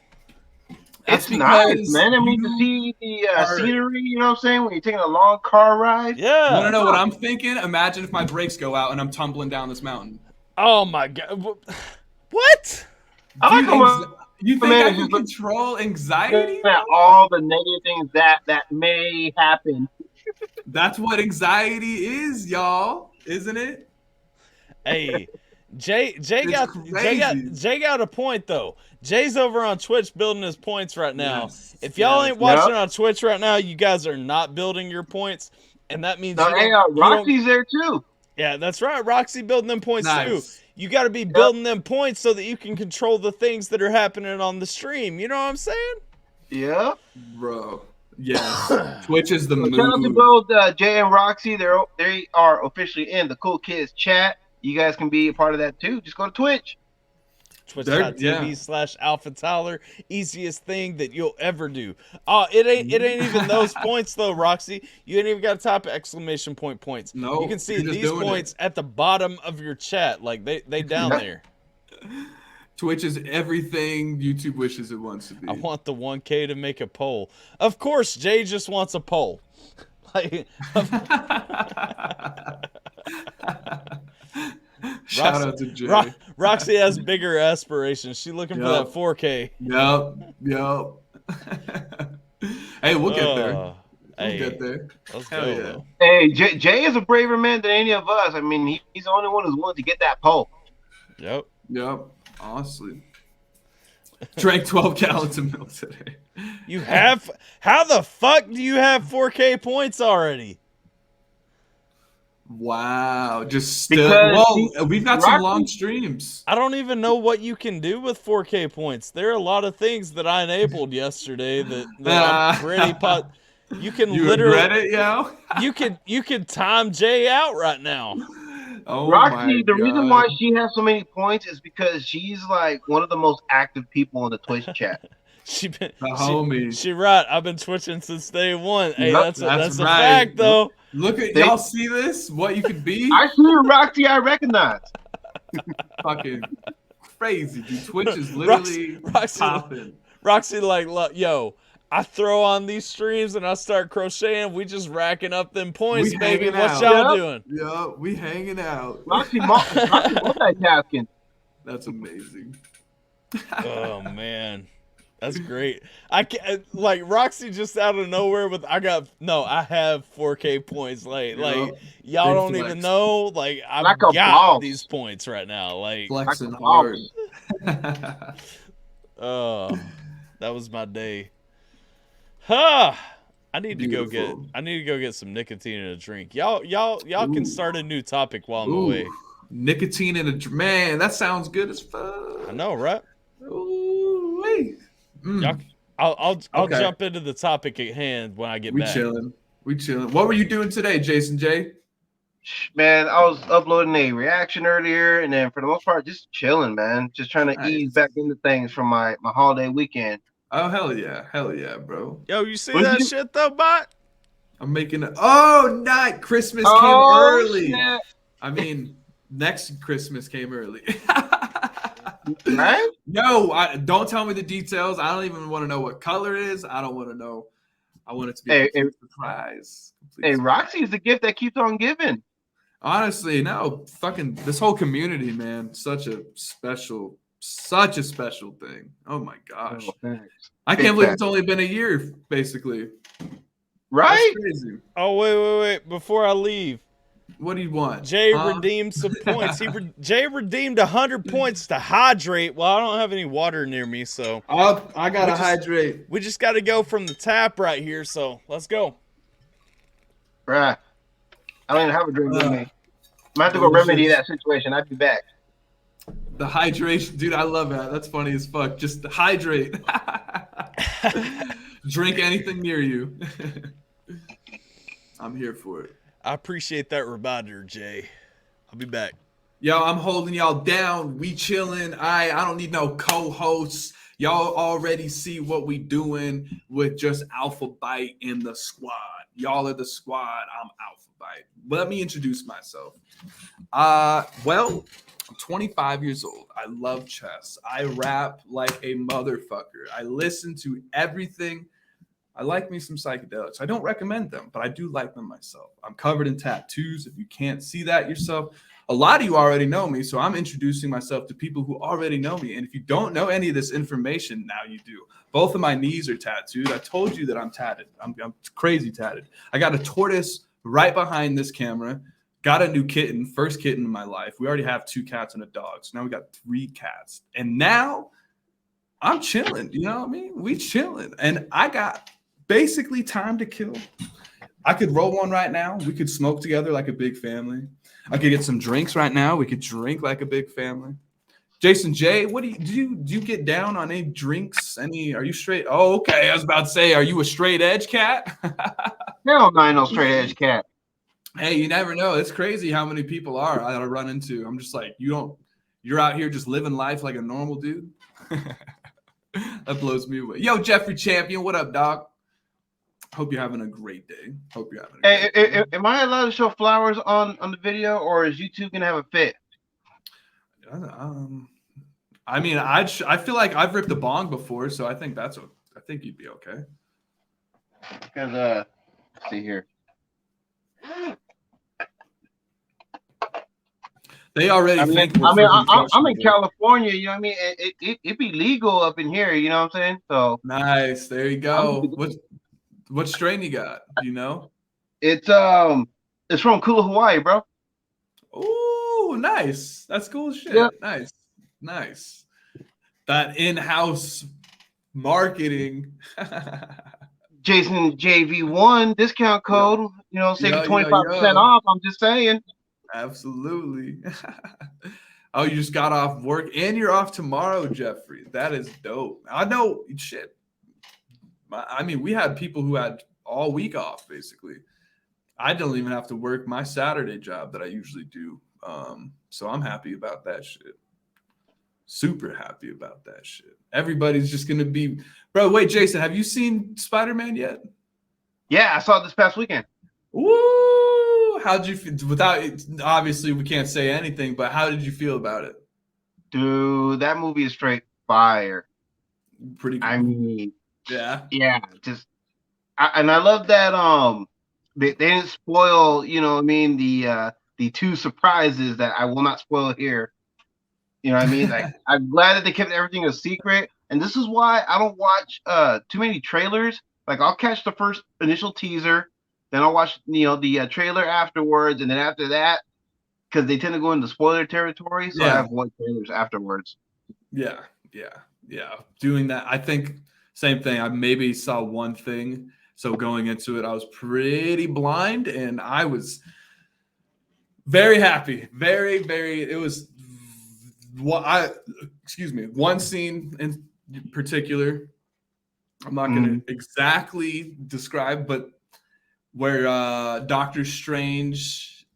That's It's nice, because man. I mean, to you see the are- scenery, you know what I'm saying? When you're taking a long car ride. Yeah. You want to know what I'm thinking? Imagine if my brakes go out and I'm tumbling down this mountain. Oh my god. What? I Dude, come on. you think Man, I can just- control anxiety? At all the negative things that may happen. That's what anxiety is, y'all. Isn't it? Hey, Jay got crazy. a point though. Jay's over on Twitch building his points right now. Yes, If y'all yes. ain't watching on Twitch right now, you guys are not building your points, and that means No, you hey, don't- you don't- Roxy's there too. Yeah, that's right. Roxy building them points Nice. too. You got to be building them points so that you can control the things that are happening on the stream. You know what I'm saying? Yeah. Bro. Yes. Twitch is the So shout out to move. both Jay and Roxy. They are officially in the Cool Kids chat. You guys can be a part of that too. Just go to Twitch. Twitch.tv/AlphaTyler. Easiest thing that you'll ever do. Oh, it ain't even those points though, Roxy. You ain't even got to type exclamation point points. No, you can see you're just these doing points at the bottom of your chat. Like they down there. Twitch is everything YouTube wishes it wants to be. I want the 1K to make a poll. Of course, Jay just wants a poll. Like, Shout out to Jay. Roxy has bigger aspirations. She's looking for that 4K. Yup. Hey, we'll get there. We'll Hey, get there. let's Hell go. yeah. Though. Hey, Jay is a braver man than any of us. I mean, he's the only one who's willing to get that poll. Yep. Honestly. Drank 12 gallons of milk today. You have? How the fuck do you have 4K points already? Wow. Just Because still. We've got some Rocky- long streams. I don't even know what you can do with 4K points. There are a lot of things that I enabled yesterday that I'm pretty You can You literally regret it, yo? you could time Jay out right now. Oh Roxy, the my reason God. why she has so many points is because she's like one of the most active people in the Twitch chat. She homie. She right. I've been twitching since day one. Hey, Yep, that's a that's right. right. Fact though. Look at They- y'all see this? What you could be? I see you, Roxy. I recognize. Fucking crazy, dude. Twitch is literally Roxy- popping. Roxy, like, look, yo, I throw on these streams and I start crocheting. We just racking up them points, We baby. hanging What out. y'all Yep. doing? Yeah, we hanging out. Roxy multitasking. That's amazing. Oh man, that's great. I can't like Roxy just out of nowhere with I have 4K points. Like y'all Big don't flex. even know. Like I've Like a got boss. these points right now. Like Flexing Like a hard. oh, that was my day. Huh. I need to go get some nicotine in a drink. Y'all can start a new topic while I'm away. Nicotine in a man, that sounds good as fuck. I know, right? Ooh, wait. I'll Okay. jump into the topic at hand when I get back. We chilling. What were you doing today, Jason J? Man, I was uploading a reaction earlier, and then for the most part, just chilling, man. Just trying to ease back into things from my holiday weekend. Oh hell yeah, bro. Yo, you see What that did you- shit though, bot? I'm making it. Oh, night. Christmas came early. Snap. I mean, next Christmas came early. Right? No, don't tell me the details. I don't even want to know what color it is. I don't want to know. I want it to be a complete surprise. Hey, Roxy is the gift that keeps on giving. Honestly, no, fucking this whole community, man, such a special thing. Oh my gosh. Oh, thanks. I can't believe it's only been a year, basically. Right? That's crazy. Oh wait! Before I leave, What do you want? Jay redeemed some points. Jay redeemed 100 points to hydrate. Well, I don't have any water near me, so I gotta hydrate. we just got to go from the tap right here. So let's go. Right. I don't even have a drink with me. I'm gonna have to go remedy that situation. I'll be back. The hydration, dude, I love that. That's funny as fuck. Just hydrate. Drink anything near you. I'm here for it. I appreciate that reminder, Jay. I'll be back. Yo, I'm holding y'all down. We chilling. I don't need no co-hosts. Y'all already see what we doing with just Alphabyte in the squad. Y'all are the squad. I'm Alphabyte. Let me introduce myself. Well, I'm 25 years old. I love chess. I rap like a motherfucker. I listen to everything. I like me some psychedelics. I don't recommend them, but I do like them myself. I'm covered in tattoos. If you can't see that yourself, a lot of you already know me, so I'm introducing myself to people who already know me. And if you don't know any of this information, now you do. Both of my knees are tattooed. I told you that I'm tatted. I'm crazy tatted. I got a tortoise right behind this camera. Got a new kitten, first kitten in my life. We already have 2 cats and a dog, so now we got 3 cats. And now I'm chilling. You know what I mean? We chilling. And I got basically time to kill. I could roll one right now. We could smoke together like a big family. I could get some drinks right now. We could drink like a big family. Jason J, what do you get down on any drinks? Are you straight? Oh, okay. I was about to say, are you a straight edge cat? Hell no, I ain't no straight edge cat. Hey, you never know. It's crazy how many people I run into. I'm just like, you're out here just living life like a normal dude. That blows me away. Yo, Jeffrey Champion, what up, dog? Hope you're having a great day. Am I allowed to show flowers on the video, or is YouTube gonna have a fit? I mean, I feel like I've ripped a bong before, so I think I think you'd be okay. Because let's see here. They already think. I'm in California. You know what I mean? It'd be legal up in here. You know what I'm saying? So nice. There you go. What strain you got? Do you know? It's from Kula, Hawaii, bro. Ooh, nice. That's cool as shit. Yep. Nice. That in-house marketing. Jason JV1 discount code. You know, save you 25% off. I'm just saying. Absolutely. Oh, you just got off work and you're off tomorrow, Jeffrey. That is dope. I know shit. I mean, we had people who had all week off, basically. I don't even have to work my Saturday job that I usually do. So I'm happy about that shit. Super happy about that shit. Everybody's just going to be... Bro, wait, Jason, have you seen Spider-Man yet? Yeah, I saw it this past weekend. Woo! How'd you feel? Obviously, we can't say anything, but how did you feel about it? Dude, that movie is straight fire. Pretty good. I mean... Yeah. I love that they didn't spoil, you know what I mean, the 2 surprises that I will not spoil here. You know what I mean? Like, I'm glad that they kept everything a secret. And this is why I don't watch too many trailers. Like, I'll catch the first initial teaser, then I'll watch the trailer afterwards, and then after that, because they tend to go into spoiler territory, so I avoid trailers afterwards. Yeah. Doing that, I think same thing. I maybe saw one thing, so going into it, I was pretty blind, and I was very happy. Very, very. It was one scene in particular. I'm not going to exactly describe, but where Doctor Strange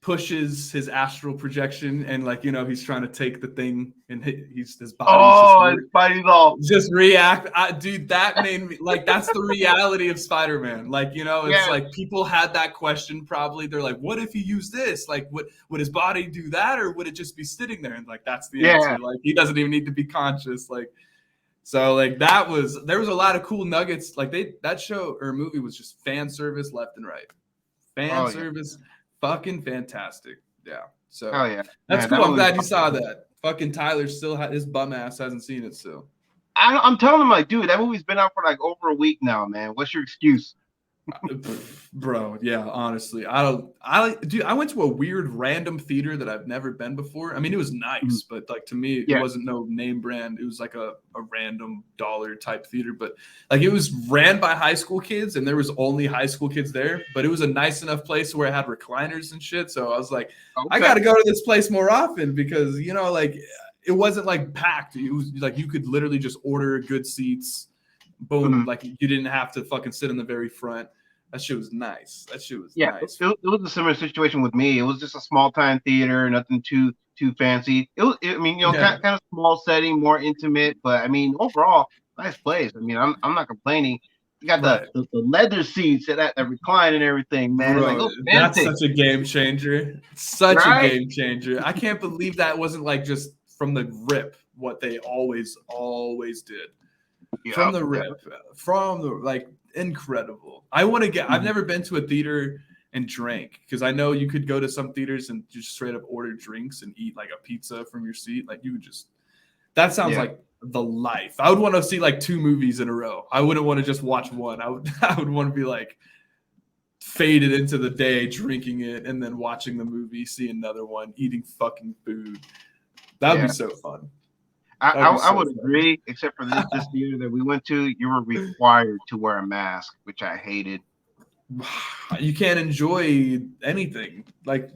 pushes his astral projection and he's trying to take the thing and his body's all just react. Dude, that made me that's the reality of Spider-Man. It's like people had that question probably. They're like, what if he used this? Like, would his body do that, or would it just be sitting there? And that's the answer. Like, he doesn't even need to be conscious. So there was a lot of cool nuggets. That show or movie was just fan service left and right. Fan service. Fucking fantastic. Yeah. So that's cool. I'm glad you saw that. Fucking Tyler still his bum ass hasn't seen it still. I'm telling him, dude, that movie's been out for over a week now, man. What's your excuse? Bro, yeah, honestly. I went to a weird random theater that I've never been before. I mean, it was nice, but to me, it wasn't no name brand. It was a random dollar type theater, but it was ran by high school kids, and there was only high school kids there, but it was a nice enough place where it had recliners and shit. So I was like, I got to go to this place more often because, it wasn't packed. It was you could literally just order good seats. Boom, you didn't have to fucking sit in the very front. That shit was nice. Nice. It was a similar situation with me. It was just a small time theater, nothing too fancy. Kind of small setting, more intimate, but overall, nice place. I'm not complaining. You got the leather seats that recline and everything, man. Bro, that's such a game changer. A game changer. I can't believe that wasn't just from the rip what they always did. From the rip, incredible. I want to get. I've never been to a theater and drank because I know you could go to some theaters and just straight up order drinks and eat a pizza from your seat. You would just. That sounds like the life. I would want to see 2 movies in a row. I wouldn't want to just watch one. I would want to be faded into the day, drinking it, and then watching the movie, see another one, eating fucking food. That would be so fun. I would agree, except for this theater that we went to, you were required to wear a mask, which I hated. You can't enjoy anything. You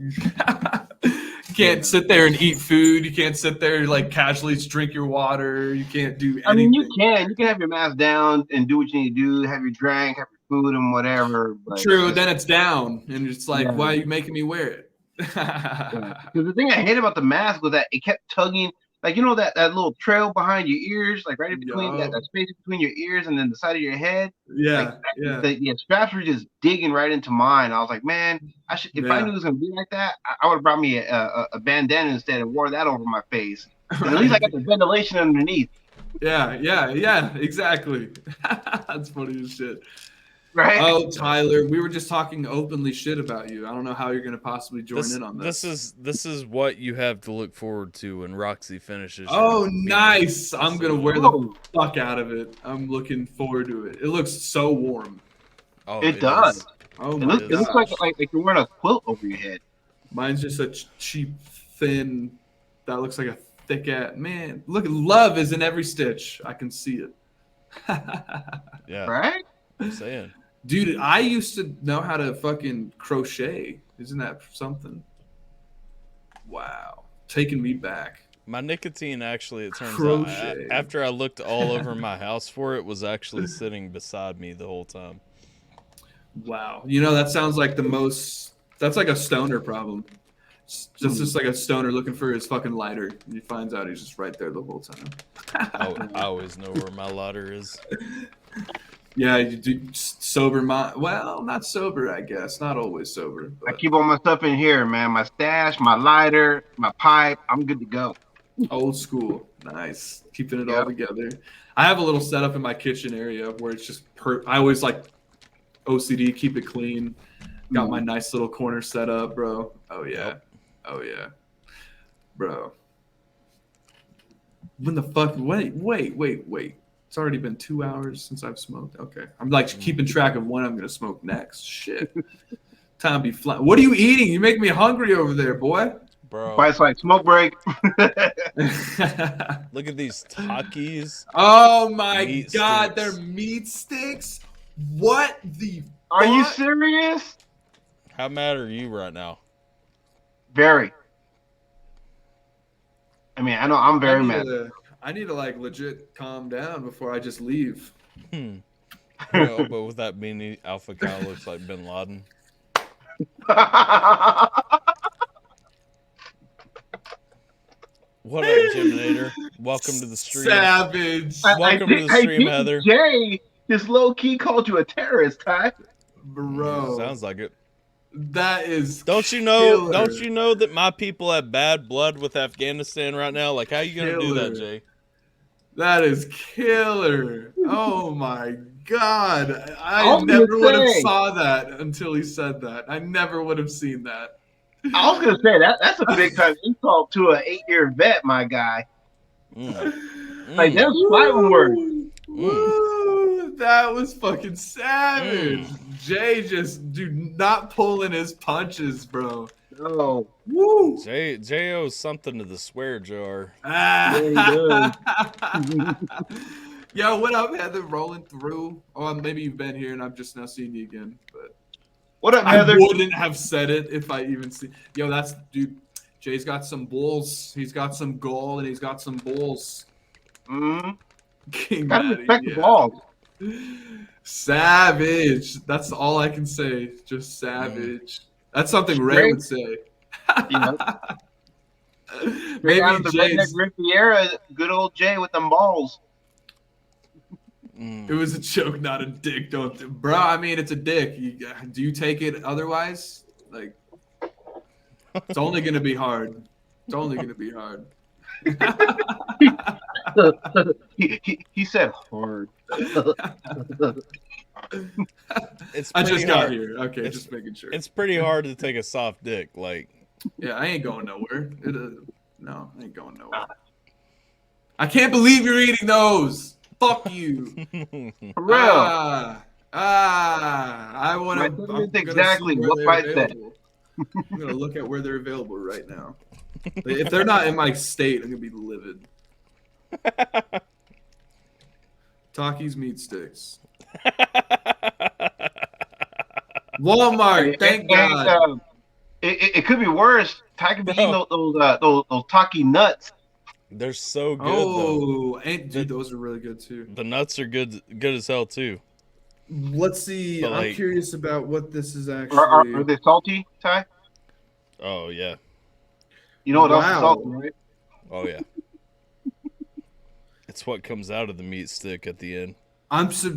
can't sit there and eat food. You can't sit there casually drink your water. You can't do anything. You can have your mask down and do what you need to do, have your drink, have your food and whatever. But true, then it's down, and it's why are you making me wear it? Because the thing I hated about the mask was that it kept tugging. That little trail behind your ears, right in between that space between your ears and then the side of your head. The straps were just digging right into mine. I was like, man, I should. If I knew it was gonna be like that, I would have brought me a bandana instead and wore that over my face. At least I got the ventilation underneath. Yeah, exactly. That's funny as shit. Right. Oh, Tyler, we were just talking openly shit about you. I don't know how you're going to possibly join in on this. This is what you have to look forward to when Roxy finishes. Oh, nice. I'm going to wear the fuck out of it. I'm looking forward to it. It looks so warm. Oh, it does. Oh, it looks like you're wearing a quilt over your head. Mine's just a cheap, thin, that looks like a thick ass. Man, look, love is in every stitch. I can see it. Yeah. Right? I'm saying. Dude, I used to know how to fucking crochet. Isn't that something? Wow. Taking me back. My nicotine actually, it turns out, after I looked all over my house for it, was actually sitting beside me the whole time. Wow. That sounds like that's like a stoner problem. That's just like a stoner looking for his fucking lighter. And he finds out he's just right there the whole time. I always know where my lighter is. Yeah, you do sober mind. Well, not sober, I guess. Not always sober. But. I keep all my stuff in here, man. My stash, my lighter, my pipe. I'm good to go. Old school. Nice. Keeping it all together. I have a little setup in my kitchen area where it's just I always OCD, keep it clean. Got my nice little corner set up, bro. Oh, yeah. Oh, yeah. Bro. When the fuck? Wait. It's already been 2 hours since I've smoked. Okay, I'm like keeping track of when I'm gonna smoke next. Shit, time be flying. What are you eating? You make me hungry over there, boy. Bro, It's like smoke break. look at these Takis. Oh my Meat god, sticks. they're meat sticks. What the? Are you fuck? serious? How mad are you right now? Very. I mean, I know I'm very mad. I need to like legit calm down before I just leave. Well, but with that beanie, Alpha Cow looks like Bin Laden. What up, Jiminator? Welcome to the stream. Savage. Welcome to the stream, Heather. Jay just low key called you a terrorist, Ty. Bro. Sounds like it. That is Don't you know? killer. Don't you know that my people have bad blood with Afghanistan right now? Like, how you gonna do that, Killer. Jay? That is killer. Oh my god. I was gonna never would have say. saw that until he said that. I never would have seen that. I was gonna say that's a big time insult to an 8-year vet, my guy. Like that's fighting words. Woo, that was fucking savage. Jay just not pulling his punches, bro. Oh, Woo. Jay owes something to the swear jar. Yo, what up, Heather? Rolling through. Oh, maybe you've been here and I've just now seen you again. But what up, I Heather? wouldn't have said it if I even see. Yo, that's dude. Jay's got some bulls. He's got some gold and he's got some bulls. Mm-hmm. King Gotta Maddie, respect the yeah. balls. Savage. That's all I can say. Just savage. That's something Ray Straight- would say. You know, Maybe out of the redneck Jay's. Riviera, good old Jay with them balls. It was a joke, not a dick. Don't, bro. I mean, it's a dick. Do you take it otherwise? Like, it's only gonna be hard. It's only gonna be hard. He said hard. It's I pretty just got hard. here. Okay, It's- just making sure. It's pretty hard to take a soft dick. Like, Yeah, I ain't going nowhere. No, I ain't going nowhere. I can't believe you're eating those. Fuck you. For real. I want My to. sentiments exactly what I said. I'm gonna look at where they're available right now. If they're not in my state, I'm gonna be livid. Takis meat sticks. Walmart. Thank God. It could be worse. Ty could be eating those Taki nuts. they're so good. Oh, and dude, those are really good too. The nuts are good as hell too. Let's see. But, I'm like- curious about what this is actually. Are they salty, Ty? Oh yeah. You know what else is Wow. salty, right? Oh yeah. It's what comes out of the meat stick at the end.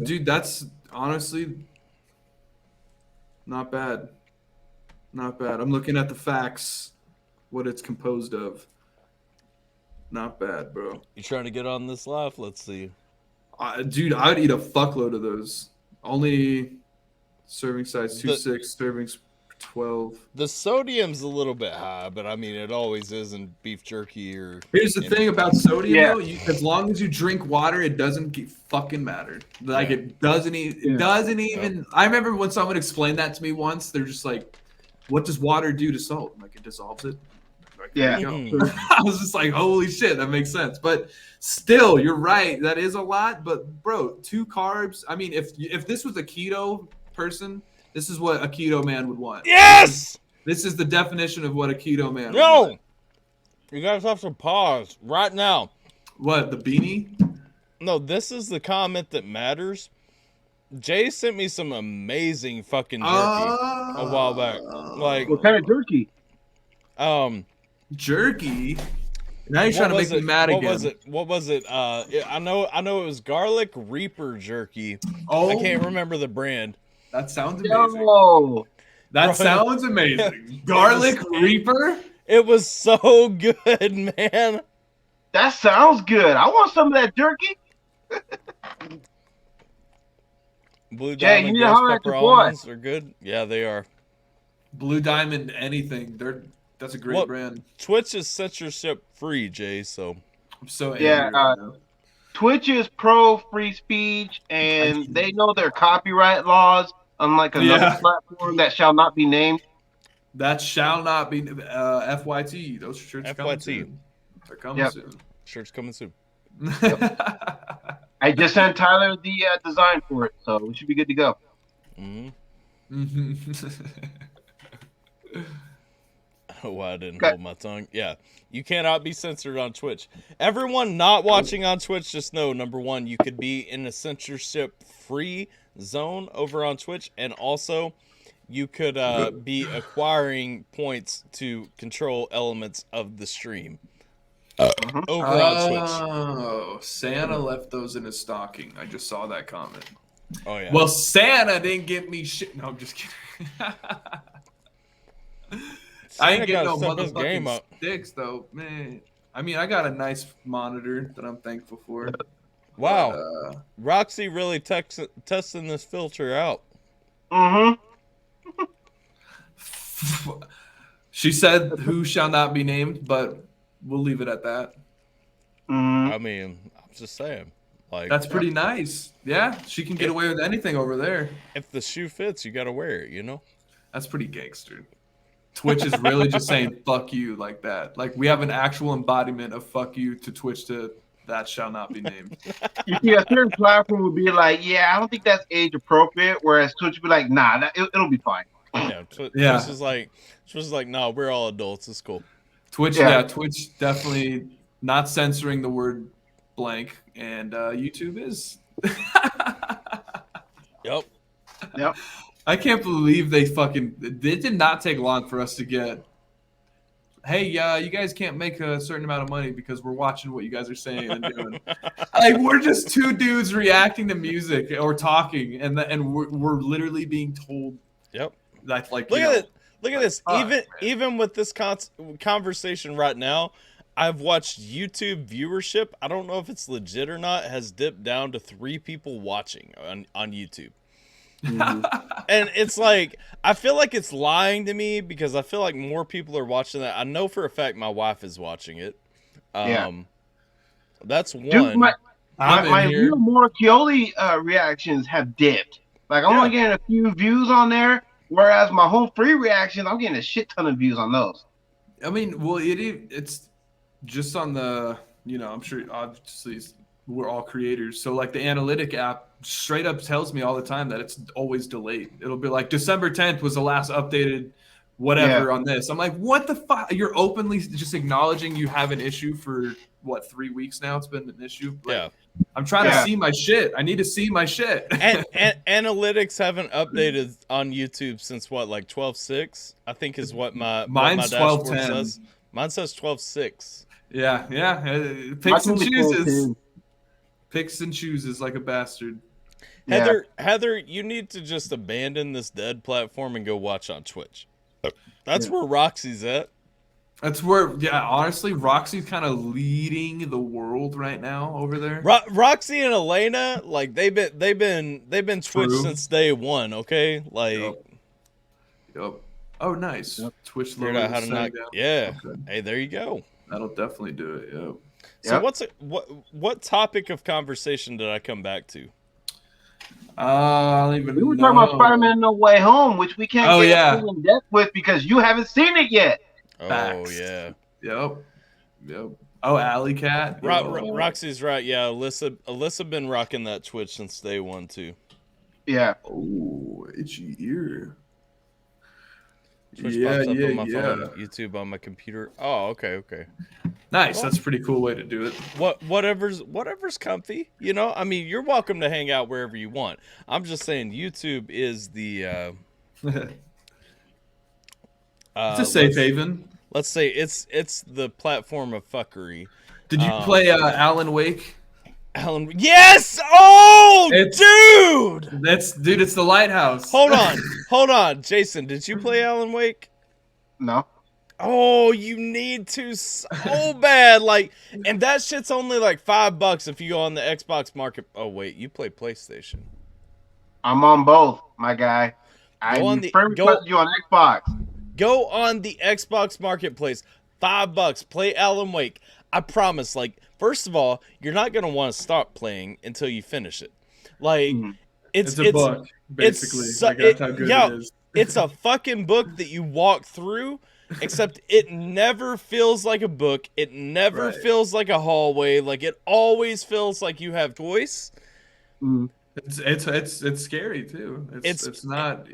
Dude. That's honestly not bad. Not bad. I'm looking at the facts, what it's composed of. Not bad, bro. You trying to get on this life? Let's see. Dude, I would eat a fuckload of those. Only serving size 2.6, servings 12. The sodium's a little bit high, but I mean it always is in beef jerky or. Here's the thing about sodium, Yeah. though. As long as you drink water, it doesn't fucking matter. Like, Yeah. it doesn't even. I remember when someone explained that to me once. They're just like, what does water do to salt? I'm like, it dissolves it. Like, there Yeah. you go. I was just like, holy shit, that makes sense. But still, you're right. That is a lot. But, bro, 2 carbs. I mean, if this was a keto person, this is what a keto man would want. Yes. This is the definition of what a keto man would No. want. You guys have to pause right now. What, the beanie? No, this is the comment that matters. Jay sent me some amazing fucking jerky a while back. Like, What kind of jerky? Jerky? Now you're trying to make me mad again. What was it? I know it was garlic reaper jerky. Oh, I can't remember the brand. that sounds amazing. Yo, That Bro. sounds amazing. Garlic Reaper? It was so good, man. that sounds good. I want some of that jerky. Blue Jay, Diamond you need to ghost holler at pepper your boy. almonds are good. Yeah, they are. Blue Diamond anything. That's a great What? brand. Twitch is censorship free, Jay. So I'm so angry Yeah, right now. Twitch is pro free speech, and they know their copyright laws, unlike another platform that shall not be named. That shall not be FYT. Those shirts coming soon. They're coming soon. Shirts coming soon. I just sent Tyler the design for it, so we should be good to go. Oh, I didn't hold my tongue. Yeah, you cannot be censored on Twitch. Everyone not watching on Twitch, just know, number one, you could be in a censorship-free zone over on Twitch, and also you could be acquiring points to control elements of the stream over on Twitch. Oh, Santa left those in his stocking. I just saw that comment. Oh, yeah. Well, Santa didn't get me shit. No, I'm just kidding. I ain't getting no motherfucking sticks, though, man. I mean, I got a nice monitor that I'm thankful for. Wow. Roxy really testing this filter out. She said who shall not be named, but we'll leave it at that. I mean, I'm just saying. Like, that's pretty nice. Yeah, she can get away with anything over there. If the shoe fits, you got to wear it, you know? That's pretty gangster. Twitch is really just saying fuck you like that. Like, we have an actual embodiment of fuck you to Twitch to that shall not be named. You see, a certain platform would be like, yeah, I don't think that's age appropriate, whereas Twitch would be like, nah, it'll be fine. Yeah, Twitch is like, nah, we're all adults. It's cool. Twitch definitely not censoring the word blank, and YouTube is. Yep. I can't believe they did not take long for us to get, hey, you guys can't make a certain amount of money because we're watching what you guys are saying and doing. Like, we're just two dudes reacting to music or talking, and we're literally being told. Yep. That, like, look at this. Even with this conversation right now, I've watched YouTube viewership. I don't know if it's legit or not. Has dipped down to 3 people watching on YouTube. And it's like, I feel like it's lying to me because I feel like more people are watching that. I know for a fact my wife is watching it. That's one. Dude, my real Morchioli reactions have dipped. Like, I'm only getting a few views on there, whereas my home free reactions, I'm getting a shit ton of views on those. I mean, well, it's just on the, I'm sure obviously we're all creators. So, like, the analytic app straight up tells me all the time that it's always delayed. It'll be like December 10th was the last updated whatever on this. I'm like, what the fuck? You're openly just acknowledging you have an issue for 3 weeks now? It's been an issue. Like, I'm trying to see my shit. I need to see my shit. and analytics haven't updated on YouTube since what, like 12.6? I think is what mine's 12.10 says. Mine says 12.6. Yeah. Picks and chooses. Picks and chooses like a bastard. Heather, you need to just abandon this dead platform and go watch on Twitch. That's where Roxy's at. That's where, honestly, Roxy's kind of leading the world right now over there. Roxy and Elena, like, they've been Twitch since day one. Okay, like. Yep. Oh, nice. Yep. Twitch figured out how to knock. Yeah. Okay. Hey, there you go. That'll definitely do it. Yep. So what topic of conversation did I come back to? I don't even know. We were talking about Spider-Man No Way Home, which we can't get in depth with because you haven't seen it yet. Oh, yeah. Yep. Oh, Alley Cat. Roxy's right. Yeah, Alyssa been rocking that Twitch since day one, too. Yeah. Oh, itchy ear. Twitch pops up on my phone, YouTube on my computer. Oh, okay. Nice. Well, that's a pretty cool way to do it. Whatever's comfy, I mean, you're welcome to hang out wherever you want. I'm just saying YouTube is the it's a safe haven. Let's say it's the platform of fucking. Did you play Alan Wake? Yes! Oh, dude! It's the Lighthouse. Hold on. Jason, did you play Alan Wake? No. Oh, you need to so bad. Like, and that shit's only like $5 if you go on the Xbox market. Oh, wait, you play PlayStation. I'm on both, my guy. You on Xbox. Go on the Xbox Marketplace. $5. Play Alan Wake. I promise. Like, first of all, you're not gonna want to stop playing until you finish it. Like, it's a book, basically. That's how good it is. It's a fucking book that you walk through, except it never feels like a book. It never feels like a hallway. Like, it always feels like you have choice. It's scary too. It's not.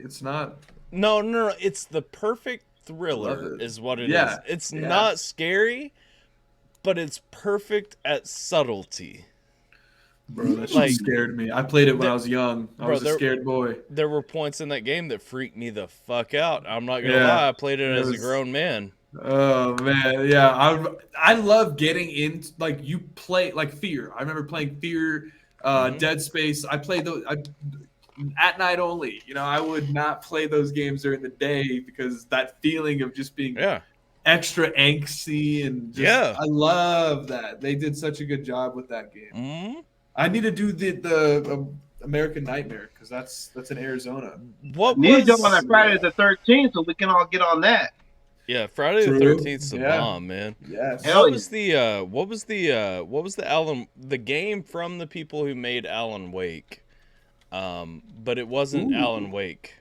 No. It's the perfect thriller, is what it is. It's not scary, but it's perfect at subtlety. Bro, that shit scared me. I played it when I was young. I was a scared boy. There were points in that game that freaked me the fuck out. I'm not gonna lie. I played it as a grown man. Oh man, yeah. I love getting in. Like, you play like Fear. I remember playing Fear, Dead Space. I played those at night only. You know, I would not play those games during the day because that feeling of just being extra angsty and just, I love that. They did such a good job with that game. I need to do the American Nightmare because that's in Arizona. Need to jump on that Friday the 13th so we can all get on that. Yeah, Friday the 13th the bomb, man. Yes. What was the game from the people who made Alan Wake? But it wasn't Alan Wake.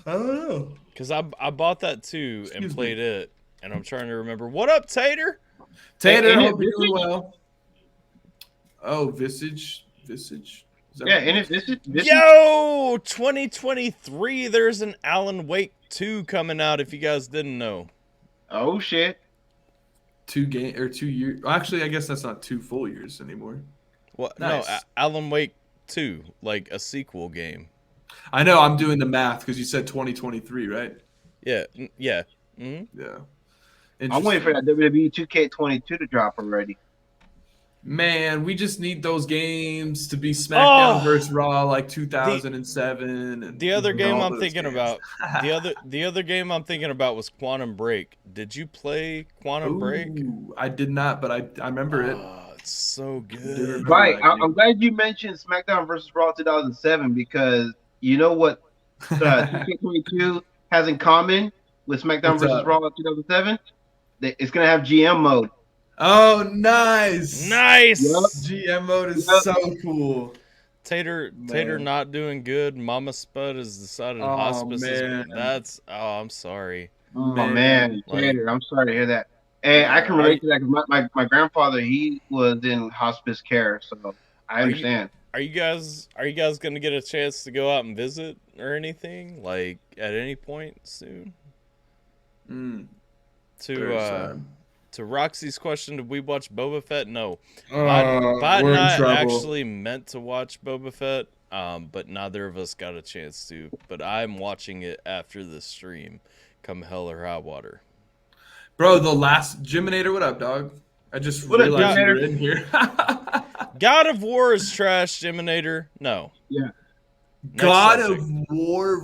I don't know. Because I bought that too and played it, and I'm trying to remember. What up, Tater? Tater, hope you're doing well. Oh, Visage. Yeah, and it's Visage. Yo, 2023. There's an Alan Wake 2 coming out. If you guys didn't know. Oh shit. 2 years. Actually, I guess that's not 2 full years anymore. What? Nice. No, Alan Wake 2, like a sequel game. I know. I'm doing the math because you said 2023, right? Yeah. Yeah. Yeah. I'm waiting for that WWE 2K22 to drop already. Man, we just need those games to be SmackDown versus Raw like 2007. The other game I'm thinking about, the other game I'm thinking about was Quantum Break. Did you play Quantum Break? I did not, but I remember it. It's so good. Right. I'm glad you mentioned SmackDown versus Raw 2007 because you know what 2K22 has in common with SmackDown versus Raw 2007? It's gonna have GM mode. Oh, nice! Nice. Yep. GM mode is so cool. Tater not doing good. Mama Spud has decided hospice. I'm sorry. Oh man, Tater, I'm sorry to hear that. Hey, I can relate to that because my grandfather, he was in hospice care, so I understand. Are you guys gonna get a chance to go out and visit or anything like at any point soon? To Roxy's question, did we watch Boba Fett? No. Biden and I actually meant to watch Boba Fett, but neither of us got a chance to. But I'm watching it after the stream, come hell or high water. Bro, the last Jiminator, what up, dog? I just realized you're in here. God of War is trash, Jiminator. No. Yeah. God of War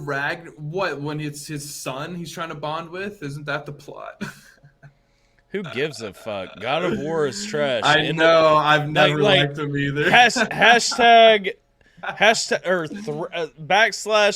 what? When it's his son he's trying to bond with? Isn't that the plot? Who gives a fuck? God of War is trash. I know. I've never liked him either. Hashtag or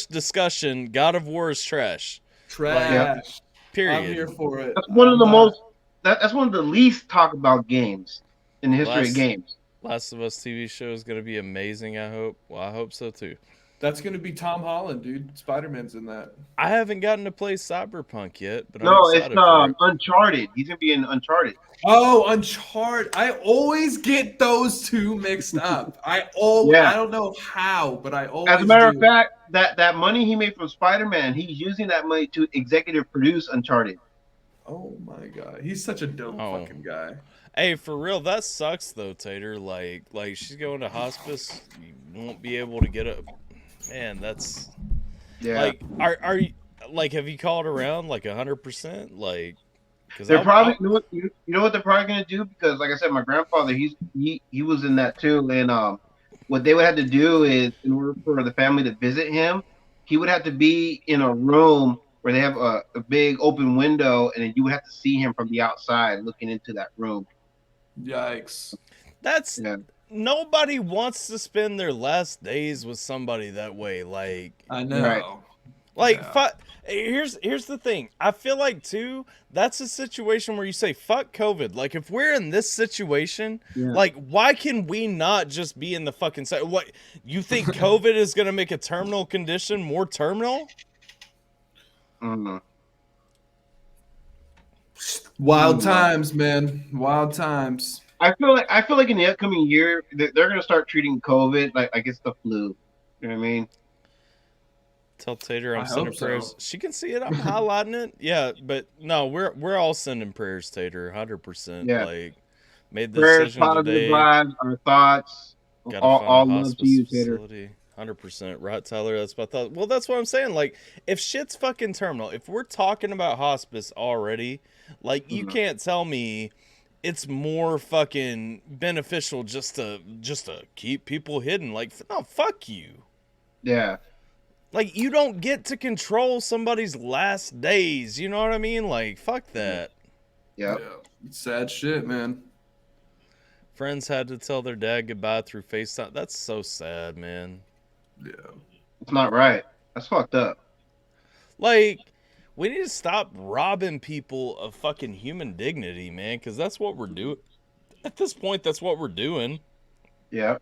/ discussion. God of War is trash. Trash. Period. I'm here for it. That's one of the most. That's one of the least talked about games in the history of games. Last of Us TV show is gonna be amazing. I hope. Well, I hope so too. That's going to be Tom Holland, dude. Spider-Man's in that. I haven't gotten to play Cyberpunk yet, but it's Uncharted. He's going to be in Uncharted. Oh, Uncharted. I always get those two mixed up. I don't know how, but I always As a matter of fact, that money he made from Spider-Man, he's using that money to executive produce Uncharted. Oh, my God. He's such a dope fucking guy. Hey, for real, that sucks, though, Tater. Like she's going to hospice. You won't be able to get up. Man, that's like, are you like? Have you called around like 100%? Like, because they're probably you know what they're probably gonna do because, like I said, my grandfather he was in that too, and what they would have to do is in order for the family to visit him, he would have to be in a room where they have a big open window, and then you would have to see him from the outside looking into that room. Yikes! That's. Yeah. Nobody wants to spend their last days with somebody that way. Like, I know. Right. Like, here's the thing. I feel like too, that's a situation where you say fuck COVID. Like, if we're in this situation, like, why can we not just be in the fucking side? What, you think COVID is gonna make a terminal condition more terminal? Wild times, man. Wild times. I feel like in the upcoming year they're gonna start treating COVID like it's the flu. You know what I mean? Tell Tater I'm sending prayers. So. She can see it. I'm highlighting it. Yeah, but no, we're all sending prayers, Tater. 100%. Yeah. Like, made the prayers, decision today. Vibes, our thoughts. All love to you, Tater. 100%. Right, Tyler? That's my thought. Well, that's what I'm saying. Like, if shit's fucking terminal, if we're talking about hospice already, like, you can't tell me it's more fucking beneficial just to keep people hidden. Like, no, fuck you. Yeah. Like, you don't get to control somebody's last days. You know what I mean? Like, fuck that. Yep. Yeah. Sad shit, man. Friends had to tell their dad goodbye through FaceTime. That's so sad, man. Yeah. It's not right. That's fucked up. Like, we need to stop robbing people of fucking human dignity, man, because that's what we're doing. At this point, that's what we're doing. Yeah.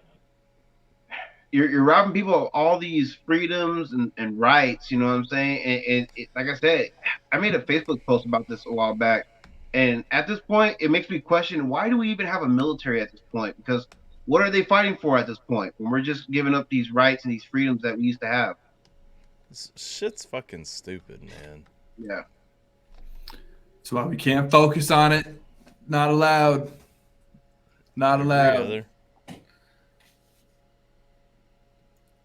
You're robbing people of all these freedoms and rights, you know what I'm saying? And like I said, I made a Facebook post about this a while back. And at this point, it makes me question, why do we even have a military at this point? Because what are they fighting for at this point when we're just giving up these rights and these freedoms that we used to have? This shit's fucking stupid, man. Yeah. That's why we can't focus on it. Not allowed. Not allowed.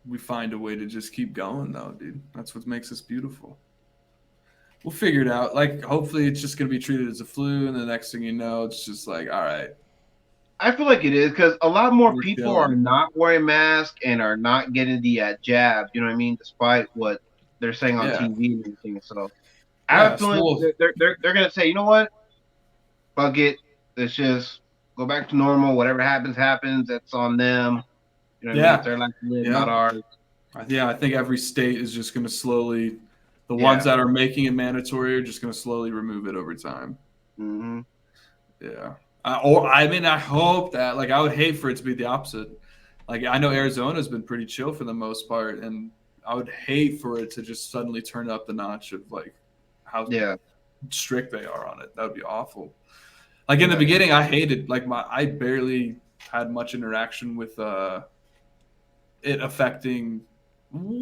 We find a way to just keep going, though, dude. That's what makes us beautiful. We'll figure it out. Like, hopefully it's just going to be treated as a flu, and the next thing you know, it's just like, all right. I feel like it is, because a lot more people are not wearing masks and are not getting the jab, you know what I mean, despite what they're saying on TV and everything. So I have a feeling they're going to say, you know what? Fuck it. Let's just go back to normal. Whatever happens, happens. That's on them. You know what I mean? It's their life to live, not ours. Yeah, I think every state is just going to slowly, the ones that are making it mandatory are just going to slowly remove it over time. Mm-hmm. Yeah. I hope that, like, I would hate for it to be the opposite. Like, I know Arizona's been pretty chill for the most part, and I would hate for it to just suddenly turn up the notch of, like, how strict they are on it. That would be awful. Like, in the beginning, I hated, like, I barely had much interaction with it affecting.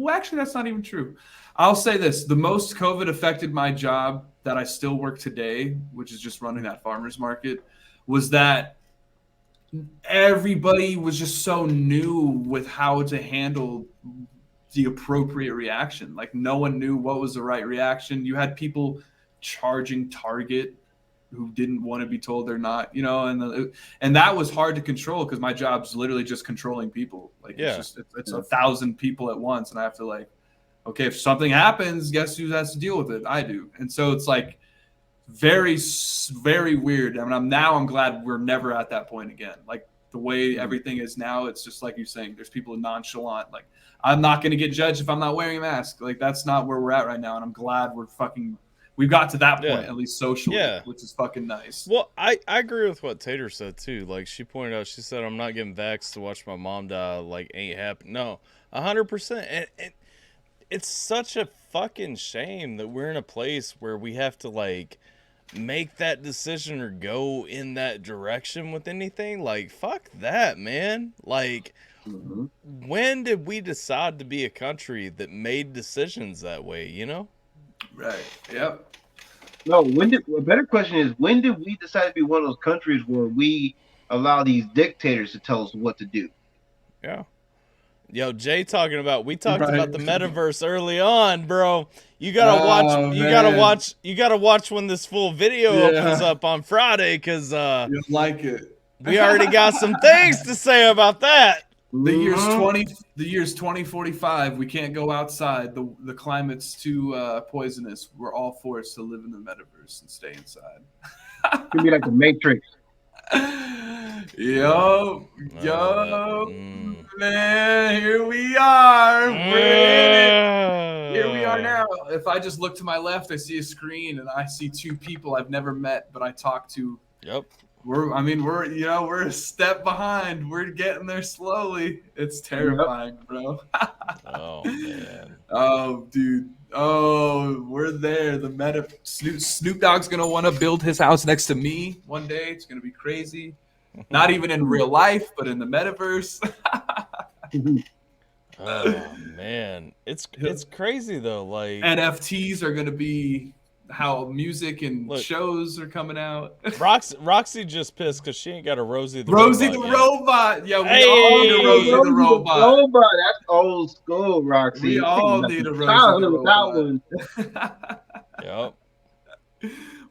Actually, that's not even true. I'll say this. The most COVID affected my job that I still work today, which is just running that farmer's market, was that everybody was just so new with how to handle the appropriate reaction. Like, no one knew what was the right reaction. You had people charging Target who didn't want to be told they're not, you know, and that was hard to control because my job's literally just controlling people. Like, it's 1,000 people at once, and I have to, like, okay, if something happens, guess who has to deal with it? I do. And so it's like very, very weird. I mean, I'm glad we're never at that point again. Like, the way everything is now, it's just like you're saying, there's people nonchalant. Like, I'm not going to get judged if I'm not wearing a mask. Like, that's not where we're at right now. And I'm glad we've got to that point, at least socially, which is fucking nice. Well, I agree with what Tater said, too. Like, she pointed out, she said, I'm not getting vaxxed to watch my mom die. Like, ain't happening. No, 100%. And it's such a fucking shame that we're in a place where we have to, like, make that decision or go in that direction with anything. Like, fuck that, man. Like, when did we decide to be a country that made decisions that way, you know? Right. Yep. No, a better question is, when did we decide to be one of those countries where we allow these dictators to tell us what to do? Yeah. Yo, Jay we talked about the metaverse early on, bro. You gotta watch. You gotta watch when this full video opens up on Friday, because you'll like it. We already got some things to say about that. The year's 2045. We can't go outside. The climate's too poisonous. We're all forced to live in the metaverse and stay inside. It's gonna be like the Matrix. Yo, man, here we are. Here we are are now. If I just look to my left, I see a screen and I see two people I've never met, but I talk to. Yep. We're a step behind. We're getting there slowly. It's terrifying, bro. Oh man. Oh, dude. Oh, we're there. The meta. Snoop Dogg's gonna want to build his house next to me one day. It's gonna be crazy. Not even in real life, but in the metaverse. Oh man, it's crazy though. Like NFTs are gonna be how music and shows are coming out. Roxy just pissed because she ain't got a Rosie the Robot. Yeah, we all need a Rosie the Robot. That's old school, Roxy. We all need a Rosie the Robot. Yep.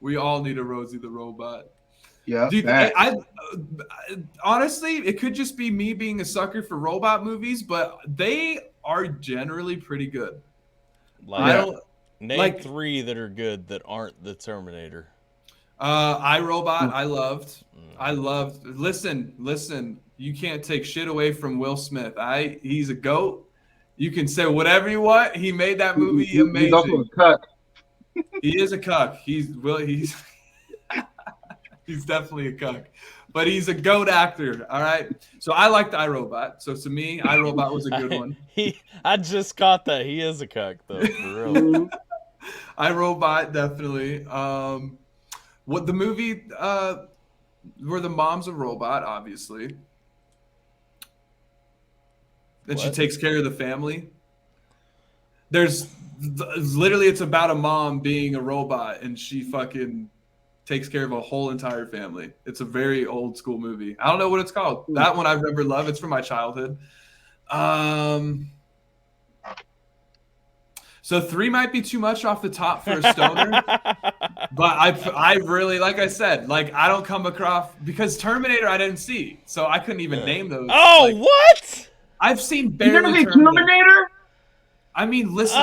We all need a Rosie the Robot. Yeah. Dude, I honestly, it could just be me being a sucker for robot movies, but they are generally pretty good. Name 3 that are good that aren't the Terminator. iRobot, I loved. Listen. You can't take shit away from Will Smith. He's a GOAT. You can say whatever you want. He made that movie amazing. He's also a cuck. He is a cuck. He's definitely a cuck. But he's a GOAT actor. All right. So I liked iRobot. So to me, iRobot was a good one. I just caught that. He is a cuck though, for real. iRobot, definitely. What the movie where the mom's a robot, obviously. And she takes care of the family. It's about a mom being a robot and she fucking takes care of a whole entire family. It's a very old school movie. I don't know what it's called. That one I remember love. It's from my childhood. So 3 might be too much off the top for a stoner. But I really, like I said, I don't come across, because Terminator I didn't see. So I couldn't even name those. Oh, what? I've seen barely Terminator. I mean, listen,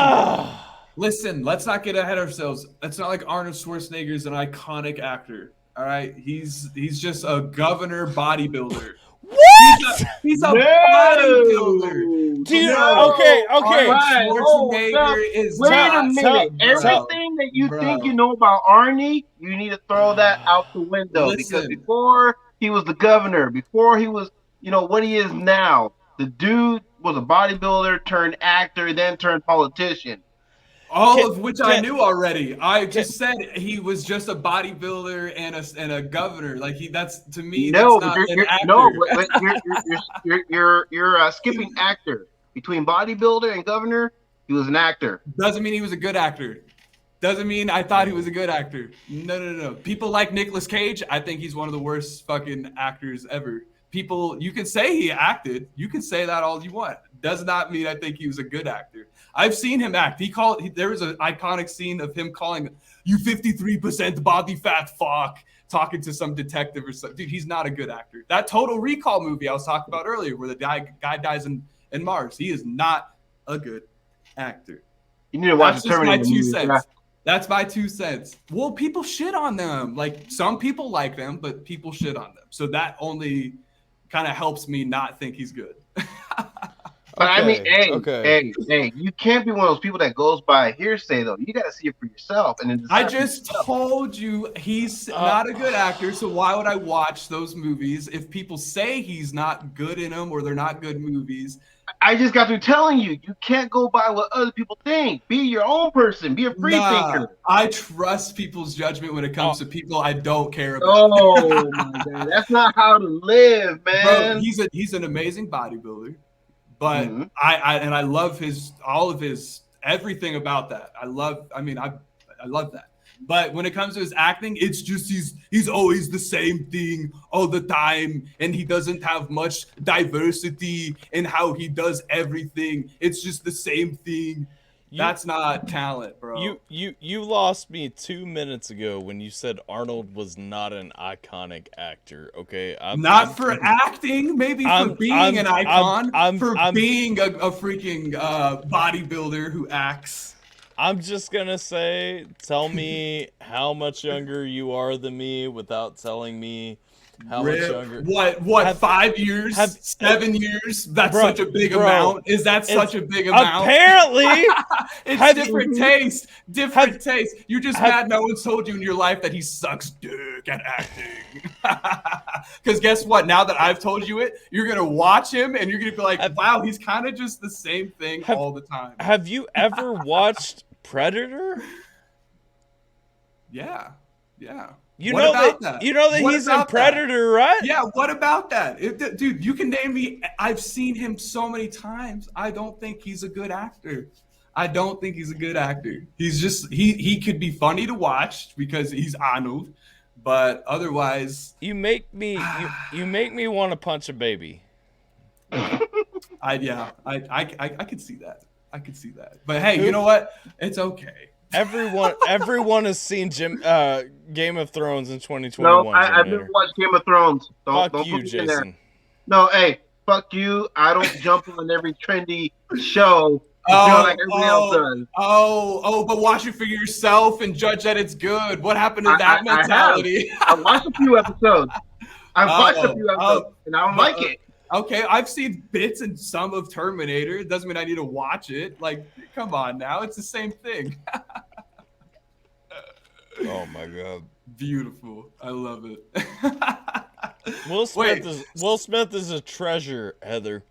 let's not get ahead of ourselves. It's not like Arnold Schwarzenegger is an iconic actor. All right, he's just a governor bodybuilder. What? He's a bodybuilder. Dude, okay. Schwarzenegger is wait a minute. Everything that you think you know about Arnie, you need to throw that out the window. Because before he was the governor, before he was, what he is now, the dude was a bodybuilder turned actor, then turned politician. All of which I knew already. I just said he was just a bodybuilder and a governor. That's to me. No, that's but not an actor. You're skipping actor. Between bodybuilder and governor, he was an actor. Doesn't mean he was a good actor. Doesn't mean I thought he was a good actor. No. People like Nicolas Cage. I think he's one of the worst fucking actors ever. People, you can say he acted. You can say that all you want. Does not mean I think he was a good actor. I've seen him act. There was an iconic scene of him calling, "You 53% body fat fuck," talking to some detective or something. Dude, he's not a good actor. That Total Recall movie I was talking about earlier, where the guy dies in Mars, he is not a good actor. You need to watch the Terminator movie. That's my 2 cents. Well, people shit on them. Some people like them, but people shit on them. So that only kind of helps me not think he's good. But I mean, hey, you can't be one of those people that goes by hearsay, though. You got to see it for yourself. And I just told you he's not a good actor, so why would I watch those movies if people say he's not good in them or they're not good movies? I just got through telling you, you can't go by what other people think. Be your own person. Be a free thinker. I trust people's judgment when it comes to people I don't care about. Oh, my God. That's not how to live, man. Bro, he's an amazing bodybuilder. But I love all of his everything about that. I love that. But when it comes to his acting, it's just he's always the same thing all the time, and he doesn't have much diversity in how he does everything. It's just the same thing. That's not talent, bro. You lost me 2 minutes ago when you said Arnold was not an iconic actor. Okay, not for acting, maybe for being an icon, for being a freaking bodybuilder who acts. I'm just gonna say, tell me how much younger you are than me without telling me How much younger? What? 5 years? 7 years? That's such a big amount. Is that such a big amount? Apparently, it's different taste. Different taste. You're just mad no one's told you in your life that he sucks dick at acting. Because guess what? Now that I've told you it, you're gonna watch him and you're gonna be like, wow, he's kind of just the same thing all the time. Have you ever watched Predator? Yeah. You know that he's in Predator, right? Yeah, what about that? Dude, you can name me. I've seen him so many times. I don't think he's a good actor. He's just he could be funny to watch because he's Arnold, but otherwise you make me want to punch a baby. I could see that. But hey, you know what? It's okay. Everyone has seen Game of Thrones in 2021. No, I've never watched Game of Thrones. Don't you, put me Jason. in there. No, hey, fuck you. I don't jump on every trendy show like everybody else does. But watch it for yourself and judge that it's good. What happened to that mentality? I watched a few episodes. And I don't like it. Okay, I've seen bits and some of Terminator. It doesn't mean I need to watch it. Like, come on now. It's the same thing. Oh, my God. Beautiful. I love it. Will Smith is a treasure, Heather.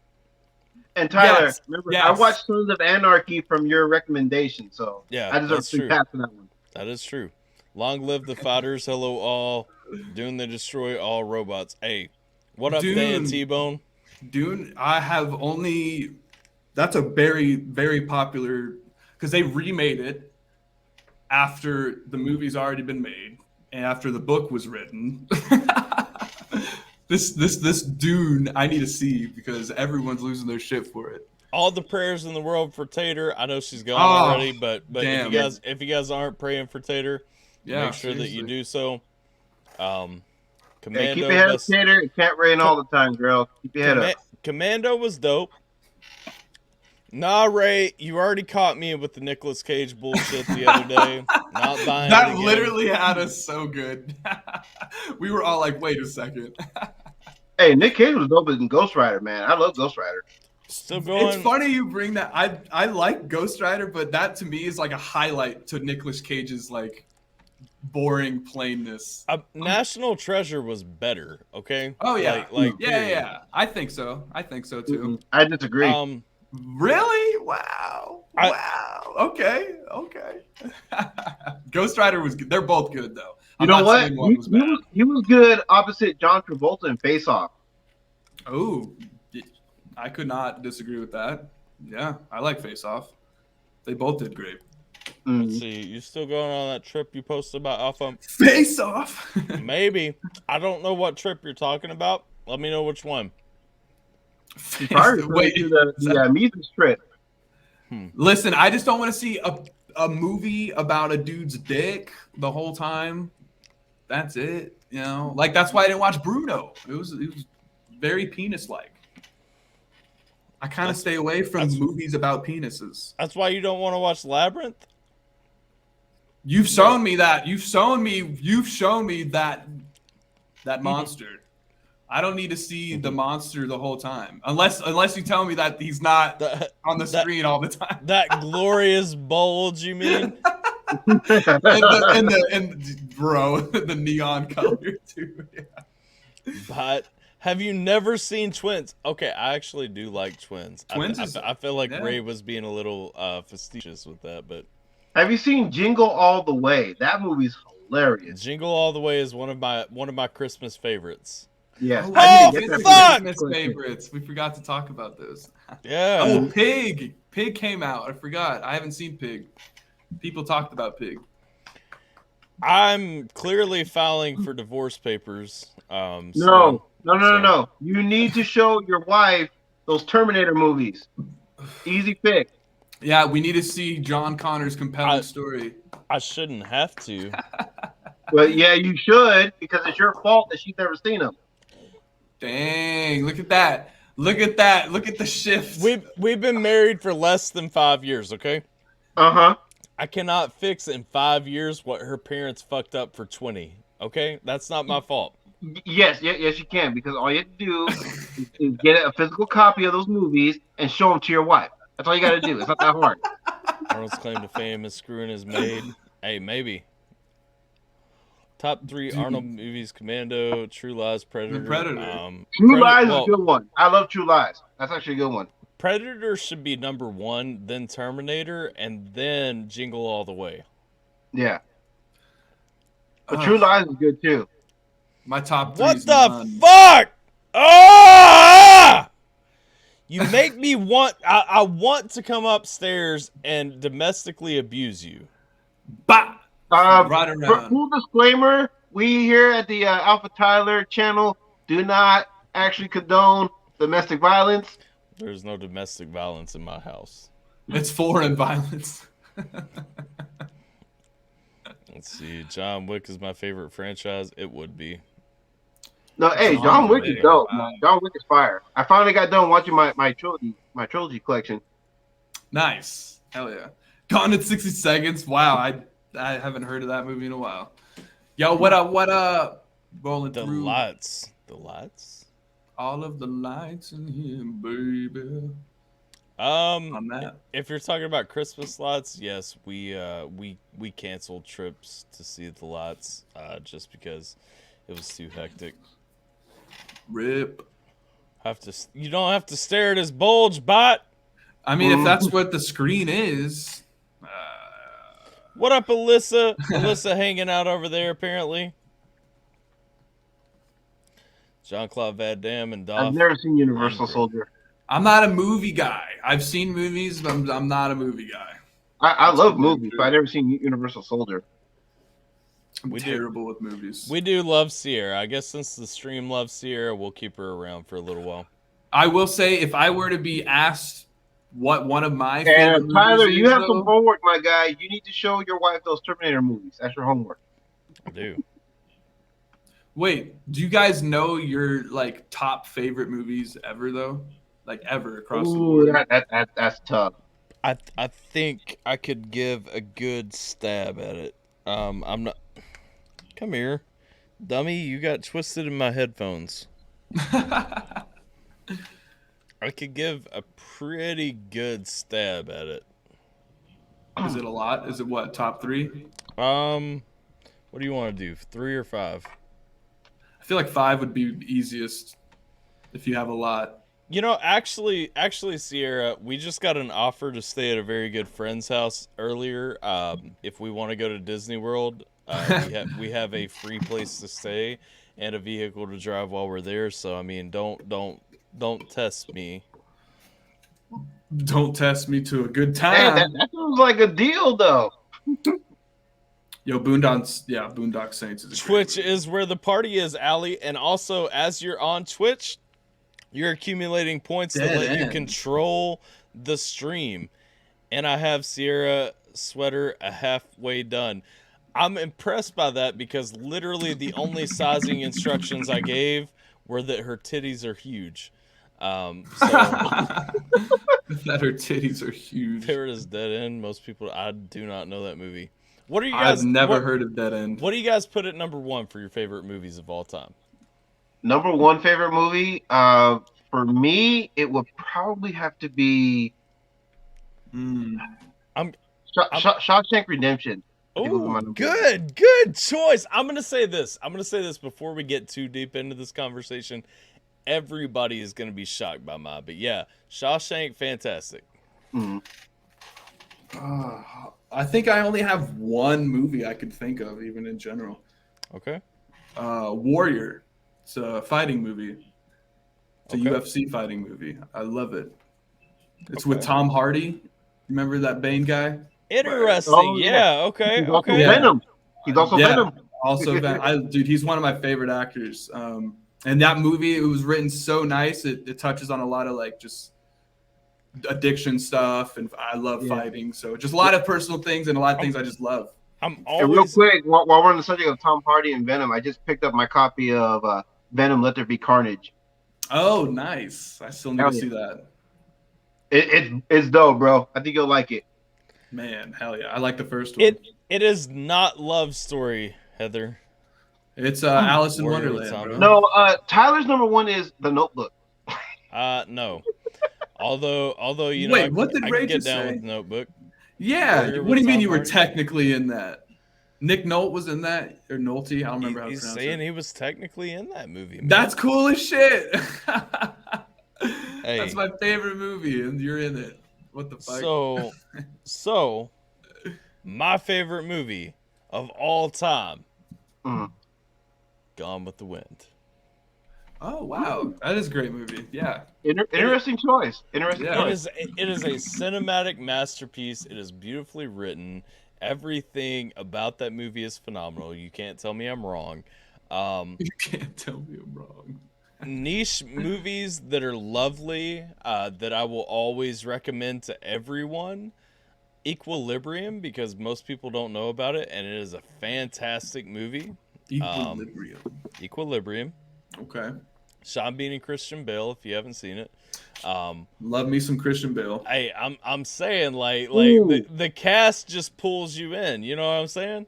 And Tyler, remember, I watched Sons of Anarchy from your recommendation, so I deserve to pass on that one. That is true. Long live the fighters. Hello, all. Dune, they destroy all robots. Hey, what up, Dan T-Bone? Dune, I have only. That's a very, very popular because they remade it after the movie's already been made and after the book was written. This Dune, I need to see because everyone's losing their shit for it. All the prayers in the world for Tater. I know she's gone already, but if you guys aren't praying for Tater, make sure that you do so. Commando, keep your head up, Tater. It can't rain all the time, girl. Keep your head up. Commando was dope. Nah, Ray, you already caught me with the Nicolas Cage bullshit the other day. Not buying that literally had us so good. We were all like, wait a second. Hey, Nick Cage was dope in Ghost Rider, man. I love Ghost Rider. Still going. It's funny you bring that. I like Ghost Rider, but that to me is like a highlight to Nicolas Cage's like boring plainness. National Treasure was better, okay? Oh yeah, yeah. I think so too. I disagree. Really? Wow. Okay. Ghost Rider was good. They're both good though. You know what? He was good opposite John Travolta in Face Off. Oh, I could not disagree with that. Yeah, I like Face Off. They both did great. Let's see. You still going on that trip you posted about Alpha? Face Off? Maybe. I don't know what trip you're talking about. Let me know which one. Wait, the Mises trip. Listen, I just don't want to see a movie about a dude's dick the whole time. That's it. You know, like that's why I didn't watch Bruno. It was very penis-like. I kind of stay away from movies about penises. That's why you don't want to watch Labyrinth? You've shown me that. You've shown me that monster. I don't need to see the monster the whole time. Unless you tell me that he's not on the screen all the time. That glorious bulge, you mean? and bro, the neon color too. Yeah. But have you never seen Twins? Okay, I actually do like Twins. I feel like Ray was being a little facetious with that, but have you seen Jingle All the Way? That movie's hilarious. Jingle All the Way is one of my Christmas favorites. Yes. Fuck! Christmas favorites. We forgot to talk about those. Yeah. Oh, Pig. Pig came out. I forgot. I haven't seen Pig. People talked about Pig. I'm clearly filing for divorce papers. No. You need to show your wife those Terminator movies. Easy pick. Yeah, we need to see John Connor's compelling story. I shouldn't have to. Well, yeah, you should, because it's your fault that she's never seen them. Dang, look at that. Look at that. Look at the shift. We've been married for less than 5 years, okay? Uh-huh. I cannot fix in 5 years what her parents fucked up for 20, okay? That's not my fault. Yes, you can, because all you have to do is get a physical copy of those movies and show them to your wife. That's all you got to do. It's not that hard. Arnold's claim to fame is screwing his maid. Hey, maybe. Top 3 Arnold movies: Commando, True Lies, Predator. True Lies is a good one. I love True Lies. That's actually a good one. Predator should be number 1, then Terminator, and then Jingle All the Way. Yeah. But True Lies is good too. My top 3. What the fuck? Ah! You make me want. I want to come upstairs and domestically abuse you. Bah! Right around. For full disclaimer, we here at the AlphaTyler channel do not actually condone domestic violence. There's no domestic violence in my house. It's foreign violence. Let's see. John Wick is my favorite franchise. It would be. No, hey, John Wick is dope. John Wick is fire. I finally got done watching my trilogy collection. Nice. Hell yeah. Gone in 60 Seconds. Wow, I haven't heard of that movie in a while. Yo, what up? Rolling the through. Lights. The lights? All of the lights in here, baby. On that. If you're talking about Christmas lights, yes, we canceled trips to see the lights just because it was too hectic. Rip. You don't have to stare at his bulge, bot. I mean, if that's what the screen is. What up, Alyssa? Alyssa hanging out over there, apparently. Jean-Claude Van Damme and Dolph. I've never seen Universal Soldier. I'm not a movie guy. I've seen movies, but I'm not a movie guy. I love movies, but I've never seen Universal Soldier. I'm terrible with movies. We do love Sierra. I guess since the stream loves Sierra, we'll keep her around for a little while. I will say, if I were to be asked what one of my favorite movies Tyler, you is, have some homework, my guy. You need to show your wife those Terminator movies. That's your homework. I do. Wait, do you guys know your top favorite movies ever though? Like ever across the board? That's tough. I think I could give a good stab at it. I'm not. Come here, dummy. You got twisted in my headphones. I could give a pretty good stab at it. Is it a lot? Is it what, top 3? What do you want to do? 3 or 5? I feel like 5 would be easiest if you have a lot. You know, actually, Sierra, we just got an offer to stay at a very good friend's house earlier. If we want to go to Disney World, we have a free place to stay and a vehicle to drive while we're there. So I mean, don't test me. Don't test me to a good time. Hey, that sounds like a deal, though. Yo, Boondock Saints is Twitch is where the party is, Allie. And also, as you're on Twitch, you're accumulating points to let you control the stream. And I have Sierra sweater halfway done. I'm impressed by that because literally the only sizing instructions I gave were that her titties are huge. That her titties are huge. Paradise Dead End. Most people, I do not know that movie. What are you guys? I've never heard of Dead End. What do you guys put at number 1 for your favorite movies of all time? Number 1 favorite movie, for me, it would probably have to be Shawshank Redemption. Oh, good choice. I'm gonna say this before we get too deep into this conversation. Everybody is gonna be shocked by mine, but yeah, Shawshank, fantastic. I think I only have one movie I could think of, even in general. Okay. Warrior. It's a fighting movie. It's a UFC fighting movie. I love it. It's with Tom Hardy. Remember that Bane guy? Interesting. Oh, yeah. Okay. He's also Okay. Venom. He's also Venom. Also, dude, he's one of my favorite actors. And that movie, it was written so nice. It touches on a lot of just addiction stuff, and I love fighting. So just a lot of personal things and a lot of things I just love. I'm always... And real quick, while we're on the subject of Tom Hardy and Venom, I just picked up my copy of Venom: Let There Be Carnage. Oh, nice! I still need to see that. It's dope, bro. I think you'll like it. Man, hell yeah! I like the first one. It is not love story, Heather. It's Alice in Warrior Wonderland, Zombie. bro. No, Tyler's number one is The Notebook. No. Although you know, Wait, what did I Ray can get just down say? with Notebook. Yeah. Warrior What do you mean Tom you were Hardy? technically in that? Nick Nolte was in that, or Nolte? I don't remember how to He's pronounce saying it. he was technically in that movie. Man. That's cool as shit. Hey. That's my favorite movie, and you're in it. What the fuck? So, my favorite movie of all time, Gone with the Wind. Oh wow, that is a great movie. Yeah. Interesting choice. Interesting Yeah. choice. It is a cinematic masterpiece. It is beautifully written. Everything about that movie is phenomenal. You can't tell me I'm wrong. You can't tell me I'm wrong. Niche movies that are lovely, that I will always recommend to everyone. Equilibrium, because most people don't know about it, and it is a fantastic movie. Equilibrium. Okay. Sean Bean and Christian Bale, if you haven't seen it. Love me some Christian Bale. Hey, I'm saying like the cast just pulls you in. You know what I'm saying?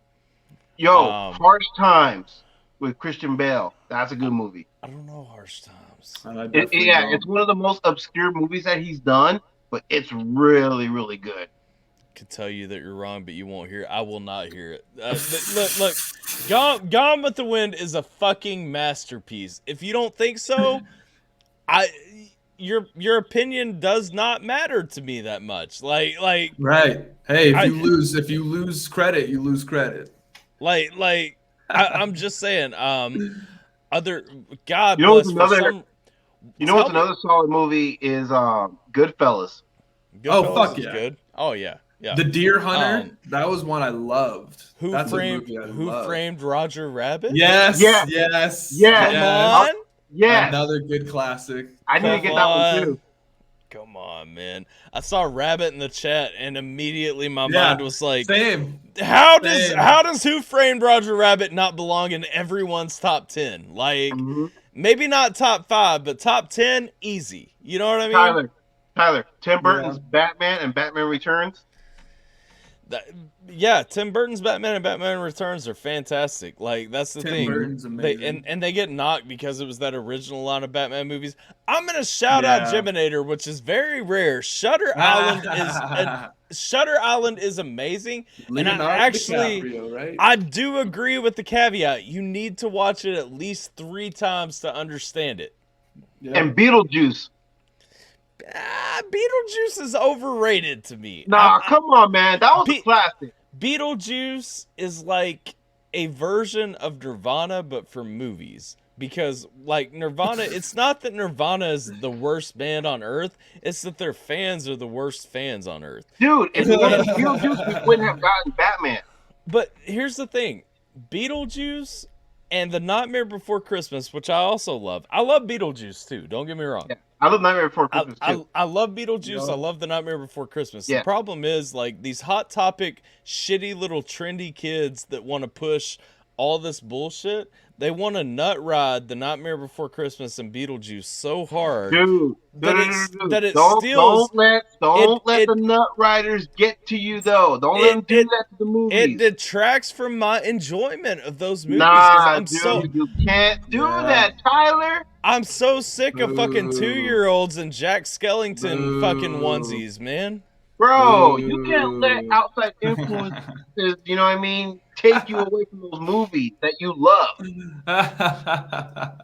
Yo, Harsh Times with Christian Bale. That's a good movie. I don't know Harsh Times. It's one of the most obscure movies that he's done, but it's really, really good. Could tell you that you're wrong, but you won't hear it. I will not hear it. Look, Gone with the Wind is a fucking masterpiece. If you don't think so, your opinion does not matter to me that much. Like right. Hey, if you lose credit, you lose credit. I'm just saying. Other God you know bless. What's another solid movie is Goodfellas. Oh fuck yeah. Good. Oh yeah. Yeah. The Deer Hunter, that was one I loved. Who framed Roger Rabbit? Yes. Come on. Yes. Another good classic. I need to get that one too. Come on, man. I saw Rabbit in the chat and immediately my mind was like, same. How does Who Framed Roger Rabbit not belong in everyone's top 10? Like maybe not top 5, but top 10 easy. You know what I mean? Tyler, Tim Burton's Batman and Batman Returns. Tim Burton's Batman and Batman Returns are fantastic. Like that's the thing. Burton's amazing. And they get knocked because it was that original line of Batman movies. I'm gonna shout out Geminator, which is very rare. Shutter Island is amazing. Leonardo and DiCaprio, right? I do agree with the caveat. You need to watch it at least 3 times to understand it. Yep. And Beetlejuice. Beetlejuice is overrated to me. Nah, come on, man. That was a classic. Beetlejuice is like a version of Nirvana, but for movies. Because, like, Nirvana, it's not that Nirvana is the worst band on Earth. It's that their fans are the worst fans on Earth. Dude, if it wasn't Beetlejuice, we wouldn't have gotten Batman. But here's the thing. Beetlejuice and The Nightmare Before Christmas, which I also love. I love Beetlejuice, too. Don't get me wrong. Yeah. I love Nightmare Before Christmas too. I love Beetlejuice. I love The Nightmare Before Christmas. The problem is, like, these hot topic, shitty little trendy kids that want to push all this bullshit. They want to nut ride The Nightmare Before Christmas and Beetlejuice so hard, dude. Don't let the nut riders get to you though. Don't let them do that to the movies. It detracts from my enjoyment of those movies. Nah, dude, you can't do that, Tyler. I'm so sick of fucking 2-year-olds and Jack Skellington fucking onesies, man. Bro, you can't let outside influences, you know what I mean, take you away from those movies that you love.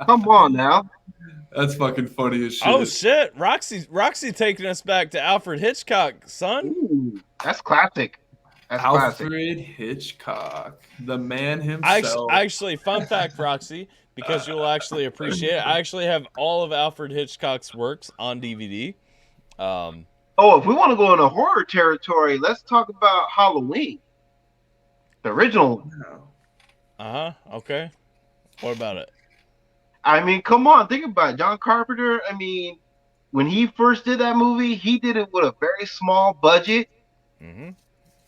Come on now. That's fucking funny as shit. Oh shit, Roxy taking us back to Alfred Hitchcock, son. Ooh, that's classic. Alfred Hitchcock, the man himself. Actually, fun fact, Roxy, because you'll actually appreciate it. I actually have all of Alfred Hitchcock's works on DVD. If we want to go into horror territory, let's talk about Halloween. The original one. Okay. What about it? I mean, come on, think about it. John Carpenter, I mean, when he first did that movie, he did it with a very small budget. Mm-hmm.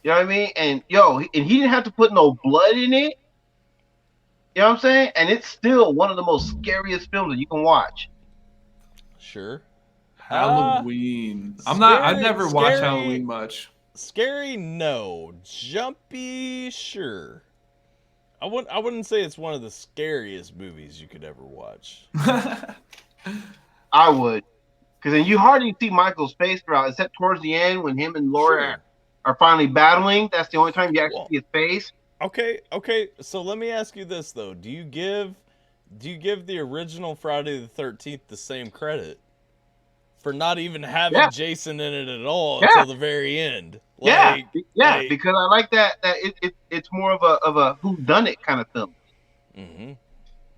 You know what I mean? And he didn't have to put no blood in it. You know what I'm saying? And it's still one of the most scariest films that you can watch. Sure. Halloween. I've never watched Halloween much. Scary, no. Jumpy, sure. I wouldn't say it's one of the scariest movies you could ever watch. I would, because then you hardly see Michael's face throughout, except towards the end when him and Laura are finally battling. That's the only time you actually see his face. Okay. So let me ask you this though: do you give the original Friday the 13th the same credit for not even having Jason in it at all until the very end? Like, because I like that it's more of a whodunit kind of film. Mm-hmm. You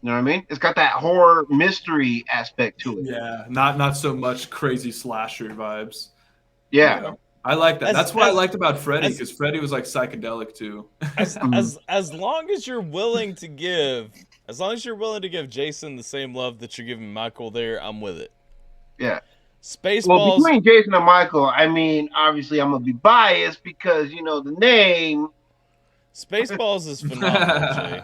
know what I mean? It's got that horror mystery aspect to it. Yeah, not so much crazy slasher vibes. Yeah. I like that. That's what I liked about Freddy, because Freddy was like psychedelic too. As long as you're willing to give Jason the same love that you're giving Michael there, I'm with it. Yeah. Spaceballs. Well, between Jason and Michael, I mean, obviously I'm gonna be biased because you know the name. Spaceballs is phenomenal, Jay.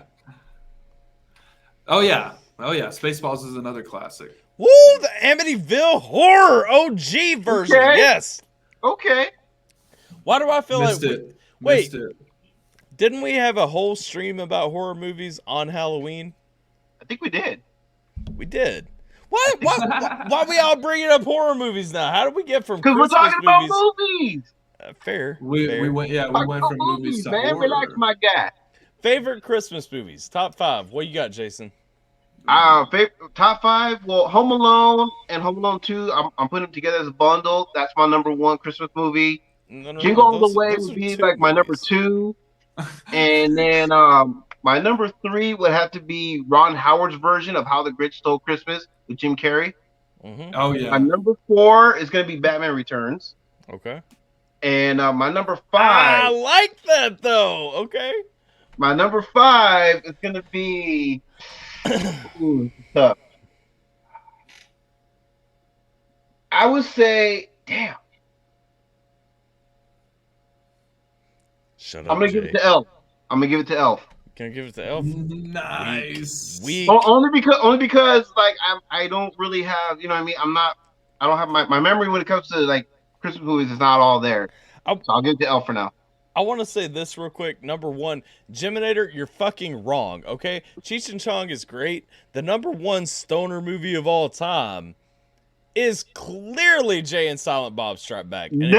Oh yeah. Spaceballs is another classic. Woo! The Amityville Horror OG version. Okay. Yes. Okay. Why do I feel Missed like it. wait? Didn't we have a whole stream about horror movies on Halloween? I think we did. We did. Why we all bringing up horror movies now? How did we get from? Because we're talking about movies. Fair. We went from movies to man. horror. Relax, my guy. Favorite Christmas movies, top 5. What you got, Jason? Top 5. Well, Home Alone and Home Alone 2. I'm putting them together as a bundle. That's my number 1 Christmas movie. Jingle All the Way would be like my number 2, and then my number 3 would have to be Ron Howard's version of How the Grinch Stole Christmas with Jim Carrey. Mm-hmm. Oh yeah. My number 4 is going to be Batman Returns. Okay. And my number 5. I like that though. Okay. My number 5 is going to be. Ooh, tough. I would say, damn. Shut up. I'm gonna give it to Elf. Can I give it to Elf? Nice. Weak. Only because like I don't really have, you know what I mean? I don't have my memory when it comes to like Christmas movies is not all there. So I'll give it to Elf for now. I want to say this real quick. Number 1, Geminator, you're fucking wrong, okay? Cheech and Chong is great. The number 1 stoner movie of all time is clearly Jay and Silent Bob Strike Back. And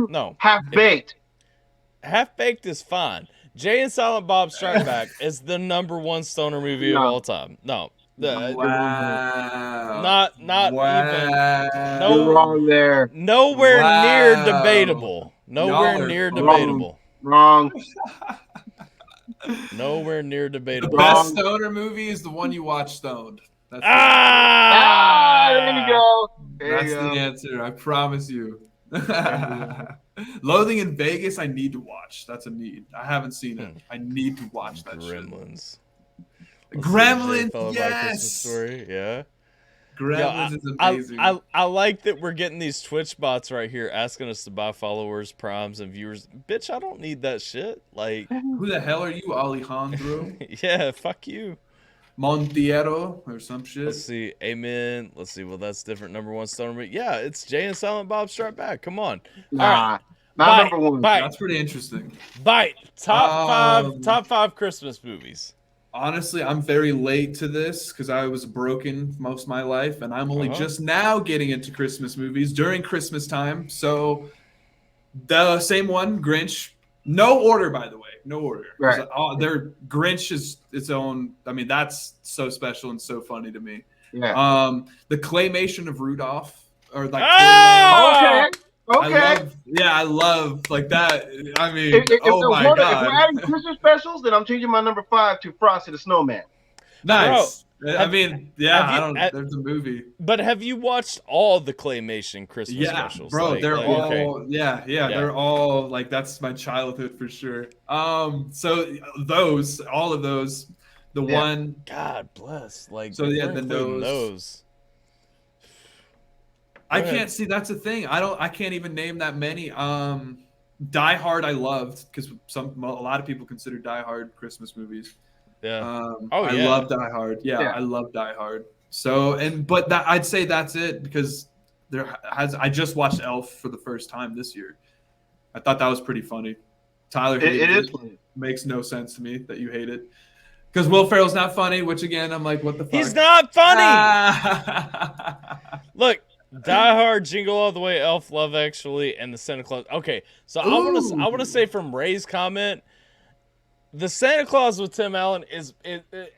no. Half Baked. Half Baked is fine. Jay and Silent Bob Strike Back is the number 1 stoner movie of all time. No. Wow. Not even. You're wrong there. Nowhere near debatable. Nowhere near debatable. Wrong. Nowhere near debatable. The best stoner movie is the one you watch stoned. That's there you go. That's the answer. I promise you. Loathing in Vegas, I need to watch. That's a need. I haven't seen it. I need to watch that Gremlins. Gremlins, yes. Story. Yeah. Gremlins is amazing. I like that we're getting these Twitch bots right here asking us to buy followers, primes, and viewers. Bitch, I don't need that shit. Like, who the hell are you, Alejandro? Yeah, fuck you. Montiero or some shit. Let's see. Amen. Let's see. Well, that's different. Number 1 stoner. Yeah, it's Jay and Silent Bob Strike Back. Come on. Nah, not number 1. That's pretty interesting. Bite. Top 5 Christmas movies. Honestly, I'm very late to this because I was broken most of my life, and I'm only just now getting into Christmas movies during Christmas time. So the same one, Grinch. No order, by the way. No order. Right. Their Grinch is its own. I mean, that's so special and so funny to me. Yeah. The claymation of Rudolph, or like. Okay. I love like that. I mean, if my God. If we're adding Christmas specials, then I'm changing my number 5 to Frosty the Snowman. Nice. Bro, I mean, yeah, there's a movie. But have you watched all the claymation Christmas specials? Bro, like, they're all okay. they're all like that's my childhood for sure. So all of those, one. God bless. Like, so the nose. I can't see. That's a thing. I can't even name that many. Die Hard I loved because a lot of people consider Die Hard Christmas movies. Yeah. I love Die Hard. Yeah, I love Die Hard. So but I'd say that's it because I just watched Elf for the first time this year. I thought that was pretty funny. Tyler It is funny. Makes no sense to me that you hate it. Because Will Ferrell's not funny, which again, I'm like, what the fuck? He's not funny! Look, Die Hard, Jingle All the Way, Elf, Love Actually, and the Santa Claus. Okay, so I want to say from Ray's comment, the Santa Claus with Tim Allen is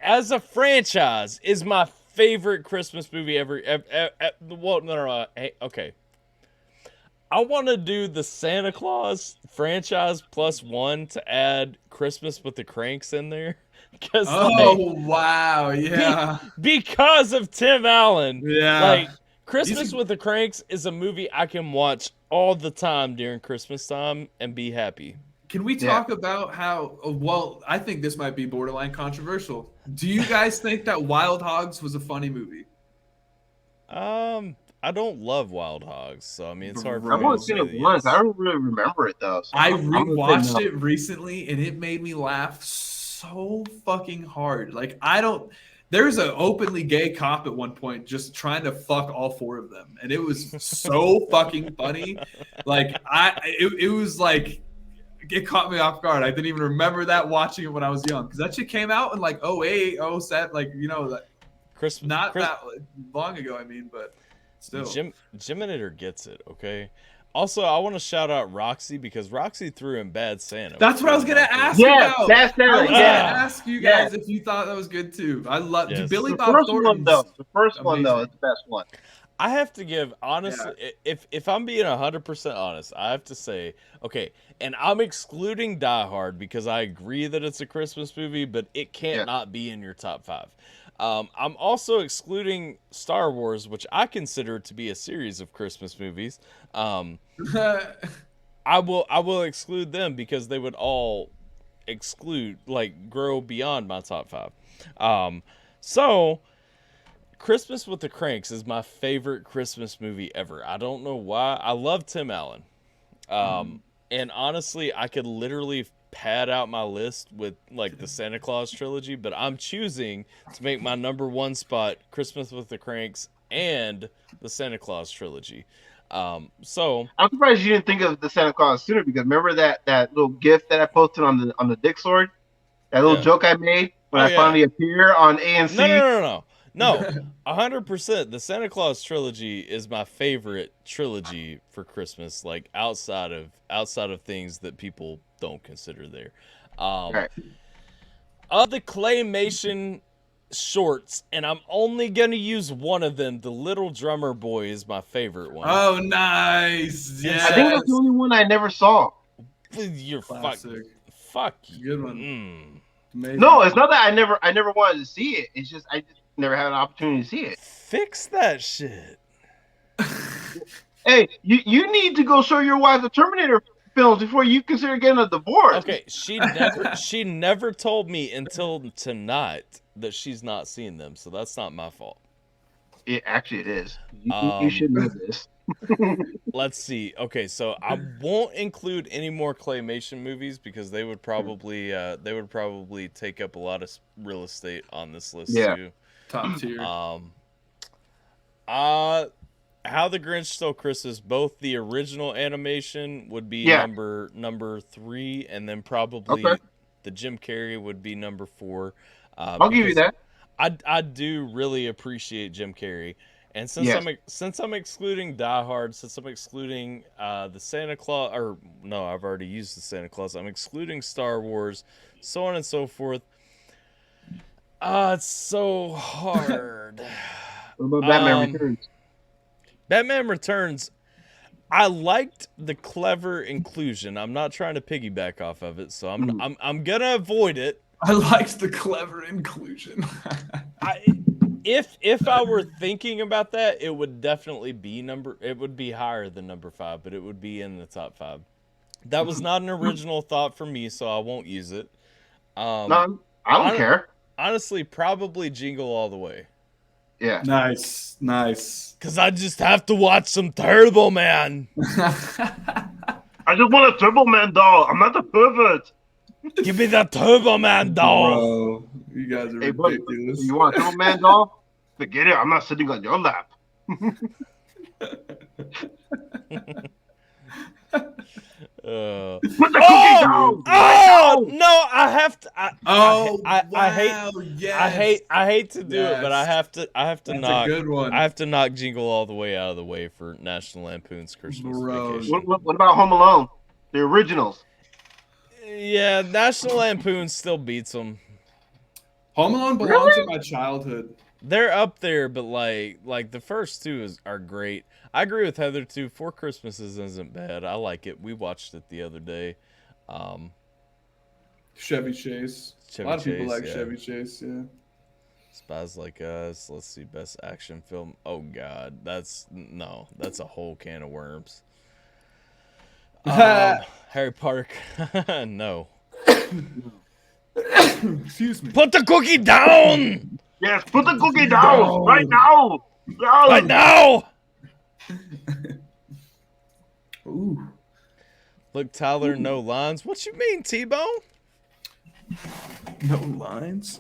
as a franchise is my favorite Christmas movie ever. Well, no. Hey, okay. I want to do the Santa Claus franchise +1 to add Christmas with the Cranks in there. Wow, yeah. Because of Tim Allen. Yeah. Like, Christmas with the Cranks is a movie I can watch all the time during Christmas time and be happy. Can we talk about how, well, I think this might be borderline controversial. Do you guys think that Wild Hogs was a funny movie? I don't love Wild Hogs, so I mean it's hard for I've me only to seen say it that once. yes. I don't really remember it though. So I I'm gonna say rewatched no. it recently and it made me laugh so fucking hard. Like there's an openly gay cop at one point just trying to fuck all 4 of them, and it was so fucking funny. Like it was like it caught me off guard. I didn't even remember that watching it when I was young, because that shit came out in like 08, 07, like that that long ago. I mean, but still, Jiminator gets it. Okay. Also, I want to shout out Roxy because Roxy threw in Bad Santa. That's what I was gonna ask about. That's I was gonna Yeah. ask you guys if you thought that was good too. I love Billy The Bob first Thornton's one though. The first one though amazing. is the best one. I have to give, honestly, if I'm being 100% honest, I have to say, okay, and I'm excluding Die Hard because I agree that it's a Christmas movie, but it can't not be in your top 5. I'm also excluding Star Wars, which I consider to be a series of Christmas movies. I will exclude them because they would all grow beyond my top 5. So Christmas with the Cranks is my favorite Christmas movie ever. I don't know why. I love Tim Allen. And honestly, I could literally pad out my list with like the Santa Claus trilogy, but I'm choosing to make my number 1 spot Christmas with the Cranks and the Santa Claus trilogy. So I'm surprised you didn't think of the Santa Claus sooner, because remember that little GIF that I posted on the Dick Sword? That little joke I made when I finally appear on ANC? No, 100%. The Santa Claus trilogy is my favorite trilogy for Christmas, like outside of things that people don't consider there. Right. Of the claymation shorts, and I'm only gonna use one of them, The Little Drummer Boy is my favorite one. Oh, nice. Yeah. I think that's the only one I never saw. You're fuck you. Good one. No, it's not that I never wanted to see it. It's just I just never had an opportunity to see it. Fix that shit. Hey, you need to go show your wife the Terminator films before you consider getting a divorce. Okay, she never told me until tonight that she's not seen them, so that's not my fault. It is. You should know this. Let's see. Okay, so I won't include any more claymation movies because they would probably take up a lot of real estate on this list too. Top tier. How the Grinch Stole Christmas, both the original animation would be number 3, and then probably the Jim Carrey would be number 4. I'll give you that. I do really appreciate Jim Carrey, and since I'm excluding Die Hard, since I'm excluding the Santa Claus, or no, I've already used the Santa Claus. I'm excluding Star Wars, so on and so forth. It's so hard. What about Batman Returns? Batman Returns, I liked the clever inclusion. I'm not trying to piggyback off of it, so I'm gonna avoid it. I liked the clever inclusion. If I were thinking about that, it would definitely be it would be higher than number 5, but it would be in the top 5. That was not an original thought for me, so I won't use it. No, I don't care. Honestly, probably Jingle All the Way. Yeah. Nice. Because I just have to watch some Turbo Man. I just want a Turbo Man doll. I'm not a pervert. Give me that Turbo Man doll. Bro, you guys are ridiculous. You want a Turbo Man doll? Forget it. I'm not sitting on your lap. Put the cookie down. Oh no! I have to. I hate to do it, but I have to That's knock. a good one. I have to knock Jingle All the Way out of the way for National Lampoon's Christmas Vacation. What about Home Alone? The originals. Yeah, National Lampoon still beats them. Home Alone belongs in my childhood. They're up there, but like the first two are great. I agree with Heather too. Four Christmases isn't bad. I like it. We watched it the other day. Chevy Chase. A lot of people like Chevy Chase. Yeah. Spies Like Us. Let's see, best action film. Oh God, that's a whole can of worms. Harry Potter. No. Excuse me. Put the cookie down. Yes, put the cookie down right now. Right now. Ooh. Look, Tyler, no lines. What you mean, T-Bone? No lines.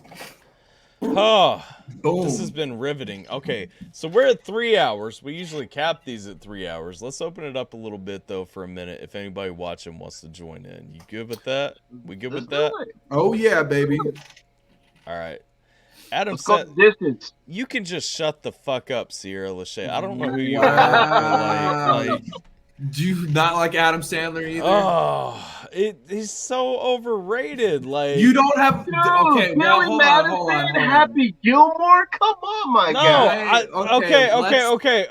Oh, Boom. This has been riveting. Okay, so we're at 3 hours. We usually cap these at 3 hours. Let's open it up a little bit, though, for a minute. If anybody watching wants to join in. You good with that? We good with that? Oh, yeah, baby. All right. Adam said, distance. You can just shut the fuck up, Sierra Lachey. I don't know who you are. Do you not like Adam Sandler either? Oh, he's so overrated. Like you don't have. Okay, now hold on. Happy Gilmore, come on, my guy.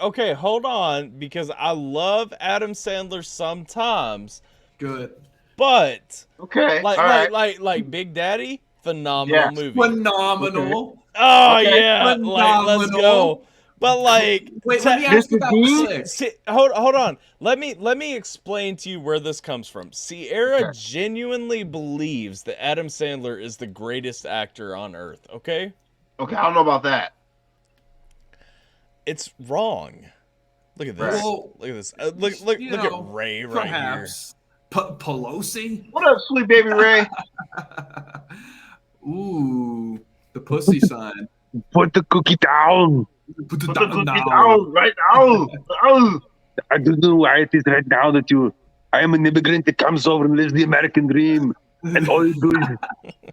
Okay. Hold on, because I love Adam Sandler sometimes. Good, but like Big Daddy. Phenomenal movie. Phenomenal. Okay. Oh yeah, phenomenal. Like let's go. But like, wait, let me ask you about six. Hold on. Let me explain to you where this comes from. Sierra genuinely believes that Adam Sandler is the greatest actor on earth. Okay. Okay, I don't know about that. It's wrong. Look at this. Well, look at this. Look at Ray right here. Pelosi. What up, sweet baby Ray? Ooh, the pussy sign. Put the cookie down. Put the cookie down right now. I don't know why it is right now that I am an immigrant that comes over and lives the American dream. And all you do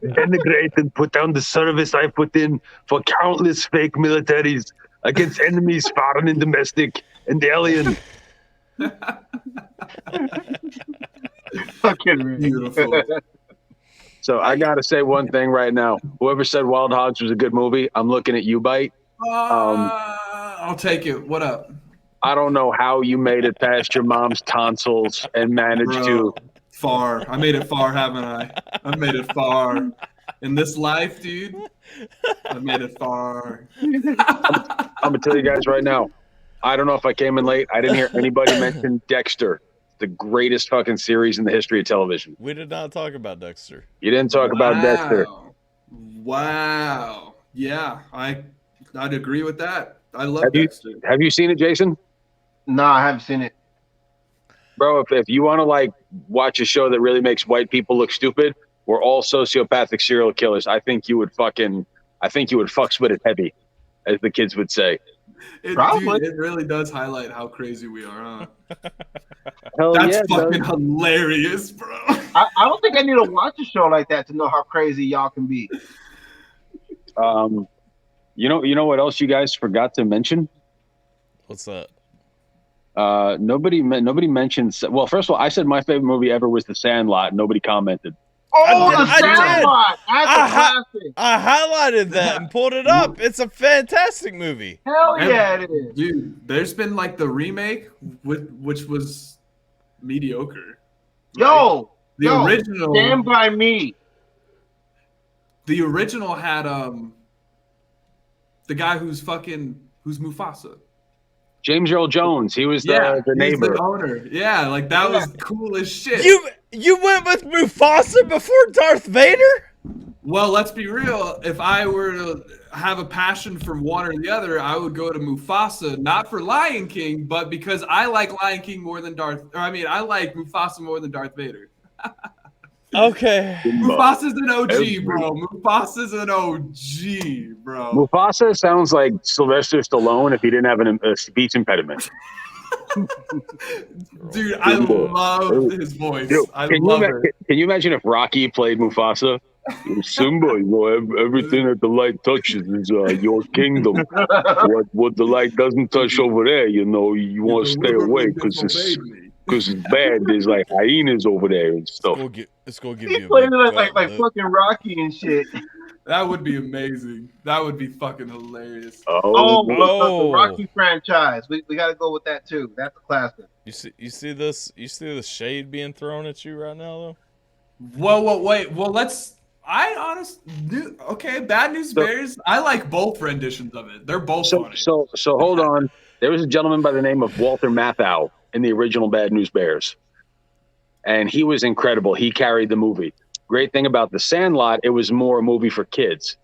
is denigrate and put down the service I put in for countless fake militaries against enemies, foreign and domestic, and alien. Fucking beautiful. So I gotta say one thing right now. Whoever said Wild Hogs was a good movie, I'm looking at you, Bite. I'll take it. What up? I don't know how you made it past your mom's tonsils and managed to. Far. I made it far, haven't I? I made it far. In this life, dude, I made it far. I'm gonna tell you guys right now. I don't know if I came in late. I didn't hear anybody mention Dexter. The greatest fucking series in the history of television. We did not talk about Dexter. You didn't talk about Dexter. Wow. Yeah, I'd agree with that. I love Dexter. Have you seen it, Jason? No, I haven't seen it. Bro, if you want to like watch a show that really makes white people look stupid, we're all sociopathic serial killers. I think you would fuck split it heavy, as the kids would say. Dude, it really does highlight how crazy we are, huh? That's fucking hilarious, bro. I don't think I need to watch a show like that to know how crazy y'all can be. You know what else you guys forgot to mention? What's that? Nobody mentioned. Well, first of all, I said my favorite movie ever was The Sandlot. Nobody commented. Oh, The Sandlot! That's a classic. I highlighted that and pulled it up. It's a fantastic movie. Hell yeah, it is. Dude, there's been like the remake, which was mediocre. Right? The original. Stand By Me. The original had the guy who's Mufasa. James Earl Jones. He was the neighbor. He's the owner. Yeah, like that was cool as shit. You went with Mufasa before Darth Vader? Well, let's be real. If I were to have a passion for one or the other, I would go to Mufasa, not for Lion King, but because I like Lion King more than I like Mufasa more than Darth Vader. Okay. Mufasa's an OG, bro. Mufasa's an OG, bro. Mufasa sounds like Sylvester Stallone if he didn't have a speech impediment. Dude, I love his voice. Yo, I love it. Can you imagine if Rocky played Mufasa? Simba, you know, everything that the light touches is your kingdom. What the light doesn't touch over there, you know, you want to stay away because it's bad. There's like hyenas over there and stuff. It's gonna give He you a played big like fucking Rocky and shit. That would be amazing. That would be fucking hilarious. The Rocky franchise. We got to go with that too. That's a classic. You see this? You see the shade being thrown at you right now, though. Whoa, wait. Well, okay, Bad News Bears. I like both renditions of it. They're both funny. So hold on. There was a gentleman by the name of Walter Matthau in the original Bad News Bears, and he was incredible. He carried the movie. Great thing about The Sandlot, it was more a movie for kids.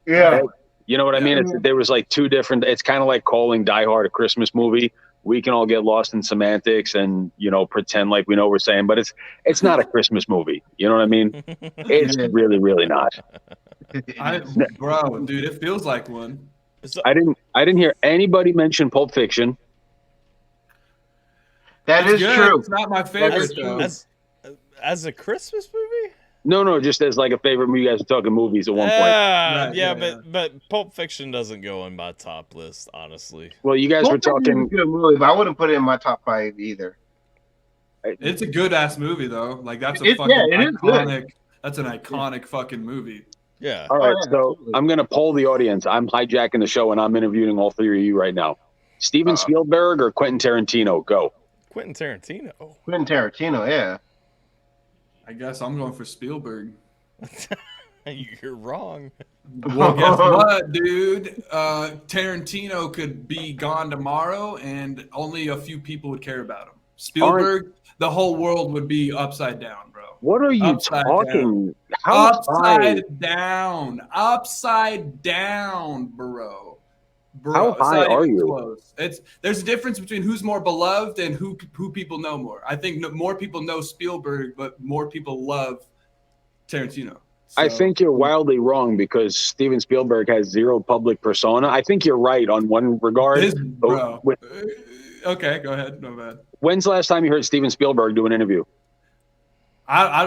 Yeah. You know what I mean? There was like two different. It's kind of like calling Die Hard a Christmas movie. We can all get lost in semantics and, you know, pretend like we know what we're saying, but it's not a Christmas movie. You know what I mean? It's really, really not. Bro, dude, it feels like one. I didn't hear anybody mention Pulp Fiction. That is true. It's not my favorite though. As a Christmas movie? No, just as like a favorite movie. You guys were talking movies at one point. But Pulp Fiction doesn't go in my top list, honestly. Well, you guys were talking. Good movie, but I wouldn't put it in my top 5 either. It's a good ass movie though. Like that's a fucking iconic. That's an iconic fucking movie. Yeah. All right, so I'm gonna poll the audience. I'm hijacking the show and I'm interviewing all three of you right now. Steven Spielberg or Quentin Tarantino? Go. Quentin Tarantino. Quentin Tarantino, yeah. I guess I'm going for Spielberg. You're wrong. Well, guess what, dude? Tarantino could be gone tomorrow, and only a few people would care about him. Spielberg, the whole world would be upside down, bro. What are you talking? Upside down, bro. How high are you? Close. There's a difference between who's more beloved and who people know more. I think more people know Spielberg, but more people love Tarantino. So, I think you're wildly wrong because Steven Spielberg has zero public persona. I think you're right on one regard. Okay, go ahead. No bad. When's the last time you heard Steven Spielberg do an interview?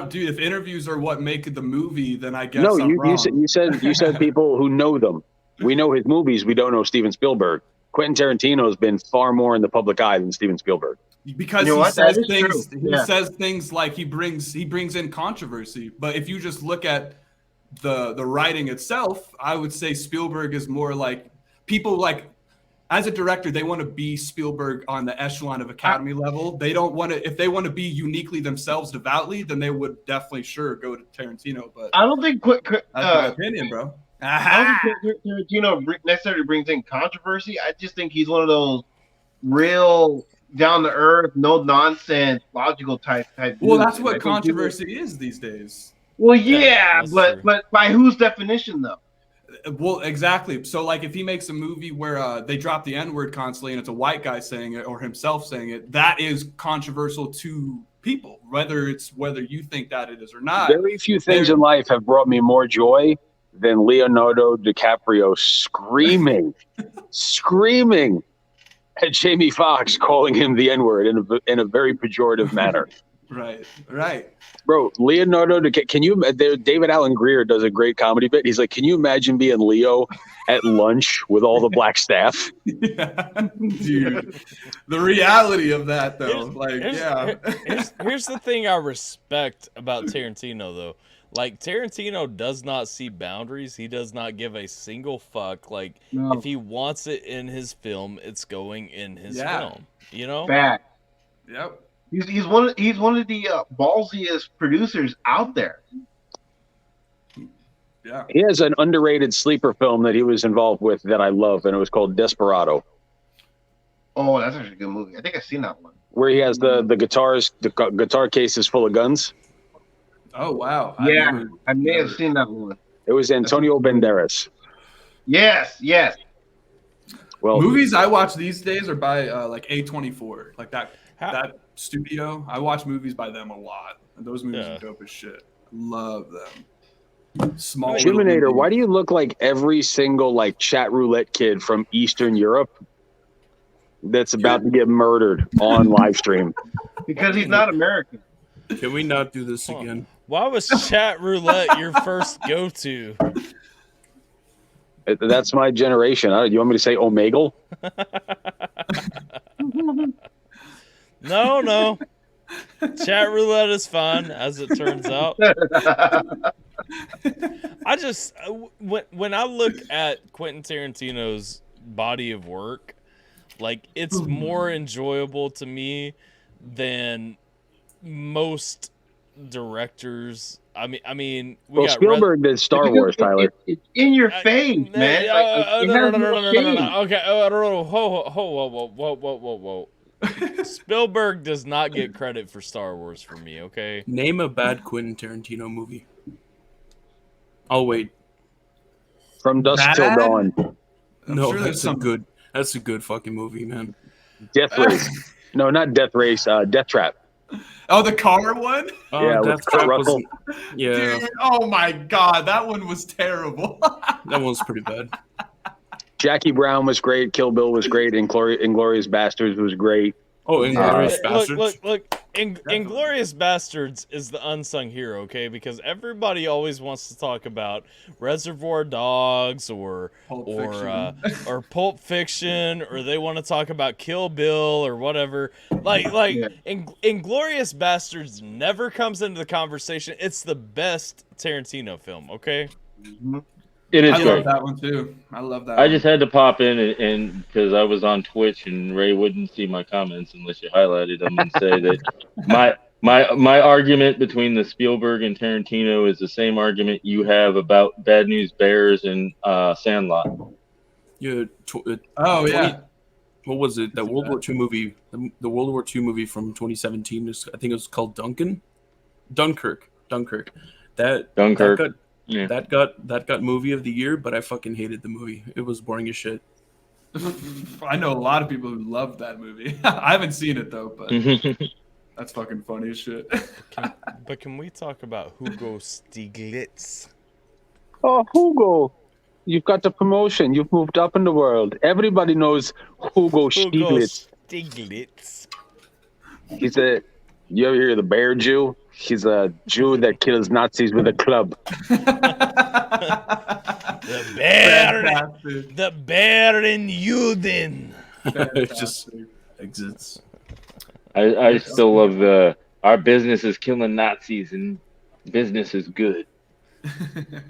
Dude, if interviews are what make the movie, then I guess you said people who know them. We know his movies. We don't know Steven Spielberg. Quentin Tarantino has been far more in the public eye than Steven Spielberg. Because he says things. He says things like he brings in controversy. But if you just look at the writing itself, I would say Spielberg is more like people like. As a director, they want to be Spielberg on the echelon of Academy level. They don't want to. If they want to be uniquely themselves, devoutly, then they would definitely go to Tarantino. But I don't think that's my opinion, bro. I don't think Tarantino necessarily brings in controversy. I just think he's one of those real down to earth, no nonsense, logical type. Well, that's what controversy is these days. Well, yeah, but by whose definition though? Well, exactly. So, like, if he makes a movie where they drop the N-word constantly and it's a white guy saying it or himself saying it, that is controversial to people, whether you think that it is or not. Very few things in life have brought me more joy than Leonardo DiCaprio screaming at Jamie Foxx, calling him the N-word in a very pejorative manner. Right. Bro, Leonardo, David Alan Grier does a great comedy bit. He's like, can you imagine being Leo at lunch with all the black staff? Yeah, dude. The reality of that, though. Here's the thing I respect about Tarantino, though. Like, Tarantino does not see boundaries. He does not give a single fuck. Like, if he wants it in his film, it's going in his film. You know? Fact. Yep. He's one of the ballsiest producers out there. Yeah. He has an underrated sleeper film that he was involved with that I love, and it was called Desperado. Oh, that's actually a good movie. I think I've seen that one. Where he has the guitar cases full of guns. Oh, wow. I may have seen that one. It was Antonio Banderas. Yes. Well, movies I watch these days are by like A24, like that studio. I watch movies by them a lot. And those movies are dope as shit. Love them. Small. Jiminator, why do you look like every single like chat roulette kid from Eastern Europe? that's about to get murdered on live stream. Because he's not American. Can we not do this again? Why was chat roulette your first go-to? That's my generation. You want me to say Omegle? No. Chat roulette is fun, as it turns out. I just when I look at Quentin Tarantino's body of work, like it's more enjoyable to me than most directors. I mean, we got Spielberg did Star Wars, Tyler. It's in your face, man. No. Okay, whoa. Spielberg does not get credit for Star Wars for me. Okay. Name a bad Quentin Tarantino movie. Oh wait, From Dusk Till Dawn. no, sure there's some good. That's a good fucking movie, man. Death Race. No, not Death Race. Death Trap. Oh, the car one? Oh, Yeah, with Death Kurt Trap Russell. Yeah, Dude, oh my god, that one was terrible. that one's pretty bad. Jackie Brown was great. Kill Bill was great. Inglourious Bastards was great. Oh, Inglourious Bastards. Look. Inglourious Bastards is the unsung hero, okay? Because everybody always wants to talk about Reservoir Dogs or Pulp Fiction, or they want to talk about Kill Bill or whatever. Inglourious Bastards never comes into the conversation. It's the best Tarantino film, okay? Mm-hmm. It is I great. love that one too. I love that I one. just had to pop in and because I was on Twitch and Ray wouldn't see my comments unless you highlighted them and say that my argument between the Spielberg and Tarantino is the same argument you have about Bad News Bears and Sandlot. Yeah. Oh yeah. What was it? That World War II movie, the World War II movie from 2017. I think it was called Dunkirk. Dunkirk. That got movie of the year, but I fucking hated the movie. It was boring as shit. I know a lot of people who love that movie. I haven't seen it though, but that's fucking funny as shit. But can we talk about Hugo Stiglitz? Oh, Hugo. You've got the promotion. You've moved up in the world. Everybody knows Hugo Stiglitz. He's you ever hear of the Bear Jew? He's a Jew that kills Nazis with a club. The bear in Juden. It just exits. I still love our business is killing Nazis and business is good.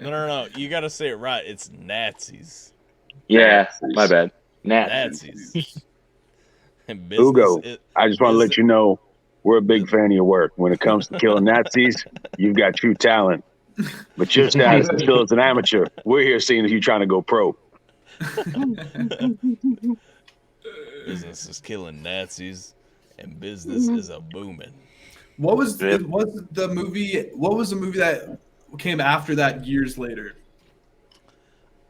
No. You got to say it right. It's Nazis. Yeah, my bad. Nazis. And Hugo, I just want to let you know we're a big fan of your work. When it comes to killing Nazis, you've got true talent. But your status is still as an amateur. We're here seeing if you're trying to go pro. Business is killing Nazis, and business is a booming. What was the movie? What was the movie that came after that years later?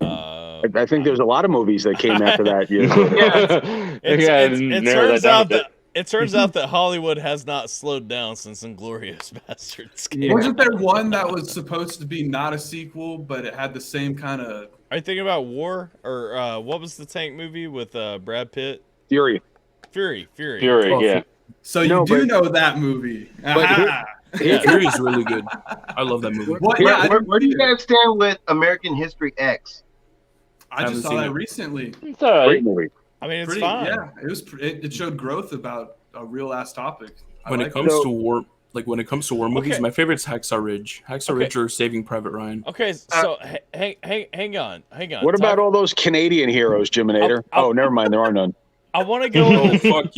I think there's a lot of movies that came after that. It turns out that Hollywood has not slowed down since Inglourious Bastards came out. Wasn't there one that was supposed to be not a sequel, but it had the same kind of... Are you thinking about War? Or what was the tank movie with Brad Pitt? Fury, yeah. So you know that movie. Fury is really good. I love that movie. Where do you guys stand with American History X? I just saw that recently. It's all right. great movie. I mean, it's fine. Yeah, it showed growth about a real ass topic. When it comes to war movies, my favorite's Hacksaw Ridge. Hacksaw Ridge or Saving Private Ryan. Okay, so hang on. What about all those Canadian heroes, Jiminator? Never mind, there are none. I want to go. Fuck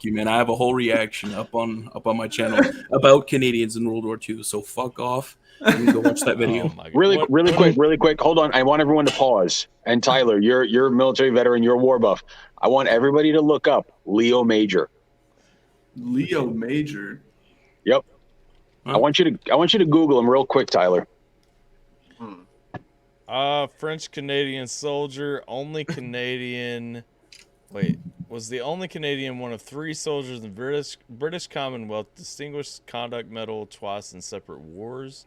you, man! I have a whole reaction up on my channel about Canadians in World War II. So fuck off and go watch that video. Really quick. Hold on. I want everyone to pause. And Tyler, you're a military veteran. You're a war buff. I want everybody to look up Leo Major. Leo Major. Yep. I want you to Google him real quick, Tyler. French Canadian soldier, only Canadian. Wait, was the only Canadian one of 3 soldiers in British Commonwealth, Distinguished Conduct Medal twice in separate wars.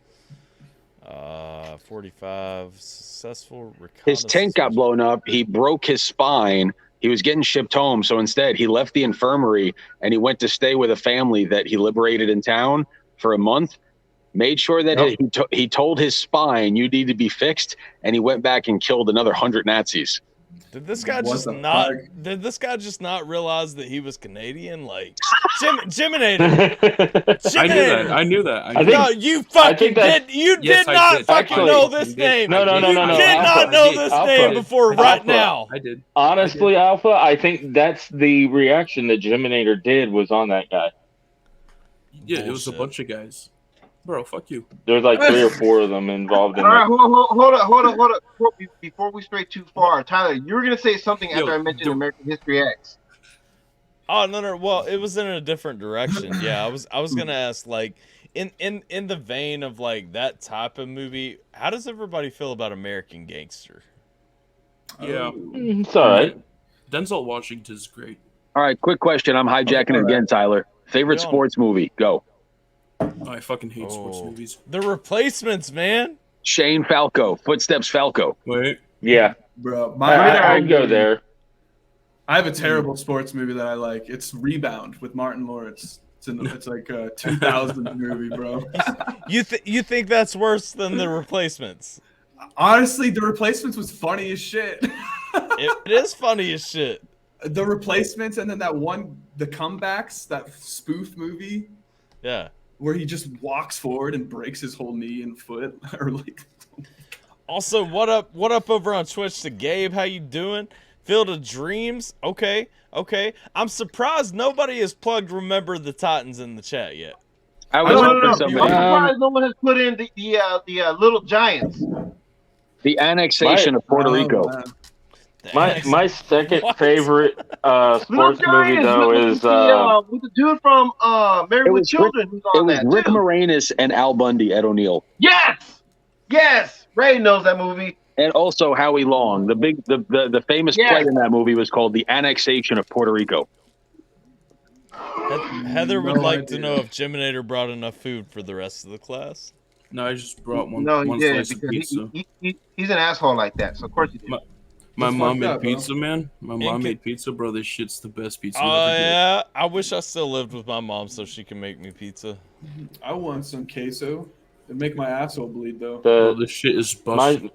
45 successful reconnaissance. His tank got blown up. He broke his spine, He was getting shipped home. So instead, he left the infirmary and he went to stay with a family that he liberated in town for a month. Made sure that he told his spine, you need to be fixed. And he went back and killed another 100 Nazis. Did this guy just not realize that he was Canadian? Like, Jiminator. I knew that. No, you fucking did. You did not fucking know this name. No. You did not know this name before right now. I did. Honestly, Alpha, I think that's the reaction that Jiminator did was on that guy. Yeah, it was a bunch of guys. Bro, fuck you. There's like 3 or 4 of them involved in All right, hold up. Before we stray too far, Tyler, you were going to say something after I mentioned American History X. Oh, no. Well, it was in a different direction. Yeah, I was going to ask, like, in the vein of, like, that type of movie, how does everybody feel about American Gangster? Yeah. It's all right. Denzel Washington's great. All right, quick question. I'm hijacking it again, Tyler. Favorite sports movie? Go. Oh, I fucking hate sports movies. The Replacements, man. Shane Falco. Footsteps Falco. Wait. Yeah. Bro, I'd go there. I have a terrible sports movie that I like. It's Rebound with Martin Lawrence. It's like a 2000 movie, bro. You think that's worse than The Replacements? Honestly, The Replacements was funny as shit. It is funny as shit. The Replacements, and then the Comebacks, that spoof movie. Yeah. Where he just walks forward and breaks his whole knee and foot, or like. Also, what up over on Twitch to Gabe? How you doing? Field of Dreams. Okay. I'm surprised nobody has plugged Remember the Titans in the chat yet. I was I'm surprised no one has put in the Little Giants. The annexation of Puerto Rico. My second favorite sports movie though is with the dude from Married with Children. Who's on it was Rick Moranis and Al Bundy, Ed O'Neill. Yes. Ray knows that movie. And also Howie Long. The famous play in that movie was called The Annexation of Puerto Rico. Heather would like to know if Jiminator brought enough food for the rest of the class. No, I just brought one slice of pizza. He's an asshole like that, so of course he did. My mom made pizza, man. My mom made pizza, bro. This shit's the best pizza. Oh, yeah. I wish I still lived with my mom so she can make me pizza. I want some queso. It'd make my asshole bleed, though. This shit is busted.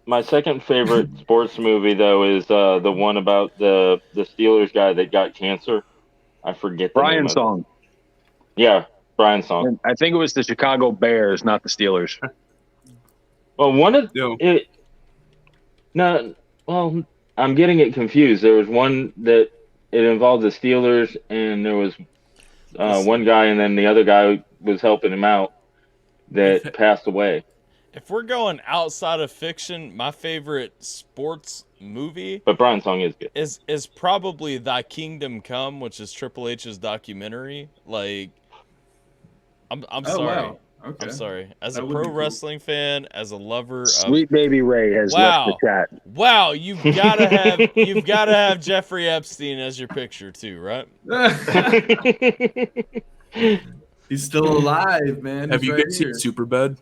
My second favorite sports movie, though, is the one about the Steelers guy that got cancer. I forget the name Brian Song. Yeah, Brian Song. I think it was the Chicago Bears, not the Steelers. Well, Well, I'm getting it confused. There was one that it involved the Steelers, and there was one guy, and then the other guy was helping him out that passed away. If we're going outside of fiction, my favorite sports movie, but Brian Song is good, is probably Thy Kingdom Come, which is Triple H's documentary. Like, I'm sorry. Wow. Okay. I'm sorry. As a pro wrestling fan, as a lover Sweet Baby Ray has left the chat. Wow, you've gotta have Jeffrey Epstein as your picture too, right? He's still alive, man. Have you guys seen Superbad?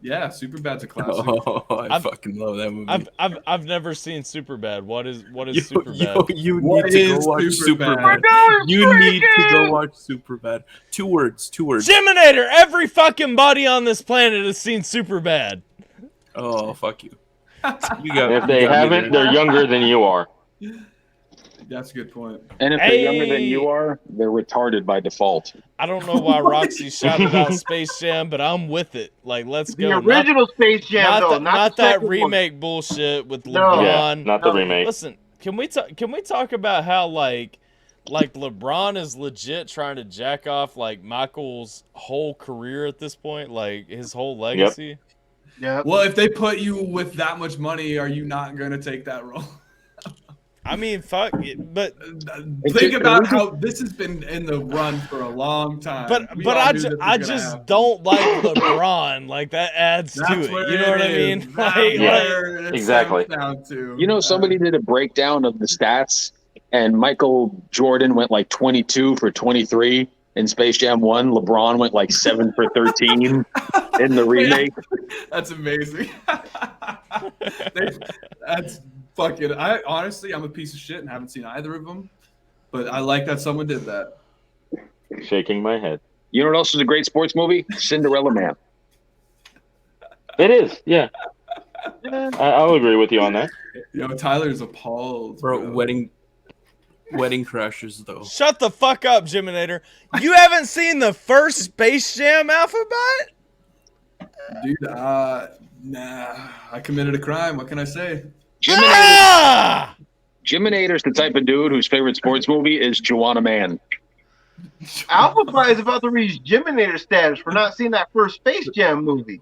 Yeah, Superbad's a classic. Oh, I fucking love that movie. I've never seen Superbad. What is Superbad? You need to go watch Superbad. You need to go watch Superbad. 2 words. Jiminator, every fucking body on this planet has seen Superbad. Oh, fuck you. If they haven't, they're younger than you are. That's a good point. And if they're younger than you are, they're retarded by default. I don't know why Roxy shouted out Space Jam, but I'm with it. Like, let's go. The original Space Jam, not that remake bullshit with LeBron. Yeah, not the remake. Listen, can we talk about how like LeBron is legit trying to jack off like Michael's whole career at this point, like his whole legacy? Yeah. Well, if they put you with that much money, are you not going to take that role? I mean, fuck it, but think about how this has been in the run for a long time. But I just don't like LeBron. Like, that adds to it. You know what I mean? Like, exactly. You know, somebody did a breakdown of the stats, and Michael Jordan went like 22 for 23 in Space Jam 1. LeBron went like 7 for 13 in the remake. That's amazing. That's Fuck it. I'm a piece of shit and haven't seen either of them, but I like that someone did that. Shaking my head. You know what else is a great sports movie? Cinderella Man. It is, yeah. I'll agree with you on that. Yo, Tyler's appalled, bro. Wedding Crashers, though. Shut the fuck up, Jiminator. You haven't seen the first Space Jam Alphabyte? Dude, nah. I committed a crime. What can I say? Jiminator's the type of dude whose favorite sports movie is Joanna Man. Alphabyte is about to reach Jiminator status for not seeing that first Space Jam movie.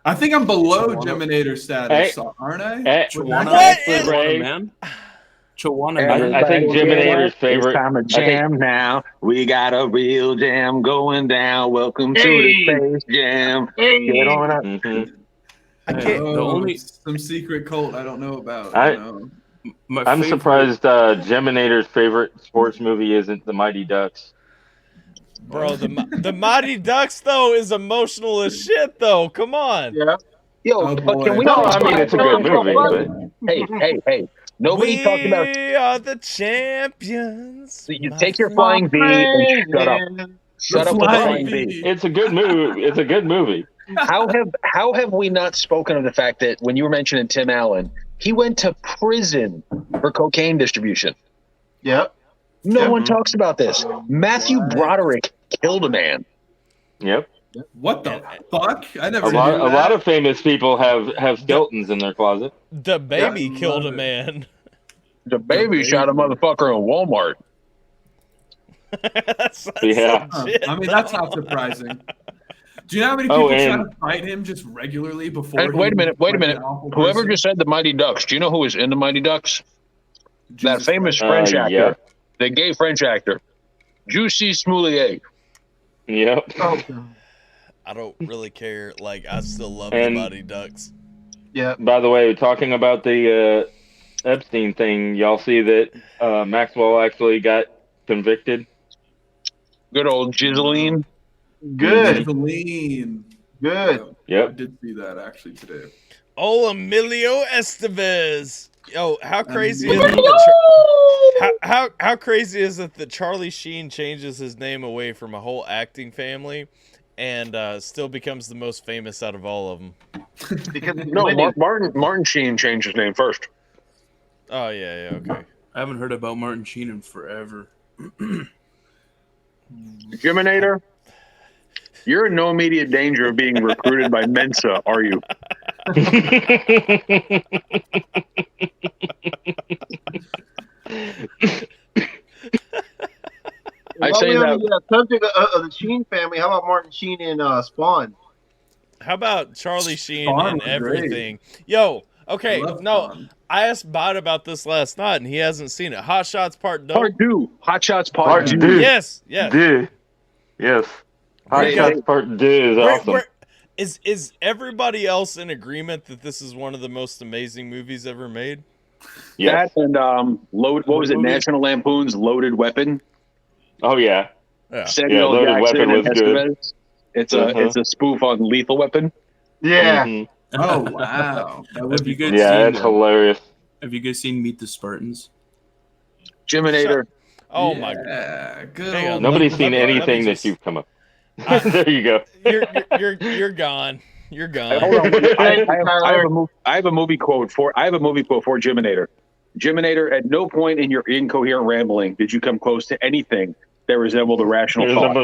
I think I'm below Jiminator status, aren't I? Man. Chawana, I think Jiminator's favorite. It's time to jam now. We got a real jam going down. Welcome to the Space Jam. Get on up. Mm-hmm. I can't. Some secret cult I don't know about. I'm surprised Jiminator's favorite sports movie isn't The Mighty Ducks. Bro, the Mighty Ducks though is emotional as shit though. Come on. Yeah. Yo, can we? No, I mean it's a good movie. But... Hey. Nobody talked about. We are the champions. So you take your flying V and shut up. Shut up with the flying V. It's a good movie. It's a good movie. How have we not spoken of the fact that when you were mentioning Tim Allen, he went to prison for cocaine distribution? Yep. No one talks about this. Matthew Broderick killed a man. Yep. What the fuck? I never. A lot of famous people have skeletons in their closet. The baby killed a man. The baby shot a motherfucker in Walmart. That's yeah. I mean, that's not surprising. Do you know how many people try to fight him just regularly before? Hey, wait a minute. Whoever just said the Mighty Ducks, do you know who was in the Mighty Ducks? That famous French actor, yeah. the gay French actor, Juicy Smoulier. Yep. I don't really care. Like, I still love the Mighty Ducks. Yeah. By the way, talking about the Epstein thing, y'all see that Maxwell actually got convicted? Good old Giseline. Good. Giseline. Good. Yep. I did see that actually today. Oh, Emilio Estevez. Yo, how crazy is it? How crazy is it that Charlie Sheen changes his name away from a whole acting family and still becomes the most famous out of all of them? Because Martin Sheen changed his name first. Oh yeah, okay. I haven't heard about Martin Sheen in forever. Jiminator, you're in no immediate danger of being recruited by Mensa, are you? I say that. The subject of the Sheen family. How about Martin Sheen in Spawn? How about Charlie Sheen Spawn and was everything? Yo, okay, no. Spawn. I asked Bot about this last night, and he hasn't seen it. Hot Shots Part 2. Part 2. Hot Shots Part 2. Yes. Dude. Yes. Hot Shots Part 2 is awesome. Is everybody else in agreement that this is one of the most amazing movies ever made? Yes. That and what was it? National Lampoon's Loaded Weapon. Oh yeah. Samuel Loaded Jackson Weapon was and good. Estevez. It's a spoof on Lethal Weapon. Yeah. Mm-hmm. Oh wow. Have you guys it's hilarious. Have you guys seen Meet the Spartans? Jiminator. Oh my god. Good. Hang on. Nobody's seen anything that you've come up. There you go. You're gone. You're gone. Hold on. I have a movie quote for Jiminator. Jiminator, at no point in your incoherent rambling did you come close to anything that resembled a rational thought.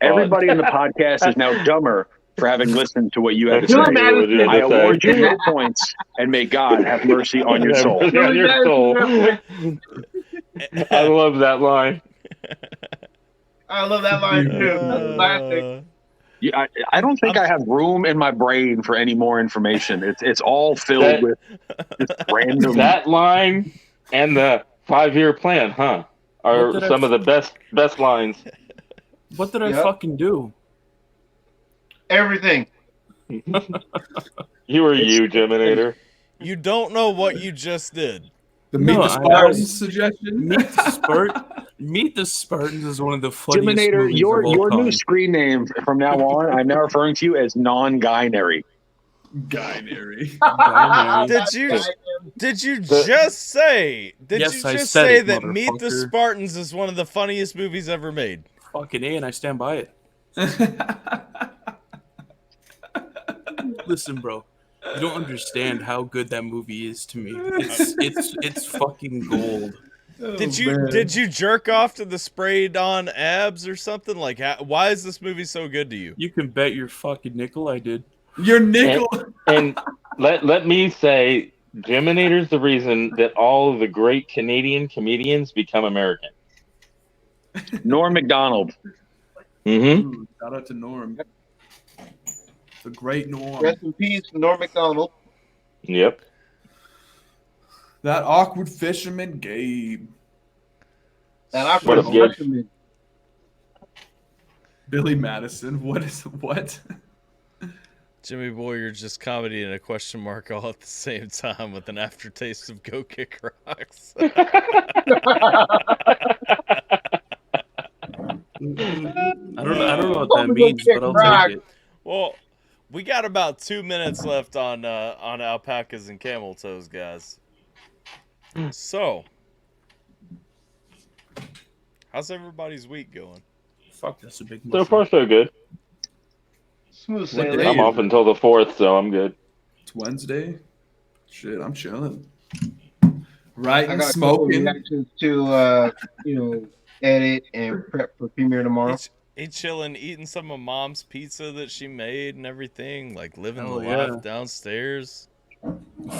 Everybody in the podcast is now dumber for having listened to what you had to say. I award you no points, and may God have mercy on your soul. On your soul. I love that line. I love that line too. That's classic. Yeah, I don't think I have room in my brain for any more information. It's all filled with just random. That line and the 5-year plan, are some of the best lines. What did I fucking do? Everything. You were you, Jiminator. You don't know what you just did. The Meet the Spartans suggestion. Meet the Spartans is one of the funniest Jiminator, movies your of all time. new screen name from now on, I'm now referring to you as non-binary. Guy-nary. Did you just say? Did Yes, you I just said say it, that Meet the motherfucker. Spartans is one of the funniest movies ever made? Fucking A, and I stand by it. Listen, bro, you don't understand how good that movie is to me. It's fucking gold. Did you jerk off to the sprayed on abs or something? Like, why is this movie so good to you? You can bet your fucking nickel I did. Your nickel. And let me say, Geminator's the reason that all of the great Canadian comedians become American. Norm Macdonald. Mm-hmm. Shout out to Norm. The great Norm. Rest in peace, Norm Macdonald. Yep. That awkward fisherman, Gabe. That What awkward up, Gabe? fisherman. Billy Madison. What? Jimmy Boy, you're just comedy and a question mark all at the same time with an aftertaste of Go Kick Rocks. I don't know what that means, but I'll take it. Well, we got about 2 minutes left on Alpacas and Cameltoes, guys. So, how's everybody's week going? Fuck, that's a big So far, so good. Smooth What sailing. day I'm off until the 4th, so I'm good. It's Wednesday. Shit, I'm chilling. I Writing, got a couple smoking. reactions to edit and prep for premiere tomorrow. He chilling, eating some of Mom's pizza that she made and everything, like living Hell the yeah. life downstairs.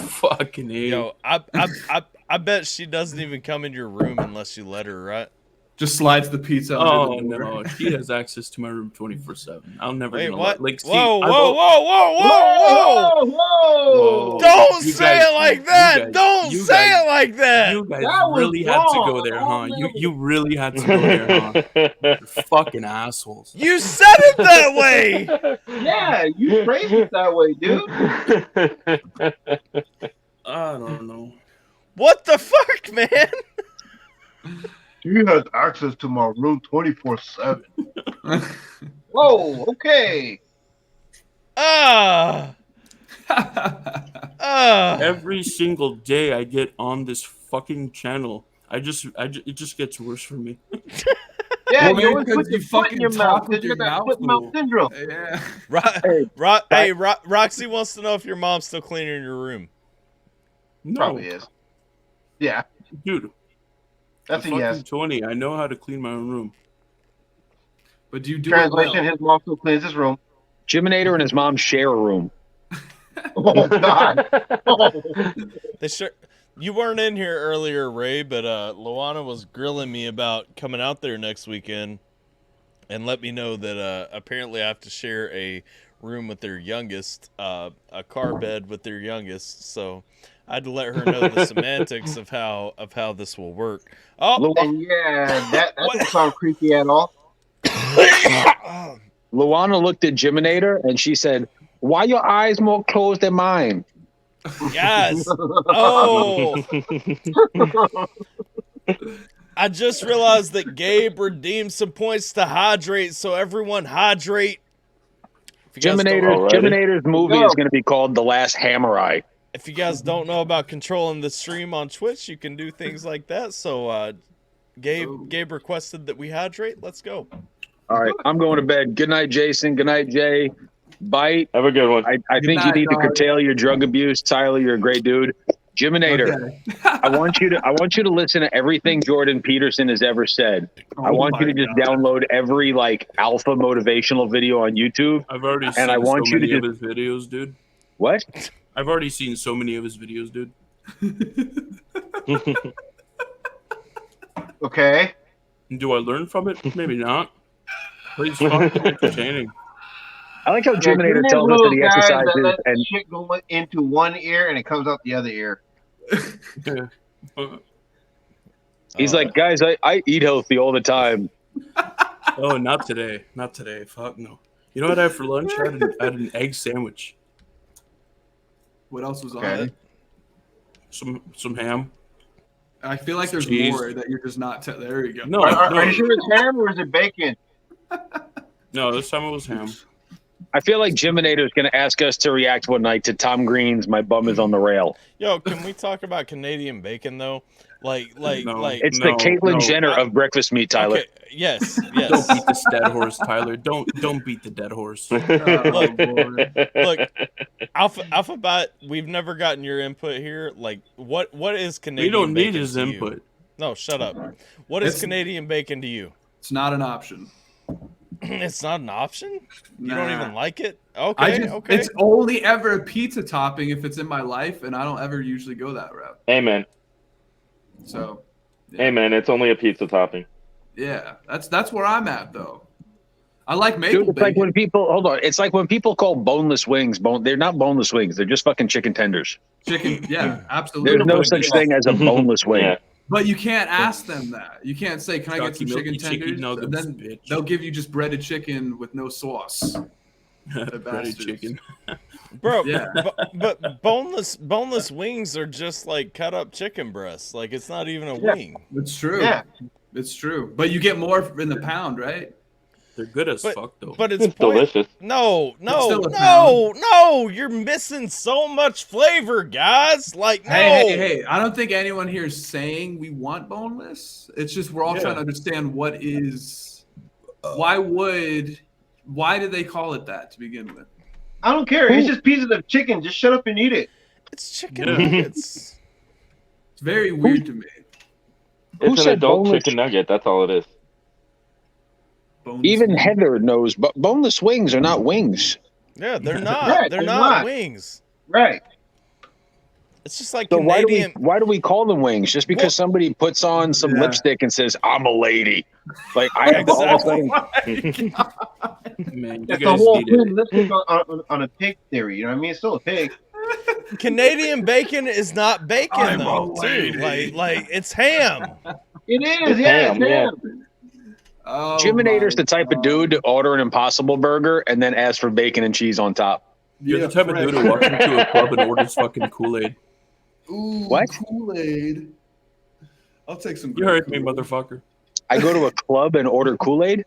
Fucking A. Yo, I bet she doesn't even come in your room unless you let her, right? Just slides the pizza Oh under the door. no, she has access to my room 24/7. I'll never. Wait, gonna what? Like, see, whoa, I whoa, vote- whoa, whoa, whoa, whoa! Whoa. Don't You say guys- it like you that! guys- Don't you say guys- it like that! You guys That was really had to wrong. go there, huh? You really had to go there, huh? You're fucking assholes. You said it that way! Yeah, you phrased it that way, dude. I don't know. What the fuck, man? She has access to my room 24/7. Whoa, okay. Every single day I get on this fucking channel, it just gets worse for me. Yeah, Well, you always because put your you foot in your fucking mouth talk with because you got your that mouth foot mouth full. syndrome. Yeah. Roxy wants to know if your mom's still cleaning your room. No, Probably is. Yeah, dude. that's a I'm yes. fucking 20. I know how to clean my own room. But do you do Translation: it well? his mom still cleans his room. Jiminator and his mom share a room. Oh God. They sure. You weren't in here earlier, Ray, but Luana was grilling me about coming out there next weekend and let me know that apparently I have to share a room with their youngest, a car bed with their youngest. So I had to let her know the semantics of how this will work. Oh, And yeah, that doesn't sound creepy at all. Luana looked at Jiminator and she said, "Why your eyes more closed than mine?" yes. Oh. I just realized that Gabe redeemed some points to hydrate, so everyone hydrate. If you guys Jiminator's movie is going to be called The Last Hamurai. If you guys don't know about controlling the stream on Twitch, you can do things like that. So Gabe requested that we hydrate. Let's go. All right, I'm going to bed. Good night, Jason. Good night, Jay. Bite. Have a good one. I think you need to curtail your drug abuse. Tyler, you're a great dude. Jiminator, Okay. I want you to listen to everything Jordan Peterson has ever said. I want you to just download every alpha motivational video on YouTube. I've already seen And I want so you to many of just- his videos, dude. What? I've already seen so many of his videos, dude. Okay. Do I learn from it? Maybe not. But he's fucking entertaining. I like how Yeah, Jiminator you're tells us little that he guys exercises that let and shit go into one ear and it comes out the other ear. he's like, guys, I eat healthy all the time. Oh, not today. Not today. Fuck no. You know what I had for lunch? I had an egg sandwich. What else was on Okay. it? Some ham. I feel like there's Cheese. more that you're just not. There you go. No, Are no, you sure it's ham or is it bacon? no. This time it was ham. I feel like Jiminator's going to ask us to react one night to Tom Green's "My Bum Is on the Rail." Yo, can we talk about Canadian bacon though? Like, It's the Caitlyn Jenner of breakfast meat, Tyler. Okay, yes. Don't beat this dead horse, Tyler. Don't beat the dead horse. Look, Alphabyte, we've never gotten your input here. Like, what is Canadian? We don't need bacon his to you? input. No, shut up. What is Canadian bacon to you? It's not an option. It's not an option? You don't Nah. even like it? Okay, okay. It's only ever a pizza topping if it's in my life, and I don't ever usually go that route. Amen. So, Amen. It's only a pizza topping. yeah, that's where I'm at though. I like maple Dude, it's bacon. like when people It's like when people call boneless wings they're not boneless wings. They're just fucking chicken tenders. Chicken, yeah, absolutely. There's no such thing as a boneless wing. Yeah. But you can't ask them that. You can't say, "Can I get some Milky chicken tenders?" nuggets, And then bitch. they'll give you just breaded chicken with no sauce. Breaded bastards. chicken. Bro, Yeah. but boneless wings are just like cut up chicken breasts. Like, it's not even a wing. It's true. Yeah. It's true. But you get more in the pound, right? They're good as But- fuck though. But it's Delicious. No, still a no, you're missing so much flavor, guys. Like, no. Hey, I don't think anyone here is saying we want boneless. It's just we're all trying to understand what is why do they call it that to begin with? I don't care. It's just pieces of chicken. Just shut up and eat it. It's chicken nuggets. It's very weird to me. Who It's an said adult boneless? chicken nugget. That's all it is. Boneless Even meat. Heather knows, but boneless wings are not wings. Yeah, they're not. Right, they're they're not not. wings. Right. It's just like So Canadian. why do we call them wings? Just because somebody puts on some Yeah. lipstick and says, "I'm a lady," like I have all of a sudden. Man, you That's the guys whole need it. thing. Lipstick on a pig theory. You know what I mean? It's still a pig. Canadian bacon is not bacon I'm though, a too. lady. Like it's ham. It is. Yeah. Ham, It's yeah. ham. Oh Jiminator's my the type of God. dude to order an Impossible Burger and then ask for bacon and cheese on top. You're Yeah, the type of dude who walks into a club and orders fucking Kool-Aid. Ooh, What? Kool-Aid. I'll take some. You heard me, Kool-Aid. motherfucker. I go to a club and order Kool-Aid.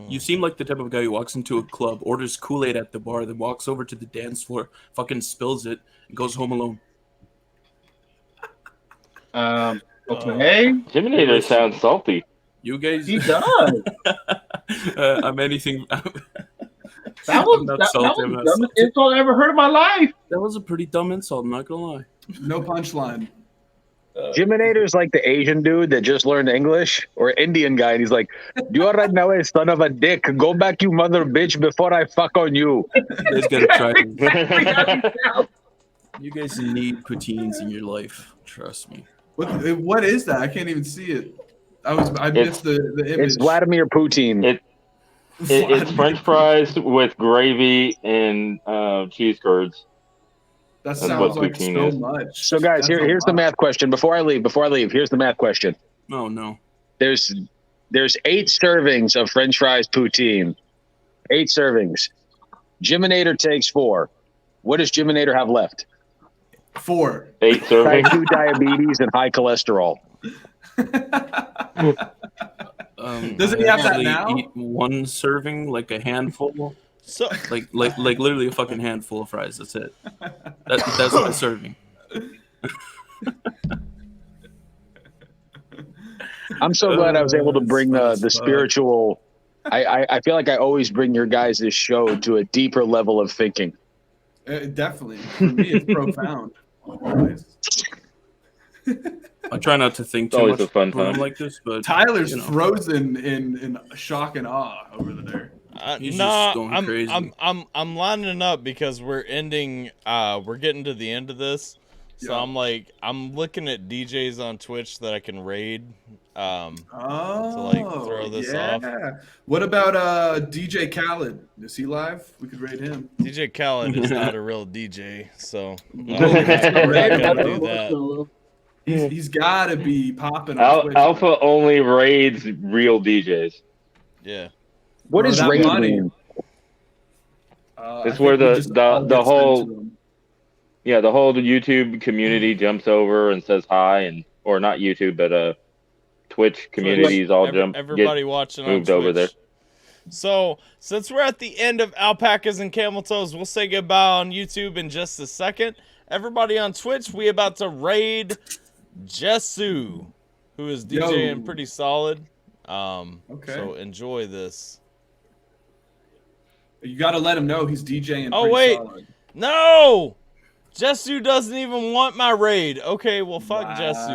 You seem like the type of guy who walks into a club, orders Kool-Aid at the bar, then walks over to the dance floor, fucking spills it, and goes home alone. Okay. Jiminator sounds salty. You guys, He does. I'm anything. That was I'm not that salty, was I'm the not dumbest salty. insult I ever heard in my life. That was a pretty dumb insult. I'm not gonna lie. No punchline. Jiminator's like the Asian dude that just learned English, or Indian guy, and he's like, "You are right now a son of a dick. Go back, you mother bitch, before I fuck on you." You guys gotta try. Exactly. You guys need poutines in your life. Trust me. What is that? I can't even see it. I missed the image. It's Vladimir Putin. It's French fries with gravy and cheese curds. That That's sounds what like poutine so is. much. So, guys, That's a here's the lot. math question. Before I leave, here's the math question. Oh no. There's 8 servings of French fries poutine. 8 servings. Jiminator takes 4. What does Jiminator have left? 4. 8 Type servings. 2 diabetes and high cholesterol. Doesn't he I have that actually now? Eat one serving, like a handful, So like literally a fucking handful of fries. That's it. That's my serving. I'm so glad I was able to bring That's the fun. spiritual. I feel like I always bring your guys' show to a deeper level of thinking. Definitely. For me, it's profound. Always. I try not to think It's too always much a fun when I'm time. like this, but Tyler's you know. frozen in shock and awe over there. He's nah, just going crazy. I'm lining up because we're getting to the end of this. So Yeah. I'm looking at DJs on Twitch that I can raid. Oh, throw this yeah. off. What about DJ Khaled? Is he live? We could rate him. DJ Khaled is not a real DJ, so I'm Oh, not that's gonna right. do that. He's got to be popping on Twitch. Alpha only raids real DJs. Yeah. What Bro, does that raid money. mean? I It's think where we the just all get whole- sent to him. Yeah, the whole YouTube community jumps over and says hi, or not YouTube, but Twitch communities all Everybody watching on moved Twitch. over there. So since we're at the end of Alpacas and Cameltoes, we'll say goodbye on YouTube in just a second. Everybody on Twitch, we about to raid Jesu, who is DJing pretty solid. Okay. So enjoy this. You got to let him know he's DJing. Oh wait, solid. No, Jesu doesn't even want my raid. Okay, well fuck Jesu.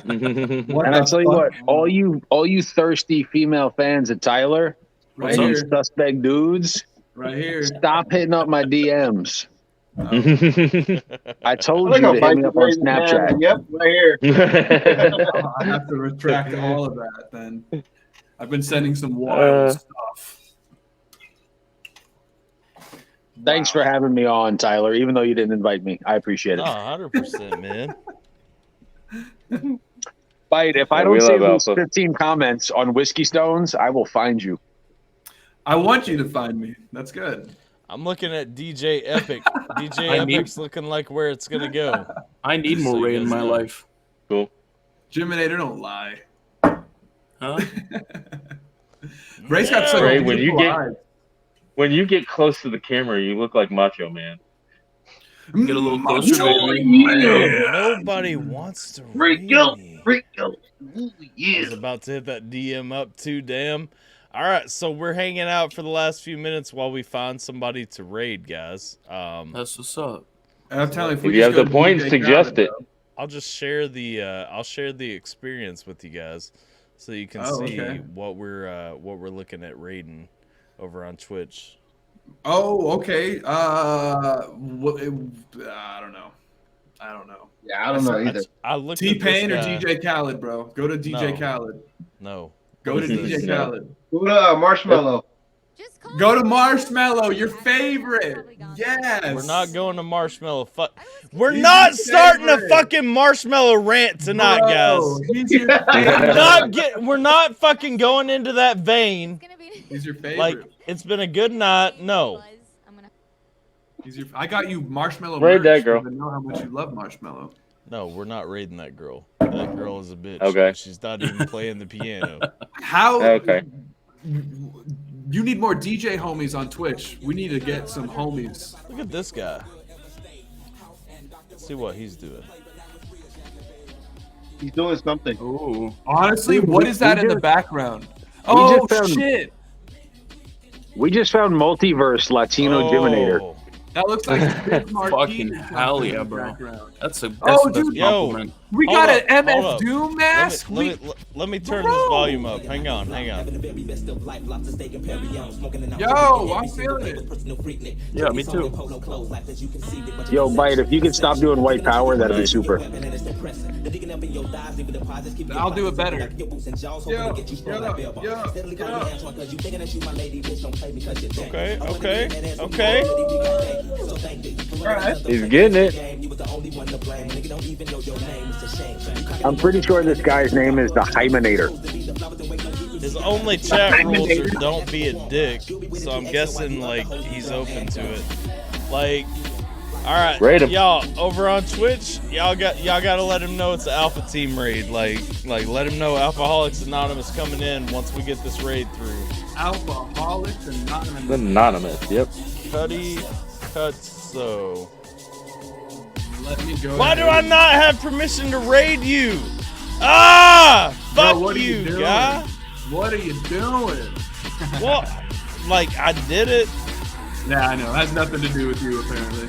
And I tell you what, all you thirsty female fans of Tyler, right all here, you suspect dudes, right here, stop hitting up my DMs. I told you to hit me up on Snapchat. Yep, right here. I have to retract all of that then. I've been sending some wild stuff. Thanks for having me on, Tyler, even though you didn't invite me. I appreciate it. 100%, man. Bite, if I don't see those 15 comments on Whiskey Stones, I will find you. I want you to find me. That's good. I'm looking at DJ Epic. DJ Epic's looking like where it's going to go. I need more Ray in my life. Cool. Jiminator, don't lie. Huh? Ray's got so Ray, eyes. When you get close to the camera, you look like Macho Man. Get a little closer, baby. Nobody wants to raid me. I was about to hit that DM up too, damn. All right, so we're hanging out for the last few minutes while we find somebody to raid, guys. That's what's up. I'm telling if you have the points, suggest it. I'll just share the experience with you guys, so you can see what we're looking at raiding over on Twitch. Oh, okay. I don't know. Yeah, I don't know either. I looked T-Pain or DJ Khaled, bro. Go to DJ Khaled. No. Go to DJ Khaled. Go to Marshmallow. Go to Marshmallow, your favorite. Yes. We're not going to Marshmallow. We're not starting a fucking Marshmallow rant tonight, guys. We're not fucking going into that vein. He's your favorite. Like, it's been a good night. No. I got you Marshmallow. Raid that girl. I know how much you love Marshmallow. No, we're not raiding that girl. That girl is a bitch. Okay. She's not even playing the piano. How? Okay. You need more DJ homies on Twitch. We need to get some homies. Look at this guy. Let's see what he's doing. He's doing something. Ooh. Honestly, what is that in the background? Oh, shit. We just found Multiverse Latino Jiminator. That looks like fucking hell yeah, bro. That's a dude, compliment. We got an MF Doom mask. Let me turn this volume up. Hang on. Yo, I'm feeling it. Yeah, me too. Yo, Bite, if you could stop doing white power, that'd be super. I'll do it better. Okay. He's getting it. I'm pretty sure this guy's name is the Hymenator. His only chat rules are don't be a dick, so I'm guessing like he's open to it. Like, all right, y'all over on Twitch, y'all gotta let him know it's an Alpha Team raid. Like let him know Alphaholics Anonymous coming in once we get this raid through. Alphaholics Anonymous. Anonymous, yep. Cutso. Let me go. Why do I not have permission to raid you? Ah! Fuck what you, doing? guy. What are you doing? Well, like, I did it. Yeah, I know. It has nothing to do with you, apparently.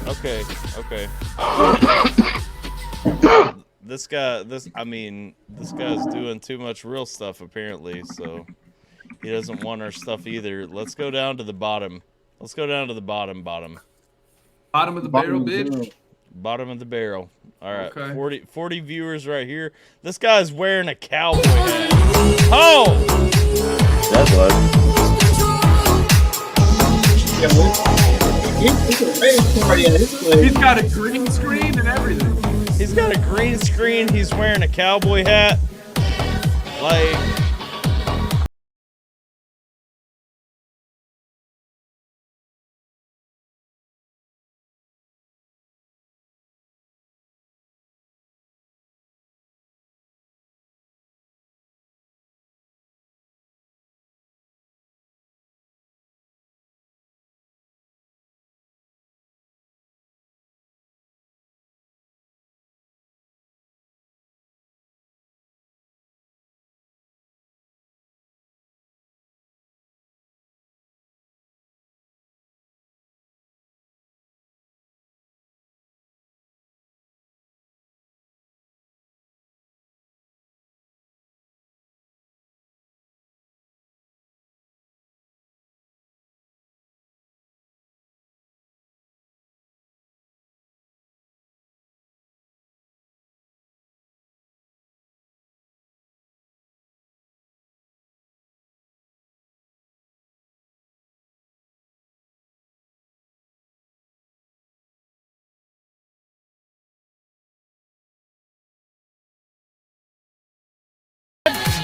Okay. This guy's doing too much real stuff, apparently, so he doesn't want our stuff either. Let's go down to the bottom. Let's go down to the bottom. Bottom of the barrel, bitch. Bottom of the barrel. All right, okay. 40 viewers right here. This guy's wearing a cowboy hat. Oh! That's what. He's got a green screen and everything. He's got a green screen. He's wearing a cowboy hat. Like...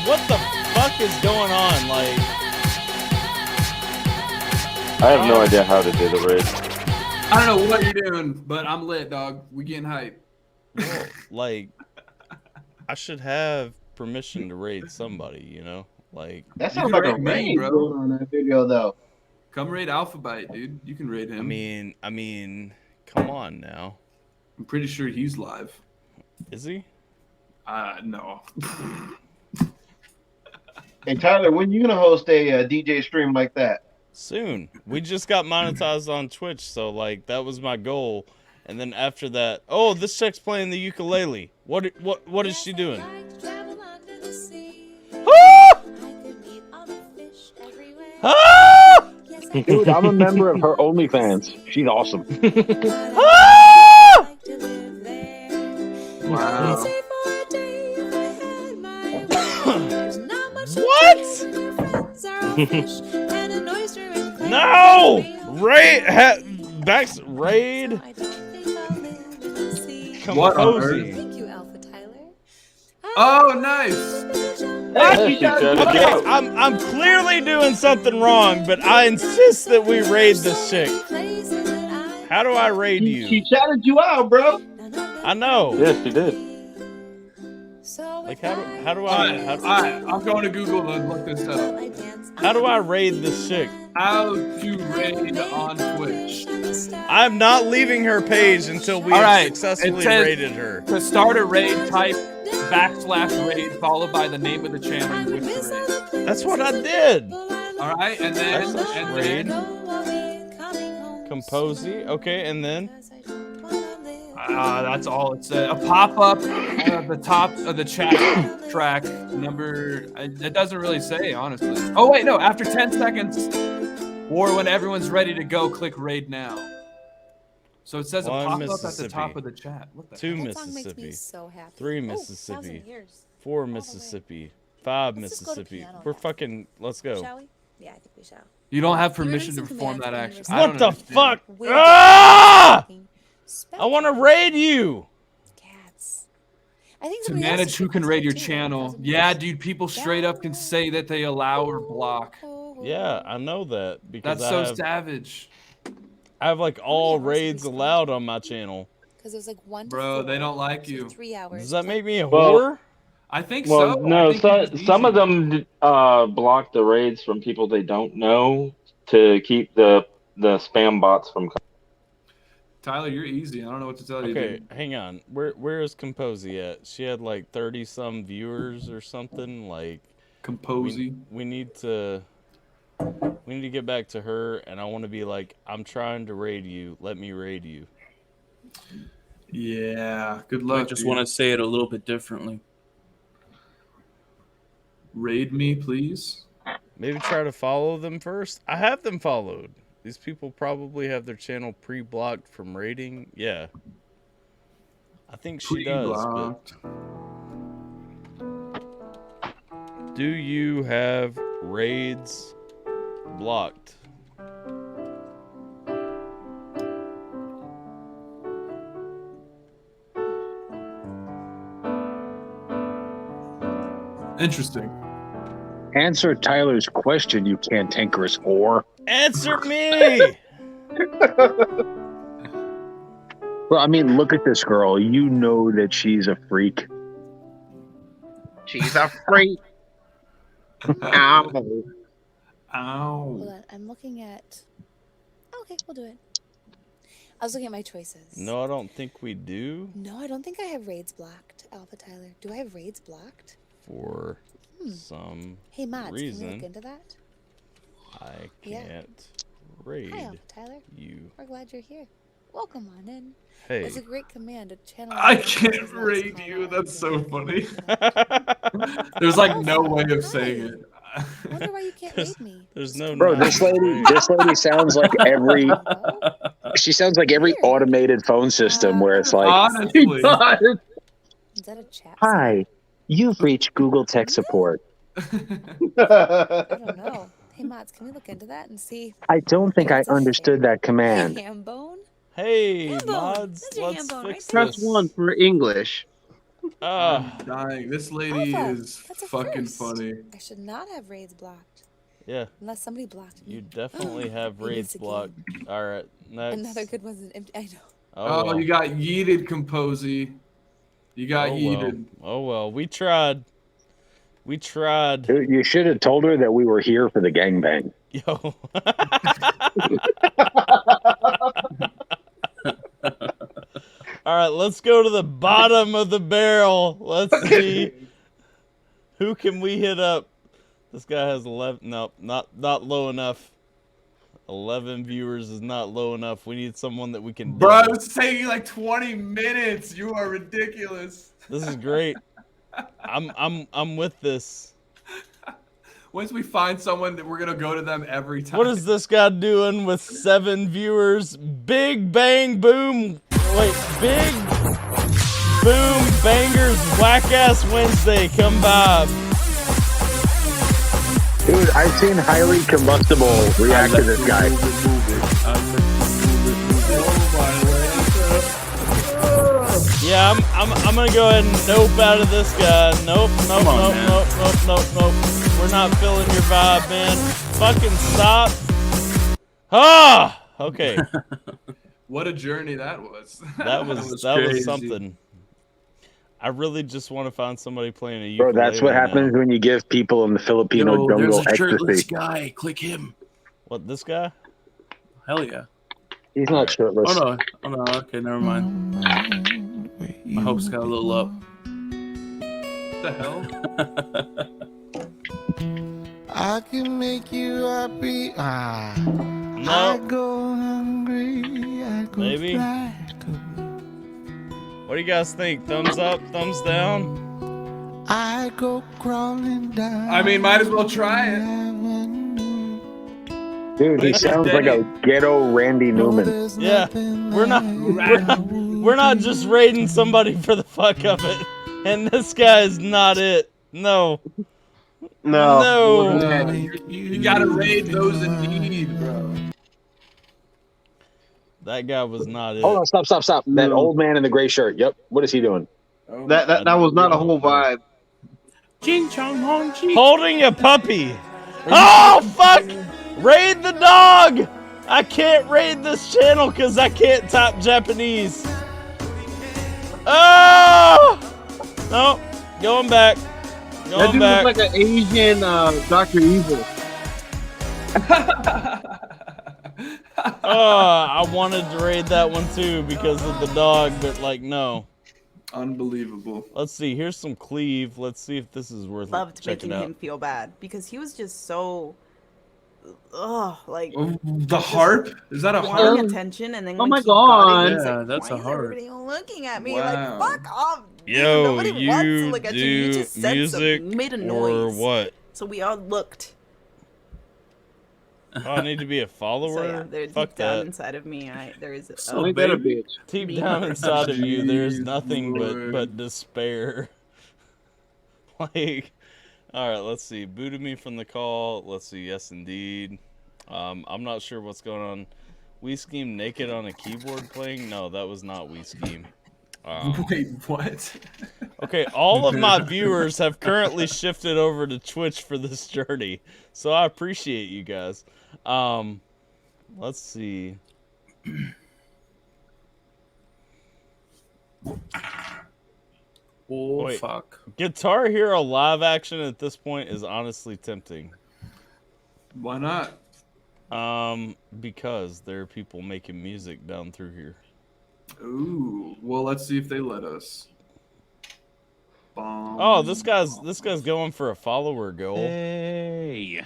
what the fuck is going on? Like, I have no idea how to do the raid. I don't know what you're doing, but I'm lit, dog. We getting hype. well, like, I should have permission to raid somebody, you know? Like, That sounds like a raid bro. going on that video, though. Come raid Alphabyte, dude. You can raid him. I mean, come on now. I'm pretty sure he's live. Is he? No. Hey, Tyler, when you gonna host a DJ stream like that? Soon. We just got monetized on Twitch, so like that was my goal. And then after that, oh, this chick's playing the ukulele. What is she doing? Ah! Dude, I'm a member of her OnlyFans. She's awesome. Ah! Wow. What? No! Raid! Raid! What on earth? Composy. Thank you, AlphaTyler. Oh, nice. Okay, I'm clearly doing something wrong, but I insist that we raid this chick. How do I raid you? She shouted you out, bro. I know. Yes, you did. Like how do I I'm going to Google to look this up. how do I raid this chick? How to raid on Twitch. I'm not leaving her page until we All have right, successfully it says raided her. To start a raid, type /raid followed by the name of the channel you wish to raid. That's what I did. All right, and then Raid. Composy. Okay, and then that's all it said. A pop-up at the top of the chat track number. It doesn't really say, honestly. Oh wait, no. After 10 seconds, or when everyone's ready to go, click raid now. So it says a One pop-up at the top Mississippi. of the chat. What the 2 That song makes me Mississippi. so happy. 3 Oh, Mississippi. 1,000 years. 4 All the way. Mississippi. 5 Let's just go to Mississippi. piano We're now. fucking. Let's go. Shall we? Yeah, I think we shall. You don't have You're permission to running some perform that commands action. on I What don't the understand. fuck? We're Ah! Spell I want to raid you. cats. I think To somebody else manage is who can doing raid your that too, channel. 1,000 Yeah, years. dude, people straight up can say that they allow or block. Yeah, I know that because That's so I savage. have like all hours raids we spent? allowed on my channel. Because it was like 1 to Bro, 4, they don't like so you. 3 hours. Does that make me a Well, whore? I think Well, so. no, I think it's some of easy. them block the raids from people they don't know to keep the spam bots from coming. Tyler, you're easy. I don't know what to tell you. Okay, Dude. hang on. Where is Composy at? She had like 30 some viewers or something. Like Composy. we need to get back to her, and I want to be like, I'm trying to raid you. Let me raid you. Yeah. Good I luck. just dude. want to say it a little bit differently. Raid me, please. Maybe try to follow them first. I have them followed. These people probably have their channel pre-blocked from raiding. Yeah. I think she does, but Pre-blocked. do you have raids blocked? Interesting. Answer Tyler's question, you cantankerous whore. Answer me! Well, I mean, look at this girl. You know that she's a freak. She's a freak. Ow. Hold Ow. on, I'm looking at. Okay, we'll do it. I was looking at my choices. No, I don't think we do. No, I don't think I have raids blocked, Alpha-Tyler. Do I have raids blocked? For some Hey, mods, can we reason, look into that? I Yeah. can't raid Hi, Alpha-Tyler. you. We're glad you're here. Welcome on in. Hey. It's a great command to channel. I can't raid you. That's so funny. There's like no way of saying it. I wonder why you can't raid me. There's no Bro, nice this lady sounds like every. She sounds like every automated phone system where it's like, Honestly. Is that a chat? "Hi, you've reached Google Tech Support. I don't know. Hey, mods, can we look into that and see? I don't think I It's a understood that Hey, command." ham bone. Hey, Ham bone. mods, That's your ham let's bone right fix there. Press this. 1 for English. I'm dying. This lady Alpha, is that's a fucking first. funny. I should not have raids blocked. Yeah. Unless somebody blocked me. You definitely have It raids is a blocked. All right, next. Another good one's an empty. I know. Oh, well. You got yeeted, Composy. You got yeeted. Oh well, we tried. We tried. Dude, you should have told her that we were here for the gangbang. Yo. All right, let's go to the bottom of the barrel. Let's see. Who can we hit up? This guy has 11. Nope, not low enough. 11 viewers is not low enough. We need someone that we can. Bro, it's taking like 20 minutes. You are ridiculous. This is great. I'm with this. Once we find someone, that we're gonna go to them every time. What is this guy doing with 7 viewers? Big bang boom. Wait, big boom bangers whack ass Wednesday. Come by. Dude, I've seen highly combustible react to this guy. Yeah, I'm gonna go ahead and nope out of this guy. Nope. We're not feeling your vibe, man. Fucking stop. Ah, okay. What a journey that was. That was something. I really just want to find somebody playing a Bro, ukulele. that's what happens when you give people in the Filipino jungle there's a shirtless ecstasy. guy. Click him. What, this guy? Hell yeah. He's not shirtless. Oh no. Okay, never mind. My hopes got a little up. What the hell? I can make you happy. No. I go hungry. I go Maybe. black. What do you guys think? Thumbs up, thumbs down? I go crawling down. I mean, might as well try it. Dude, he sounds like a ghetto Randy Newman. Yeah, we're not just raiding somebody for the fuck of it, and this guy is not it. No. You gotta raid those in need, bro. That guy was not it. Hold on, stop. That old man in the gray shirt. Yep. What is he doing? That was not a whole vibe. Holding a puppy. Oh, fuck! Raid the dog! I can't raid this channel because I can't type Japanese. Oh! No, going back. That dude looks like an Asian Dr. Evil. I wanted to raid that one too because of the dog, but like, no. Unbelievable. Let's see. Here's some cleave. Let's see if this is worth Loved checking making out. him feel bad because he was just so, like the harp. Is that a harp? wanting attention, and then Oh when my he got it, he God. was Yeah, like, that's why a is harp. everybody looking at me Wow. like fuck off? Dude, Yo, nobody wants to you look at you. You do just said music something, you made a or noise, what? so we all looked. Oh, I need to be a follower? So yeah, there Fuck deep down that. inside of me, there is So Ain't that a baby. bitch? Deep Me down first. inside of you, there's Jeez, nothing Lord. but despair. Like, all right, let's see. Booted me from the call. Let's see. Yes, indeed. I'm not sure what's going on. We Scheme naked on a keyboard playing? No, that was not We Scheme. Wait, what? Okay, all of my viewers have currently shifted over to Twitch for this journey, so I appreciate you guys. Let's see. Oh, Wait. fuck. Guitar Hero live action at this point is honestly tempting. Why not? Because there are people making music down through here. Ooh. Well, let's see if they let us. Oh, this guy's going for a follower goal. Hey.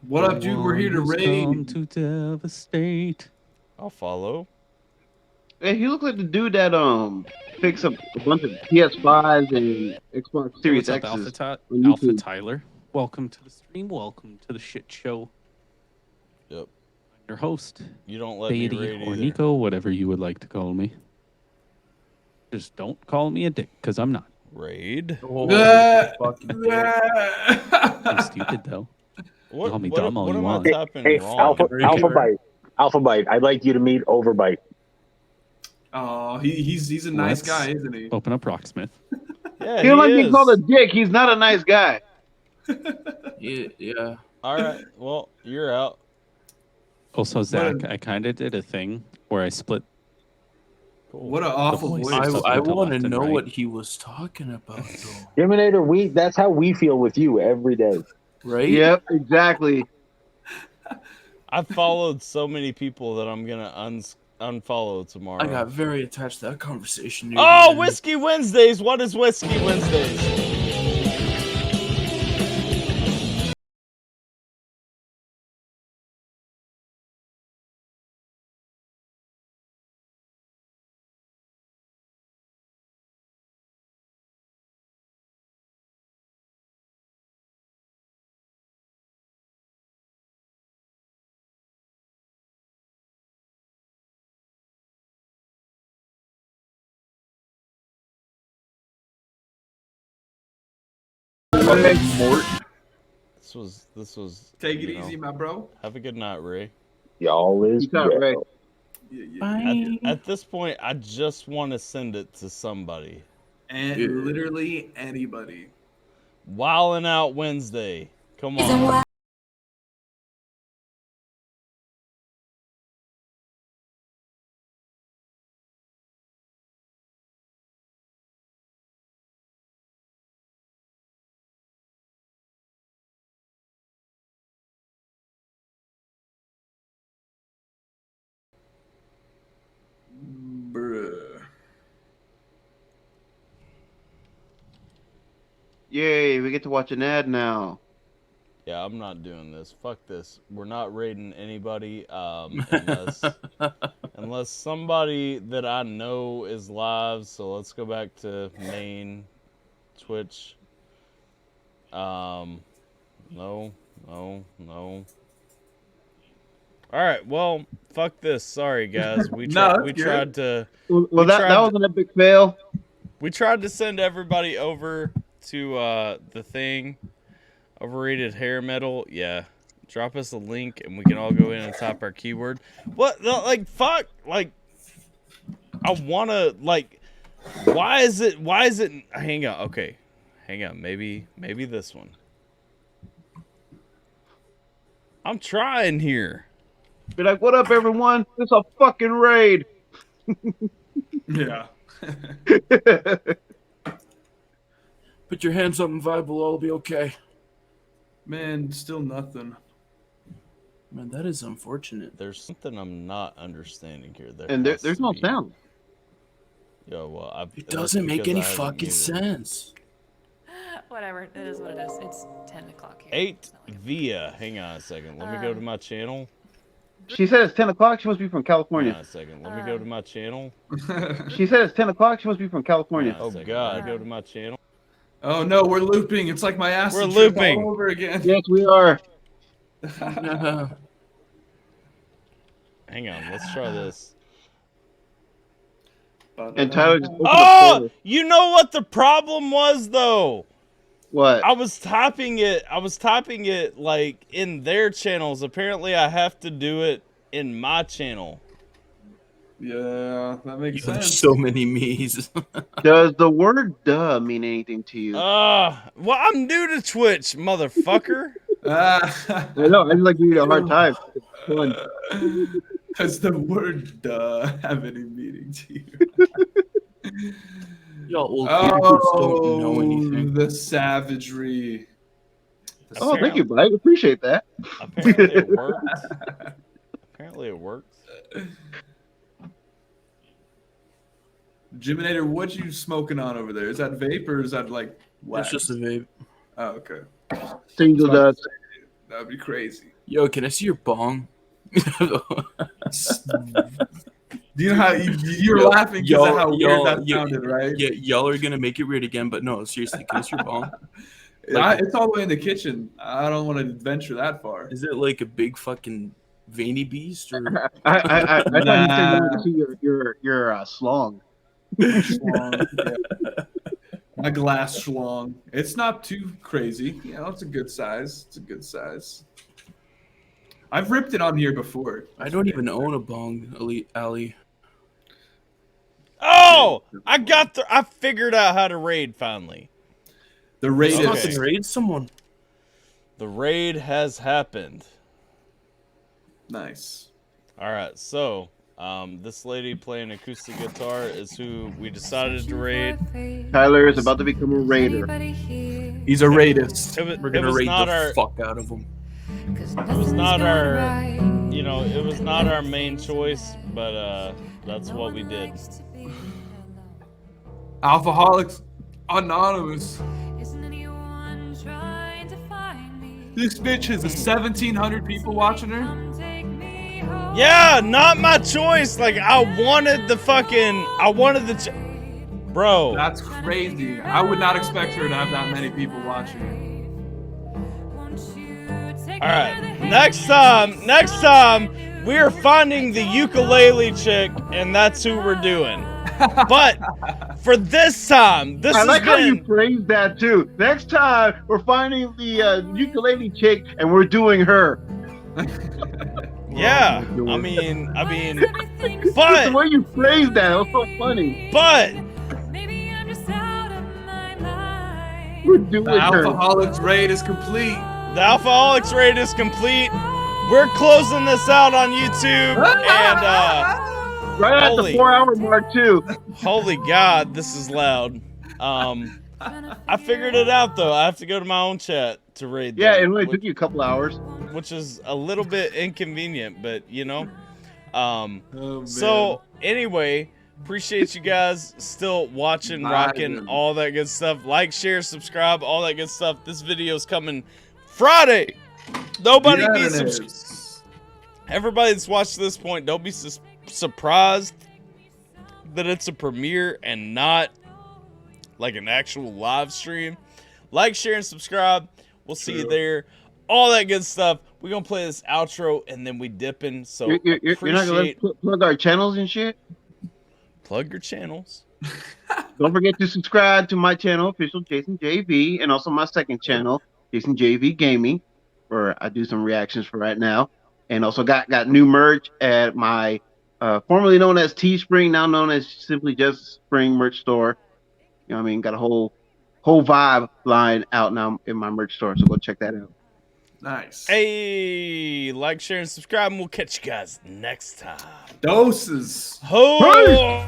What up, dude? We're here to raid. To devastate. I'll follow. Hey, he looks like the dude that picks up a bunch of PS5s and Xbox Series What's up, X's. AlphaTyler? Welcome to the stream. Welcome to the shit show. Yep. I'm your host, You don't let me Beatty raid or either. Nico, whatever you would like to call me. Just don't call me a dick, because I'm not. Raid? Oh, fucking I'm stupid, though. What, Call me what, dumb all what you am want. I typing Hey, wrong? Alphabyte. I'd like you to meet Overbyte. Oh, he's a nice guy, isn't he? Open up Rocksmith. Yeah, he don't like being called a dick. He's not a nice guy. Yeah. All right. Well, you're out. Also, Zach, I kind of did a thing where I split. What an awful voice. I want to know what he was talking about, though. Terminator, that's how we feel with you every day. Right? Yep, exactly. I've followed so many people that I'm gonna unfollow tomorrow. I got very attached to that conversation. Dude, Oh, man. Whiskey Wednesdays. What is Whiskey Wednesdays? This was. Take it easy, my bro. Have a good night, Ray. Y'all is Ray. At this point, I just want to send it to somebody. And literally anybody. Wildin' Out Wednesday. Come on. Bruh. Yay, we get to watch an ad now. Yeah, I'm not doing this. Fuck this. We're not raiding anybody unless somebody that I know is live. So let's go back to main Twitch. No. All right, well, fuck this. Sorry, guys. We tried to. Well, that was an epic fail. We tried to send everybody over to the thing. Overrated hair metal. Yeah. Drop us a link and we can all go in and type our keyword. What? Like, fuck. Like, I want to, like, why is it? Hang on. Okay. Hang on. Maybe this one. I'm trying here. Be like, what up, everyone? It's a fucking raid. Yeah. Put your hands up and vibe, we'll all be okay. Man, still nothing. Man, that is unfortunate. There's something I'm not understanding here. There's no sound. Yo, well, it doesn't make any fucking sense. Whatever, it is what it is. It's 10 o'clock here. 8 via. Hang on a second. Let me go to my channel. She said it's 10 o'clock. She must be from California. Hang on a second. Let me go to my channel. She said it's 10 o'clock. She must be from California. Oh, God. Go to my channel. Oh, no, we're looping. It's like my ass. We're looping. All over again. Yes, we are. Hang on. Let's try this. And Tyler just oh, you know what the problem was, though? What? I was typing it like in their channels. Apparently, I have to do it in my channel. Yeah, that makes sense. There's so many me's. Does the word "duh" mean anything to you? Well, I'm new to Twitch, motherfucker. I know. I just like giving you a hard time. It's fun. Does the word "duh" have any meaning to you? Y'all old don't know anything. The savagery. Oh, thank you, Blake. Appreciate that. Apparently it worked. Apparently it works. Jiminator, what you smoking on over there? Is that vape or is that like wax? It's just a vape. Oh, okay. Single dust. That would be crazy. Yo, can I see your bong? Do you know how you were laughing because of how weird that sounded, right? Yeah, y'all are gonna make it weird again, but no, seriously, can I see your bong? It's all the way in the kitchen. I don't want to venture that far. Is it like a big fucking veiny beast? Or I thought you said you wanted to see your schlong. Schlong, yeah. My glass schlong. It's not too crazy. You know, it's a good size. It's a good size. I've ripped it on here before. I don't even own a bong, Ali. I figured out how to raid finally. The raid is raid someone. The raid has happened. Nice. All right, so this lady playing acoustic guitar is who we decided to raid. Tyler is about to become a raider. He's a raidist. We're gonna raid the fuck out of him. It was not our, it was not our main choice, but that's what we did. Alcoholics Anonymous. This bitch has 1,700 people watching her. Yeah, not my choice. Like, I wanted the bro. That's crazy. I would not expect her to have that many people watching her. All right, next time we are finding the ukulele chick, and that's who we're doing. But for this time, I like how you phrased that too. Next time we're finding the ukulele chick, and we're doing her. Yeah, I mean, but the way you phrased that, it was so funny. But we're doing the her. Alcoholics raid is complete. The Alphabyte raid is complete. We're closing this out on YouTube, and right at the 4-hour mark too. Holy God, this is loud. I figured it out though. I have to go to my own chat to raid. Yeah, it only took you a couple hours, which is a little bit inconvenient, but So anyway, appreciate you guys still watching, rocking, all that good stuff. Like, share, subscribe, all that good stuff. This video is coming Friday. Nobody be everybody that's watched to this point, don't be surprised that it's a premiere and not like an actual live stream. Like, share, and subscribe. We'll see you there. All that good stuff. We're gonna play this outro and then we dipping. So you're not gonna plug our channels and shit. Plug your channels. Don't forget to subscribe to my channel, Official Jason JV, and also my second channel, Jason JV Gaming, where I do some reactions for right now. And also got new merch at my formerly known as Teespring, now known as simply just Spring merch store. You know what I mean? Got a whole vibe line out now in my merch store, so go check that out. Nice. Hey, like, share, and subscribe, and we'll catch you guys next time. Doses. Ho!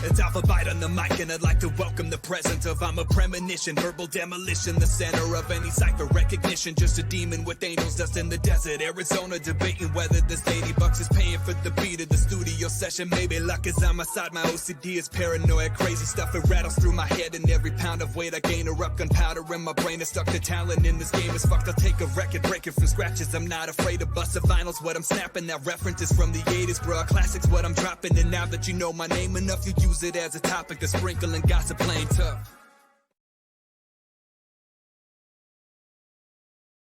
It's Alphabyte on the mic, and I'd like to welcome the presence of I'm a premonition, verbal demolition, the center of any cipher recognition. Just a demon with angels dust in the desert, Arizona, debating whether this $80 is paying for the beat of the studio session. Maybe luck is on my side, my OCD is paranoid, crazy stuff it rattles through my head, and every pound of weight I gain erupt gunpowder in my brain is stuck. The talent in this game is fucked. I'll take a record, break it from scratches. I'm not afraid to bust the vinyls. What I'm snapping, that reference is from the 80s, bro. Classics, what I'm dropping, and now that you know my name enough, you use it as a topic to sprinkle and gossip playing tough.